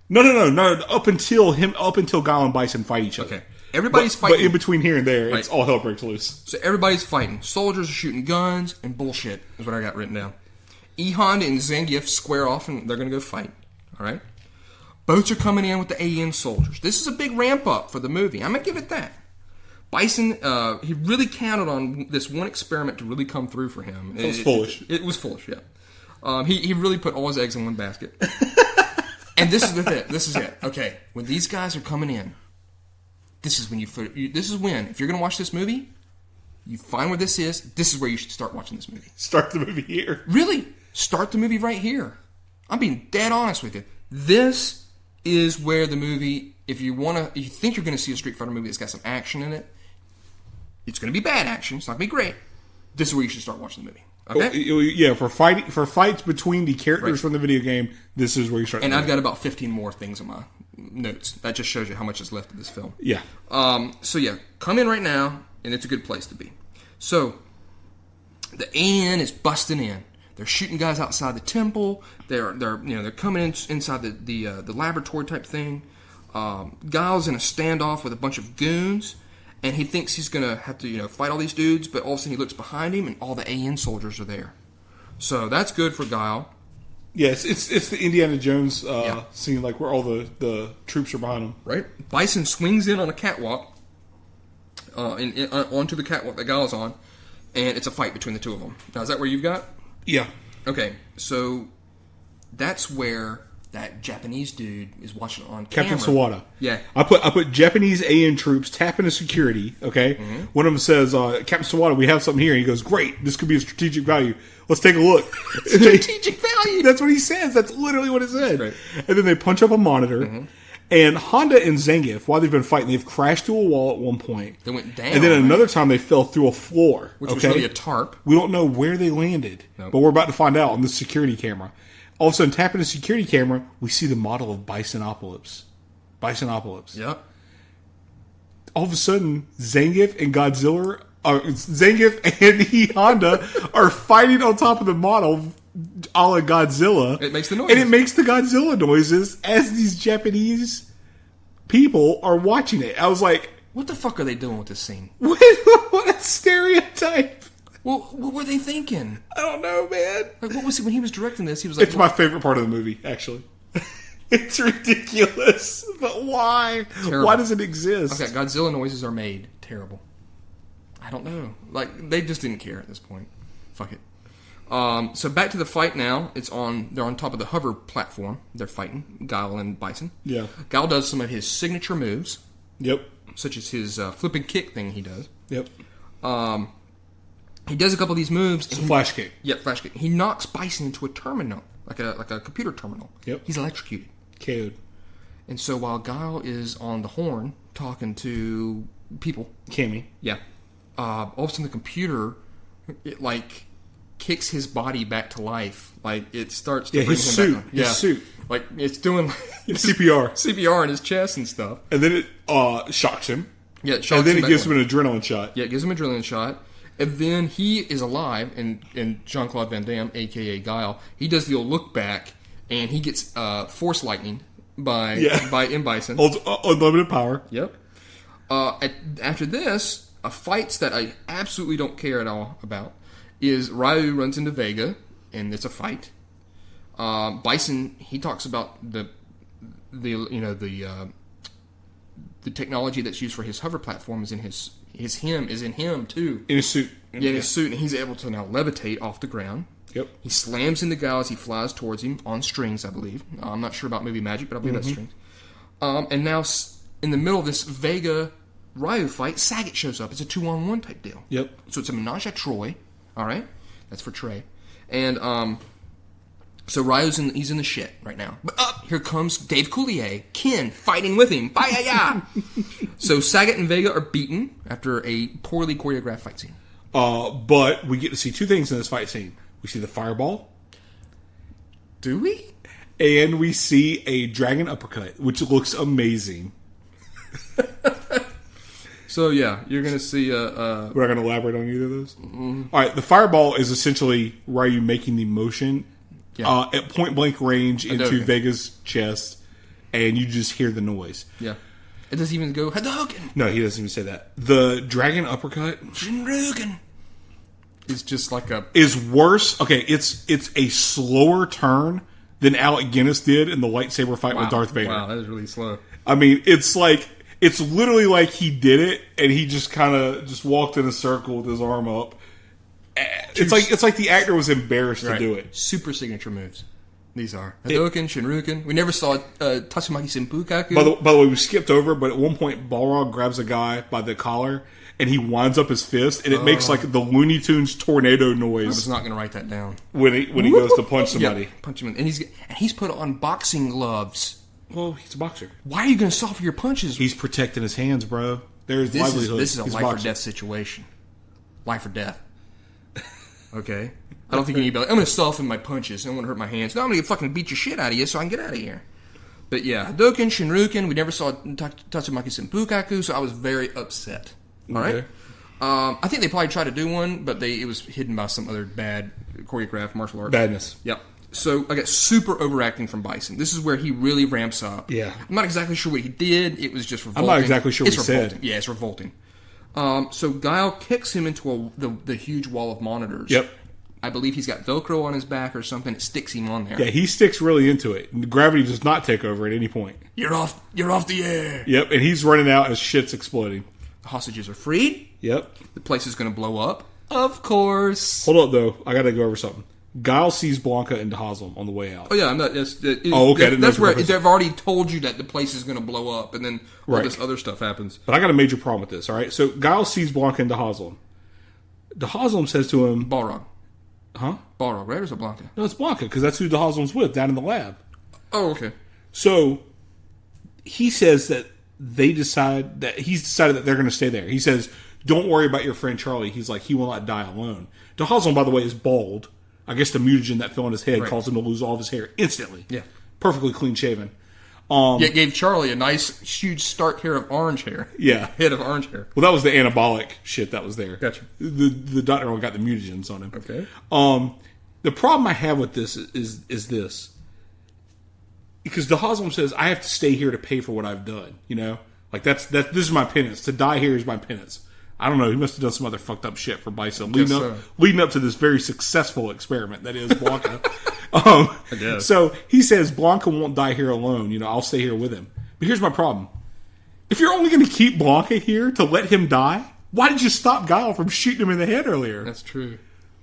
[SPEAKER 1] No. Up until Guile and Bison fight each other.
[SPEAKER 2] Okay. Everybody's fighting.
[SPEAKER 1] But in between here and there, it's all hell breaks loose.
[SPEAKER 2] So everybody's fighting. Soldiers are shooting guns and bullshit is what I got written down. E. Honda and Zangief square off and they're going to go fight. All right? Boats are coming in with the AN soldiers. This is a big ramp up for the movie. I'm going to give it that. Bison, he really counted on this one experiment to really come through for him.
[SPEAKER 1] It was foolish.
[SPEAKER 2] It was foolish, yeah. He really put all his eggs in one basket. And this is the thing. This is it. Okay, when these guys are coming in, this is when if you're going to watch this movie, you find where this is where you should start watching this movie.
[SPEAKER 1] Start the movie here.
[SPEAKER 2] Really? Start the movie right here. I'm being dead honest with you. This is where the movie, if you think you're going to see a Street Fighter movie that's got some action in it, it's going to be bad action. It's not going to be great. This is where you should start watching the movie. Okay?
[SPEAKER 1] Yeah, for fights between the characters from the video game, this is where you start.
[SPEAKER 2] And I've got about 15 more things in my notes. That just shows you how much is left of this film.
[SPEAKER 1] Yeah.
[SPEAKER 2] So yeah, come in right now, and it's a good place to be. So the AN is busting in. They're shooting guys outside the temple. They're coming inside the laboratory type thing. Guile's in a standoff with a bunch of goons. And he thinks he's going to have to, fight all these dudes, but all of a sudden he looks behind him and all the AN soldiers are there. So that's good for Guile.
[SPEAKER 1] Yes, it's the Indiana Jones scene, like where all the troops are behind him.
[SPEAKER 2] Right. Bison swings in on a catwalk, onto the catwalk that Guile's on, and it's a fight between the two of them. Now, is that where you've got?
[SPEAKER 1] Yeah.
[SPEAKER 2] Okay, so that's where that Japanese dude is watching on
[SPEAKER 1] Captain
[SPEAKER 2] camera.
[SPEAKER 1] Sawada.
[SPEAKER 2] Yeah.
[SPEAKER 1] I put Japanese AN troops tapping into security, okay? Mm-hmm. One of them says, Captain Sawada, we have something here. And he goes, great, this could be a strategic value. Let's take a look.
[SPEAKER 2] Strategic value?
[SPEAKER 1] That's what he says. That's literally what it said. And then they punch up a monitor. And Honda and Zangief, while they've been fighting, they've crashed to a wall at one point.
[SPEAKER 2] They went down.
[SPEAKER 1] And then another time they fell through a floor.
[SPEAKER 2] Which was really a tarp.
[SPEAKER 1] We don't know where they landed. Nope. But we're about to find out on the security camera. All of a sudden, tapping the security camera, we see the model of Bisonopolis.
[SPEAKER 2] Yep.
[SPEAKER 1] All of a sudden, Zangief and Honda are fighting on top of the model, a la Godzilla.
[SPEAKER 2] It makes the noises.
[SPEAKER 1] And it makes the Godzilla noises as these Japanese people are watching it. I was like,
[SPEAKER 2] what the fuck are they doing with this scene?
[SPEAKER 1] What a stereotype.
[SPEAKER 2] Well, what were they thinking?
[SPEAKER 1] I don't know, man.
[SPEAKER 2] Like, what was he when he was directing this? He was like,
[SPEAKER 1] "It's my favorite part of the movie, actually." It's ridiculous, but why?
[SPEAKER 2] Terrible.
[SPEAKER 1] Why does it exist?
[SPEAKER 2] Okay, Godzilla noises are made terrible. I don't know. Like, they just didn't care at this point. Fuck it. So back to the fight now. They're on top of the hover platform. They're fighting Guile and Bison.
[SPEAKER 1] Yeah.
[SPEAKER 2] Guile does some of his signature moves.
[SPEAKER 1] Yep.
[SPEAKER 2] Such as his flipping kick thing he does.
[SPEAKER 1] Yep.
[SPEAKER 2] He does a couple of these moves.
[SPEAKER 1] It's a flash kick.
[SPEAKER 2] Yeah, flash kick. He knocks Bison into a terminal, like a computer terminal.
[SPEAKER 1] Yep.
[SPEAKER 2] He's electrocuted.
[SPEAKER 1] KO'd.
[SPEAKER 2] And so while Guile is on the horn talking to people,
[SPEAKER 1] Cammy.
[SPEAKER 2] Yeah. All of a sudden the computer, it kicks his body back to life. Like it starts to bring him back on.
[SPEAKER 1] His suit.
[SPEAKER 2] Like it's doing
[SPEAKER 1] CPR
[SPEAKER 2] in his chest and stuff.
[SPEAKER 1] And then it shocks him.
[SPEAKER 2] Yeah, it shocks
[SPEAKER 1] and then
[SPEAKER 2] him.
[SPEAKER 1] It gives him an adrenaline shot.
[SPEAKER 2] Yeah, it gives him an adrenaline shot. And then he is alive, and Jean-Claude Van Damme, a.k.a. Guile, he does the old look back, and he gets force lightning by M. Bison.
[SPEAKER 1] Unlimited power.
[SPEAKER 2] Yep. After this, a fight that I absolutely don't care at all about is Ryu runs into Vega, and it's a fight. Bison, he talks about the technology that's used for his hover platform is in him too.
[SPEAKER 1] In his suit.
[SPEAKER 2] Yeah, in his suit, and he's able to now levitate off the ground.
[SPEAKER 1] Yep.
[SPEAKER 2] He slams into Guile as he flies towards him on strings, I believe. I'm not sure about movie magic, but I believe that's strings. And now, in the middle of this Vega-Ryu fight, Sagat shows up. It's a 2-on-1 type deal.
[SPEAKER 1] Yep.
[SPEAKER 2] So it's a menage à trois. All right? That's for Trey. And so Ryu's he's in the shit right now. But here comes Dave Coulier, Ken, fighting with him. Bye-ya-ya! So Sagat and Vega are beaten after a poorly choreographed fight scene.
[SPEAKER 1] But we get to see two things in this fight scene. We see the fireball.
[SPEAKER 2] Do we?
[SPEAKER 1] And we see a dragon uppercut, which looks amazing.
[SPEAKER 2] So, yeah, you're going to see...
[SPEAKER 1] We're not going to elaborate on either of those? Mm-hmm. All right, the fireball is essentially Ryu making the motion at point-blank range into Vega's chest, and you just hear the noise.
[SPEAKER 2] Yeah. It doesn't even go, Hadouken!
[SPEAKER 1] No, he doesn't even say that. The dragon uppercut...
[SPEAKER 2] Shinryuken! It's just like a...
[SPEAKER 1] Is worse... Okay, it's a slower turn than Alec Guinness did in the lightsaber fight with Darth Vader.
[SPEAKER 2] Wow, that is really slow.
[SPEAKER 1] I mean, it's like... It's literally like he did it, and he just kind of just walked in a circle with his arm up. It's like the actor was embarrassed to do it.
[SPEAKER 2] Super signature moves. These are Hadouken, Shinryuken. We never saw Tatsumaki Senpukaku.
[SPEAKER 1] By the way, we skipped over, but at one point, Balrog grabs a guy by the collar, and he winds up his fist, and it makes like the Looney Tunes tornado noise. I
[SPEAKER 2] was not going to write that down.
[SPEAKER 1] When he goes to punch somebody.
[SPEAKER 2] Yeah, punch him, and he's put on boxing gloves.
[SPEAKER 1] Well, he's a boxer.
[SPEAKER 2] Why are you going to soften your punches?
[SPEAKER 1] He's protecting his hands, bro. There's livelihood.
[SPEAKER 2] This is a life or death situation. Life or death. Okay? I don't think you need to be like, I'm going to soften my punches. I don't want to hurt my hands. No, I'm going to fucking beat your shit out of you so I can get out of here. But yeah, Hadouken, Shinryuken, we never saw Tatsumaki Senpukaku, so I was very upset. All right? I think they probably tried to do one, but it was hidden by some other bad choreographed martial arts.
[SPEAKER 1] Badness.
[SPEAKER 2] Yep. So I got super overacting from Bison. This is where he really ramps up.
[SPEAKER 1] Yeah.
[SPEAKER 2] I'm not exactly sure what he did. It was just revolting.
[SPEAKER 1] I'm not exactly sure what he said.
[SPEAKER 2] Yeah, it's revolting. So Guile kicks him into the huge wall of monitors.
[SPEAKER 1] Yep.
[SPEAKER 2] I believe he's got Velcro on his back or something. It sticks him on there.
[SPEAKER 1] Yeah, he sticks really into it. Gravity does not take over at any point.
[SPEAKER 2] You're off the air.
[SPEAKER 1] Yep, and he's running out as shit's exploding.
[SPEAKER 2] The hostages are freed.
[SPEAKER 1] Yep.
[SPEAKER 2] The place is going to blow up. Of course.
[SPEAKER 1] Hold up, though. I got to go over something. Guile sees Blanca and Haslem on the way out.
[SPEAKER 2] Oh, yeah. I'm not...
[SPEAKER 1] okay.
[SPEAKER 2] That's where they've already told you that the place is going to blow up, and then all this other stuff happens.
[SPEAKER 1] But I got a major problem with this, all right? So, Guile sees Blanca and Haslem. Haslem says to him...
[SPEAKER 2] Balrog.
[SPEAKER 1] Huh?
[SPEAKER 2] Balrog, right? Or is it Blanca?
[SPEAKER 1] No, it's Blanca, because that's who Haslem's with, down in the lab.
[SPEAKER 2] Oh, okay.
[SPEAKER 1] So, he says that he's decided that they're going to stay there. He says, don't worry about your friend Charlie. He's like, he will not die alone. Haslem, by the way, is bald. I guess the mutagen that fell on his head caused him to lose all of his hair instantly.
[SPEAKER 2] Yeah.
[SPEAKER 1] Perfectly clean shaven.
[SPEAKER 2] It gave Charlie a nice, huge, stark hair of orange hair.
[SPEAKER 1] Yeah.
[SPEAKER 2] Head of orange hair.
[SPEAKER 1] Well, that was the anabolic shit that was there.
[SPEAKER 2] Gotcha.
[SPEAKER 1] The doctor got the mutagens on him.
[SPEAKER 2] Okay.
[SPEAKER 1] The problem I have with this is this. Because Haslem says, I have to stay here to pay for what I've done. You know? Like, this is my penance. To die here is my penance. I don't know. He must have done some other fucked up shit for Bison leading up to this very successful experiment that is Blanca.
[SPEAKER 2] I guess.
[SPEAKER 1] So he says Blanca won't die here alone. You know, I'll stay here with him. But here's my problem: if you're only going to keep Blanca here to let him die, why did you stop Guile from shooting him in the head earlier?
[SPEAKER 2] That's true.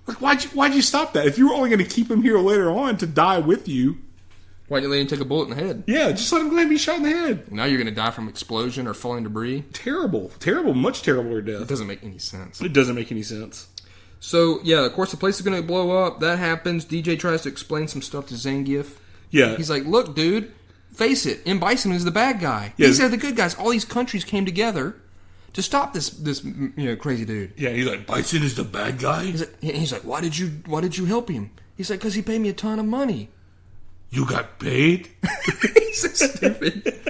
[SPEAKER 1] Like, why'd you stop that? If you were only going to keep him here later on to die with you,
[SPEAKER 2] why didn't you let him take a bullet in the head?
[SPEAKER 1] Yeah, just let him go ahead and be shot in the head.
[SPEAKER 2] Now you're going to die from explosion or falling debris.
[SPEAKER 1] Terrible, much terribler death.
[SPEAKER 2] It doesn't make any sense.
[SPEAKER 1] It doesn't make any sense.
[SPEAKER 2] So, yeah, of course, the place is going to blow up. That happens. DJ tries to explain some stuff to Zangief.
[SPEAKER 1] Yeah.
[SPEAKER 2] He's like, look, dude, face it. M. Bison is the bad guy. Yeah. These are the good guys. All these countries came together to stop this crazy dude.
[SPEAKER 1] Yeah, he's like, Bison is the bad guy?
[SPEAKER 2] He's like, why did you help him? He's like, because he paid me a ton of money.
[SPEAKER 1] You got paid?
[SPEAKER 2] He's so stupid.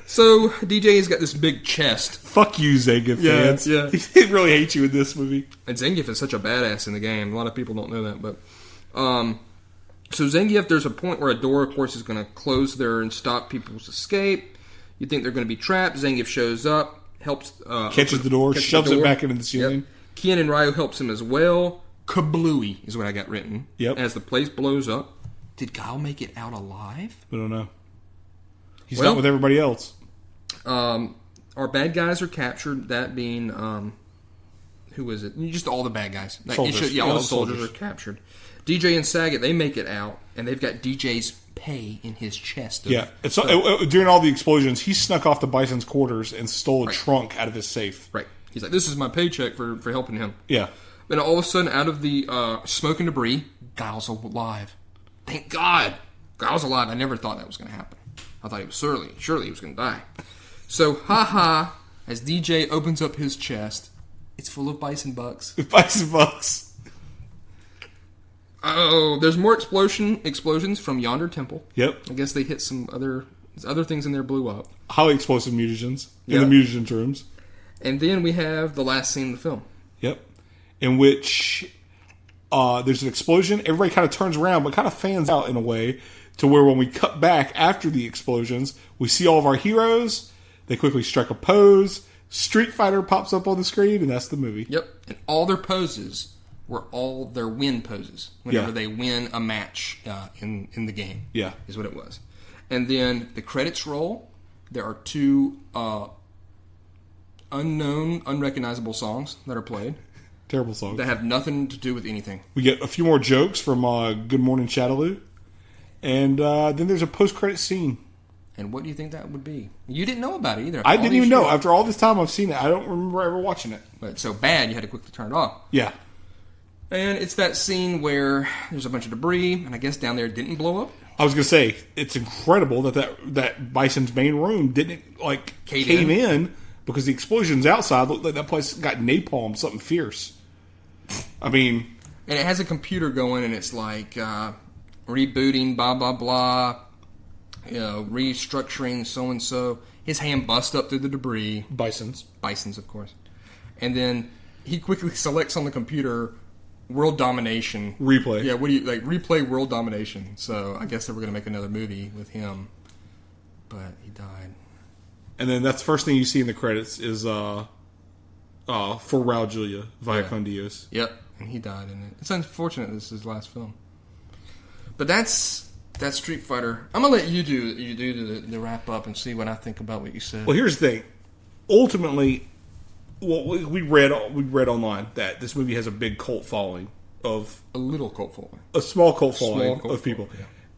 [SPEAKER 2] So, DJ's got this big chest.
[SPEAKER 1] Fuck you, Zangief fans.
[SPEAKER 2] Yeah.
[SPEAKER 1] He really hates you in this movie.
[SPEAKER 2] And Zangief is such a badass in the game. A lot of people don't know that. But so Zangief, there's a point where a door, of course, is going to close there and stop people's escape. You think they're going to be trapped. Zangief shows up, helps...
[SPEAKER 1] catches the door, shoves it back into the ceiling.
[SPEAKER 2] Yep. Ken and Ryu helps him as well. Kablooey is what I got written.
[SPEAKER 1] Yep.
[SPEAKER 2] As the place blows up. Did Guile make it out alive?
[SPEAKER 1] We don't know. He's not with everybody else.
[SPEAKER 2] Our bad guys are captured, that being... who is it? Just all the bad guys. Like,
[SPEAKER 1] Soldiers.
[SPEAKER 2] all the soldiers are captured. DJ and Saget, they make it out, and they've got DJ's pay in his chest.
[SPEAKER 1] During all the explosions, he snuck off the Bison's quarters and stole a trunk out of his safe.
[SPEAKER 2] Right. He's like, this is my paycheck for helping him.
[SPEAKER 1] Yeah.
[SPEAKER 2] Then all of a sudden, out of the smoke and debris, Guile's alive. Thank God. Guile's alive. I never thought that was going to happen. I thought he was surely he was going to die. So, as DJ opens up his chest, it's full of bison bucks.
[SPEAKER 1] Bison bucks.
[SPEAKER 2] Oh, there's more explosions from Yonder Temple.
[SPEAKER 1] Yep.
[SPEAKER 2] I guess they hit some other things in there blew up.
[SPEAKER 1] Highly explosive mutagens in the mutagens rooms.
[SPEAKER 2] And then we have the last scene of the film.
[SPEAKER 1] Yep. In which there's an explosion. Everybody kind of turns around, but kind of fans out in a way to where when we cut back after the explosions, we see all of our heroes. They quickly strike a pose. Street Fighter pops up on the screen, and that's the movie.
[SPEAKER 2] Yep. And all their poses were all their win poses. Whenever they win a match in the game.
[SPEAKER 1] Yeah.
[SPEAKER 2] Is what it was. And then the credits roll. There are two unknown, unrecognizable songs that are played.
[SPEAKER 1] Terrible songs.
[SPEAKER 2] That have nothing to do with anything.
[SPEAKER 1] We get a few more jokes from Good Morning Shadaloo. And then there's a post-credit scene.
[SPEAKER 2] And what do you think that would be? You didn't know about it either.
[SPEAKER 1] I didn't even know. After all this time I've seen it, I don't remember ever watching it.
[SPEAKER 2] But it's so bad, you had to quickly turn it off.
[SPEAKER 1] Yeah.
[SPEAKER 2] And it's that scene where there's a bunch of debris, and I guess down there it didn't blow up.
[SPEAKER 1] I was going to say, it's incredible that Bison's main room didn't, cave in because the explosions outside looked like that place got napalm, something fierce. I mean...
[SPEAKER 2] And it has a computer going, and it's like rebooting, blah, blah, blah, restructuring so-and-so. His hand busts up through the debris.
[SPEAKER 1] Bison's, of course.
[SPEAKER 2] And then he quickly selects on the computer world domination.
[SPEAKER 1] Replay.
[SPEAKER 2] Yeah, what do you, replay world domination. So I guess they were going to make another movie with him. But he died.
[SPEAKER 1] And then that's the first thing you see in the credits is for Raul Julia, Via con Dios.
[SPEAKER 2] Yep, and he died in it. It's unfortunate this is his last film. But that's Street Fighter. I'm going to let you do the wrap up and see what I think about what you said.
[SPEAKER 1] Well, here's the thing. Ultimately, we read online that this movie has a big cult following of...
[SPEAKER 2] A little cult following.
[SPEAKER 1] A small cult following of people.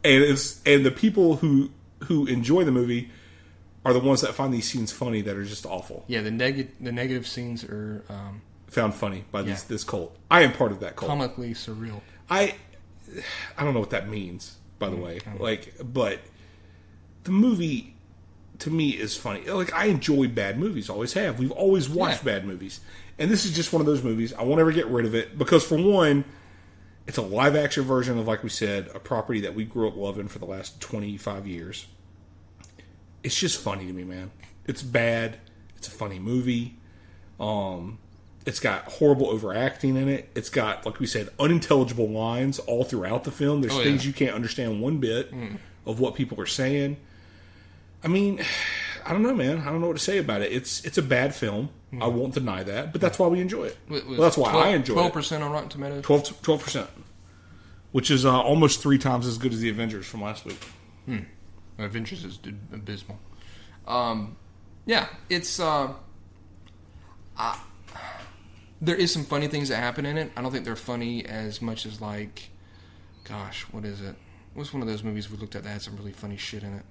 [SPEAKER 1] Yeah. And the people who enjoy the movie are the ones that find these scenes funny that are just awful.
[SPEAKER 2] Yeah, the negative scenes are...
[SPEAKER 1] found funny by this cult. I am part of that cult.
[SPEAKER 2] Comically surreal.
[SPEAKER 1] I don't know what that means, by the way. But the movie to me is funny. I enjoy bad movies, always have. We've always watched bad movies. And this is just one of those movies. I won't ever get rid of it because, for one, it's a live action version of, like we said, a property that we grew up loving for the last 25 years. It's just funny to me, man. It's bad. It's a funny movie. It's got horrible overacting in it. It's got, like we said, unintelligible lines all throughout the film. There's things you can't understand one bit of what people are saying. I mean, I don't know, man. I don't know what to say about it. It's a bad film. I won't deny that, but that's why we enjoy it. Well, that's why I enjoy
[SPEAKER 2] 12%
[SPEAKER 1] it.
[SPEAKER 2] 12% on Rotten Tomatoes?
[SPEAKER 1] 12%. Which is almost 3 times as good as the Avengers from last week.
[SPEAKER 2] Avengers is abysmal. It's... there is some funny things that happen in it. I don't think they're funny as much as what is it? What's one of those movies we looked at that had some really funny shit in it?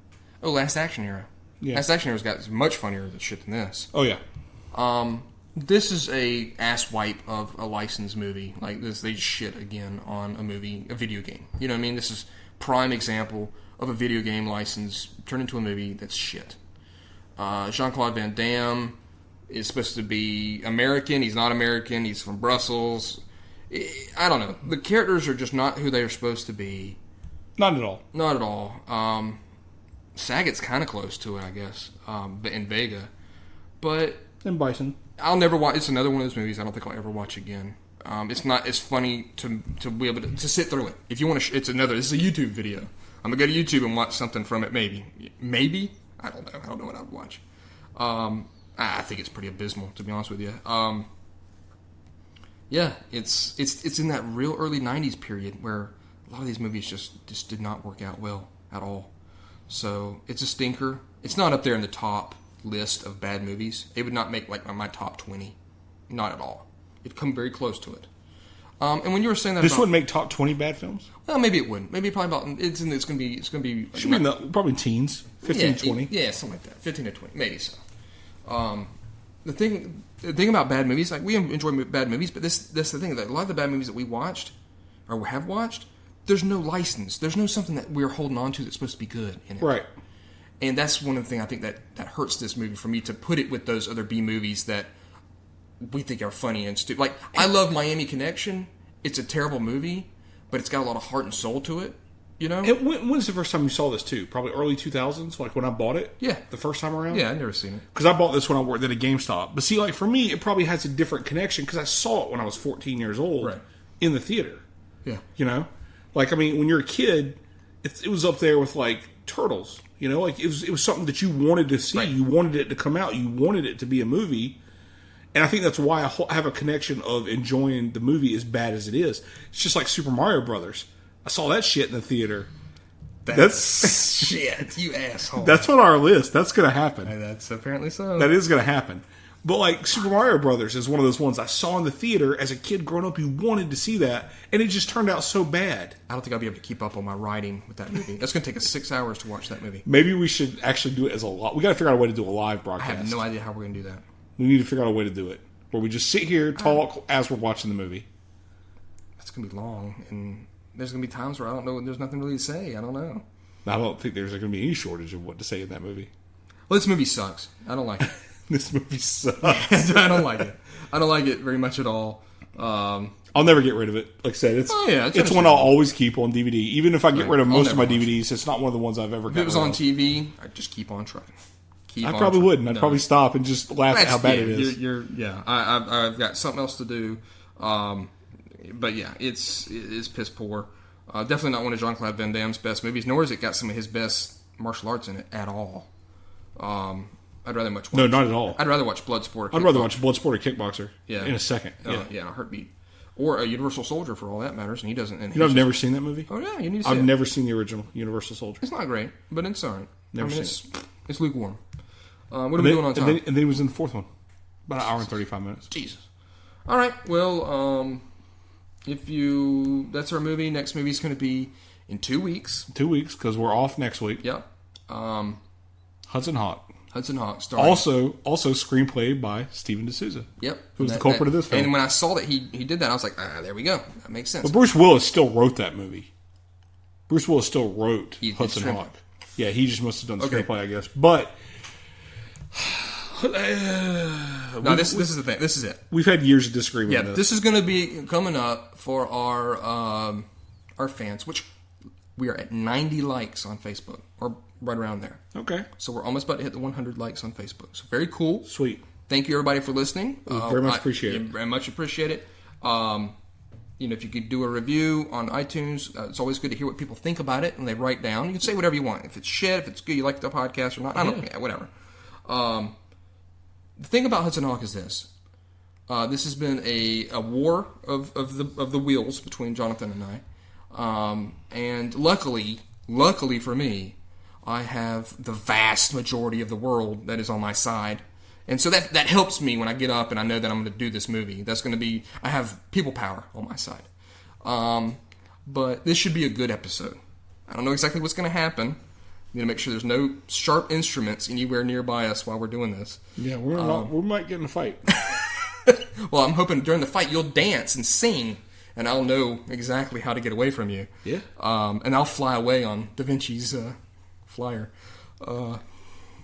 [SPEAKER 2] Oh, Last Action Hero. Yeah. Last Action Hero's got much funnier shit than this.
[SPEAKER 1] Oh, yeah.
[SPEAKER 2] This is a ass wipe of a licensed movie. They shit again on a video game. You know what I mean? This is prime example of a video game license turned into a movie that's shit. Jean-Claude Van Damme is supposed to be American. He's not American. He's from Brussels. I don't know. The characters are just not who they are supposed to be.
[SPEAKER 1] Not at all.
[SPEAKER 2] Not at all. Saget's kind of close to it, I guess, in Vega. But...
[SPEAKER 1] And Bison.
[SPEAKER 2] I'll never watch... It's another one of those movies I don't think I'll ever watch again. It's not as funny to be able to sit through it. If you want to... This is a YouTube video. I'm going to go to YouTube and watch something from it, maybe. Maybe? I don't know. I don't know what I would watch. I think it's pretty abysmal, to be honest with you. It's in that real early 90s period where a lot of these movies just did not work out well at all. So it's a stinker. It's not up there in the top list of bad movies. It would not make my top 20. Not at all. It'd come very close to it. And when you were saying that,
[SPEAKER 1] this wouldn't make top 20 bad films.
[SPEAKER 2] Well, maybe it wouldn't. Maybe probably about it's going to be.
[SPEAKER 1] Should be in the, probably teens, 15 to 20.
[SPEAKER 2] Yeah, something like that. 15 to 20, maybe so. The thing about bad movies, like we enjoy bad movies, but that's the thing. That a lot of the bad movies that we watched or have watched, there's no license. There's no something that we're holding on to that's supposed to be good in it.
[SPEAKER 1] Right.
[SPEAKER 2] And that's one of the things I think that hurts this movie for me, to put it with those other B movies that we think are funny and stupid. Like, I love Miami Connection. It's a terrible movie, but it's got a lot of heart and soul to it, you know?
[SPEAKER 1] And when's the first time you saw this, too? Probably early 2000s, like when I bought it?
[SPEAKER 2] Yeah.
[SPEAKER 1] The first time around?
[SPEAKER 2] Yeah, I've never seen it.
[SPEAKER 1] Because I bought this when I worked at a GameStop. But see, like, for me, it probably has a different connection because I saw it when I was 14 years old in the theater.
[SPEAKER 2] Yeah.
[SPEAKER 1] You know? Like, I mean, when you're a kid, it was up there with, like, Turtles. You know? Like, it was something that you wanted to see. Right. You wanted it to come out. You wanted it to be a movie. And I think that's why I have a connection of enjoying the movie as bad as it is. It's just like Super Mario Brothers. I saw that shit in the theater. That's
[SPEAKER 2] shit, you asshole.
[SPEAKER 1] That's on our list. That's going to happen.
[SPEAKER 2] And that's apparently so.
[SPEAKER 1] That is going to happen. But like Super Mario Brothers is one of those ones I saw in the theater as a kid growing up. You wanted to see that, and it just turned out so bad.
[SPEAKER 2] I don't think I'll be able to keep up on my writing with that movie. That's going to take us 6 hours to watch that movie.
[SPEAKER 1] Maybe we should actually do it as a live. We got to figure out a way to do a live broadcast.
[SPEAKER 2] I have no idea how we're going to do that.
[SPEAKER 1] We need to figure out a way to do it where we just sit here, talk as we're watching the movie.
[SPEAKER 2] It's going to be long, and there's going to be times where I don't know. There's nothing really to say. I don't know.
[SPEAKER 1] I don't think there's going to be any shortage of what to say in that movie.
[SPEAKER 2] Well, this movie sucks. I don't like it.
[SPEAKER 1] This movie sucks.
[SPEAKER 2] I don't like it. I don't like it very much at all.
[SPEAKER 1] I'll never get rid of it. Like I said, it's one I'll always keep on DVD. Even if I get rid of most of my DVDs, it's not one of the ones I've ever got.
[SPEAKER 2] If it was on TV, I'd just keep on trucking.
[SPEAKER 1] I probably wouldn't. I'd probably stop and just laugh at how bad it is.
[SPEAKER 2] I've got something else to do. But yeah, it's piss poor. Definitely not one of Jean-Claude Van Damme's best movies, nor has it got some of his best martial arts in it at all. I'd rather watch.
[SPEAKER 1] No, not at all.
[SPEAKER 2] I'd rather watch Bloodsport.
[SPEAKER 1] I'd rather watch Bloodsport or Kickboxer.
[SPEAKER 2] Yeah.
[SPEAKER 1] In a second.
[SPEAKER 2] Yeah, a heartbeat. Or a Universal Soldier, for all that matters, and he doesn't. And
[SPEAKER 1] I've never seen that movie.
[SPEAKER 2] Oh yeah, you need to see it.
[SPEAKER 1] I've never seen the original Universal Soldier.
[SPEAKER 2] It's not great, but it's alright.
[SPEAKER 1] Never seen it.
[SPEAKER 2] It's lukewarm. What are we doing on time?
[SPEAKER 1] And then he was in the fourth one. About an hour and 35 minutes.
[SPEAKER 2] Jesus. All right. Well, that's our movie. Next movie's going to be in 2 weeks.
[SPEAKER 1] 2 weeks, because we're off next week.
[SPEAKER 2] Yep.
[SPEAKER 1] Hudson Hawk.
[SPEAKER 2] Starring.
[SPEAKER 1] Also screenplay by Steven D'Souza.
[SPEAKER 2] Yep.
[SPEAKER 1] Who's the culprit of this film.
[SPEAKER 2] And when I saw that he did that, I was like, there we go. That makes sense.
[SPEAKER 1] But Bruce Willis still wrote that movie. Bruce Willis still wrote Hudson Hawk. Yeah, he just must have done the screenplay, I guess. But
[SPEAKER 2] no, this is the thing. This is it.
[SPEAKER 1] We've had years of disagreement.
[SPEAKER 2] Yeah, this is going to be coming up for our fans, which we are at 90 likes on Facebook, or right around there.
[SPEAKER 1] Okay.
[SPEAKER 2] So we're almost about to hit the 100 likes on Facebook. So very cool.
[SPEAKER 1] Sweet.
[SPEAKER 2] Thank you, everybody, for listening.
[SPEAKER 1] Very much appreciate it.
[SPEAKER 2] Very much appreciate it. If you could do a review on iTunes, it's always good to hear what people think about it, and they write down. You can say whatever you want. If it's shit, if it's good, you like the podcast or not. I don't care. Whatever. The thing about Hudson Hawk is this. This has been a war of the wheels between Jonathan and I. And luckily for me, I have the vast majority of the world that is on my side. And so that helps me when I get up and I know that I'm going to do this movie. That's going to be, I have people power on my side. But this should be a good episode. I don't know exactly what's going to happen. I'm going to make sure there's no sharp instruments anywhere nearby us while we're doing this.
[SPEAKER 1] Yeah, we might get in a fight.
[SPEAKER 2] Well, I'm hoping during the fight you'll dance and sing, and I'll know exactly how to get away from you.
[SPEAKER 1] Yeah.
[SPEAKER 2] And I'll fly away on Da Vinci's flyer.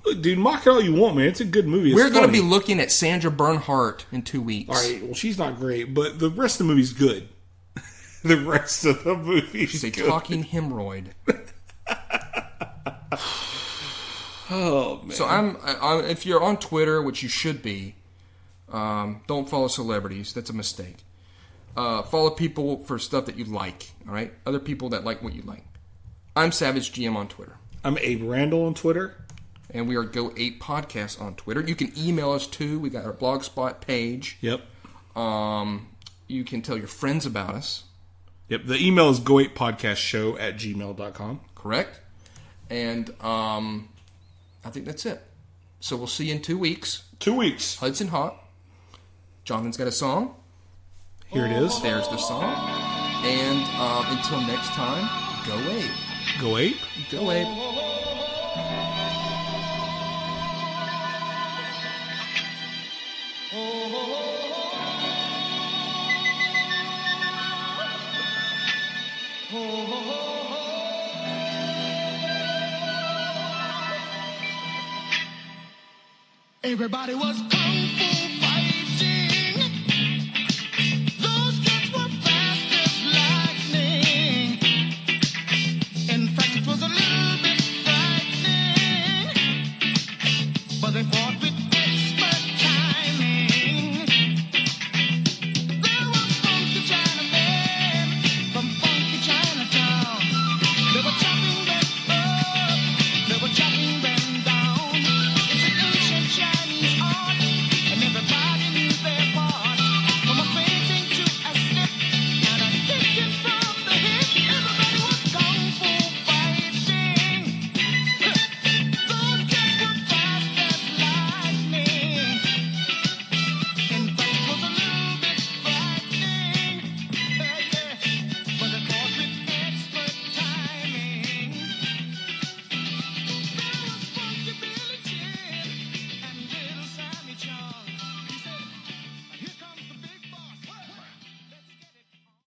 [SPEAKER 1] Look, dude, mock it all you want, man. It's a good movie.
[SPEAKER 2] We're going to be looking at Sandra Bernhard in 2 weeks.
[SPEAKER 1] All right, well, she's not great, but the rest of the movie's good. The rest of the movie,
[SPEAKER 2] she's a talking hemorrhoid.
[SPEAKER 1] Oh man!
[SPEAKER 2] So I'm if you're on Twitter, which you should be, don't follow celebrities. That's a mistake. Follow people for stuff that you like. All right, other people that like what you like. I'm Savage GM on Twitter.
[SPEAKER 1] I'm Abe Randall on Twitter.
[SPEAKER 2] And we are Go Ape Podcast on Twitter. You can email us too. We got our Blogspot page.
[SPEAKER 1] Yep.
[SPEAKER 2] You can tell your friends about us.
[SPEAKER 1] Yep. The email is goapepodcastshow@gmail.com.
[SPEAKER 2] Correct. And I think that's it. So we'll see you in 2 weeks.
[SPEAKER 1] 2 weeks.
[SPEAKER 2] Hudson Hawk. Jonathan's got a song.
[SPEAKER 1] Here it is.
[SPEAKER 2] There's the song. And until next time, go Ape.
[SPEAKER 1] Go Ape.
[SPEAKER 2] Go Ape.
[SPEAKER 3] Everybody was calling.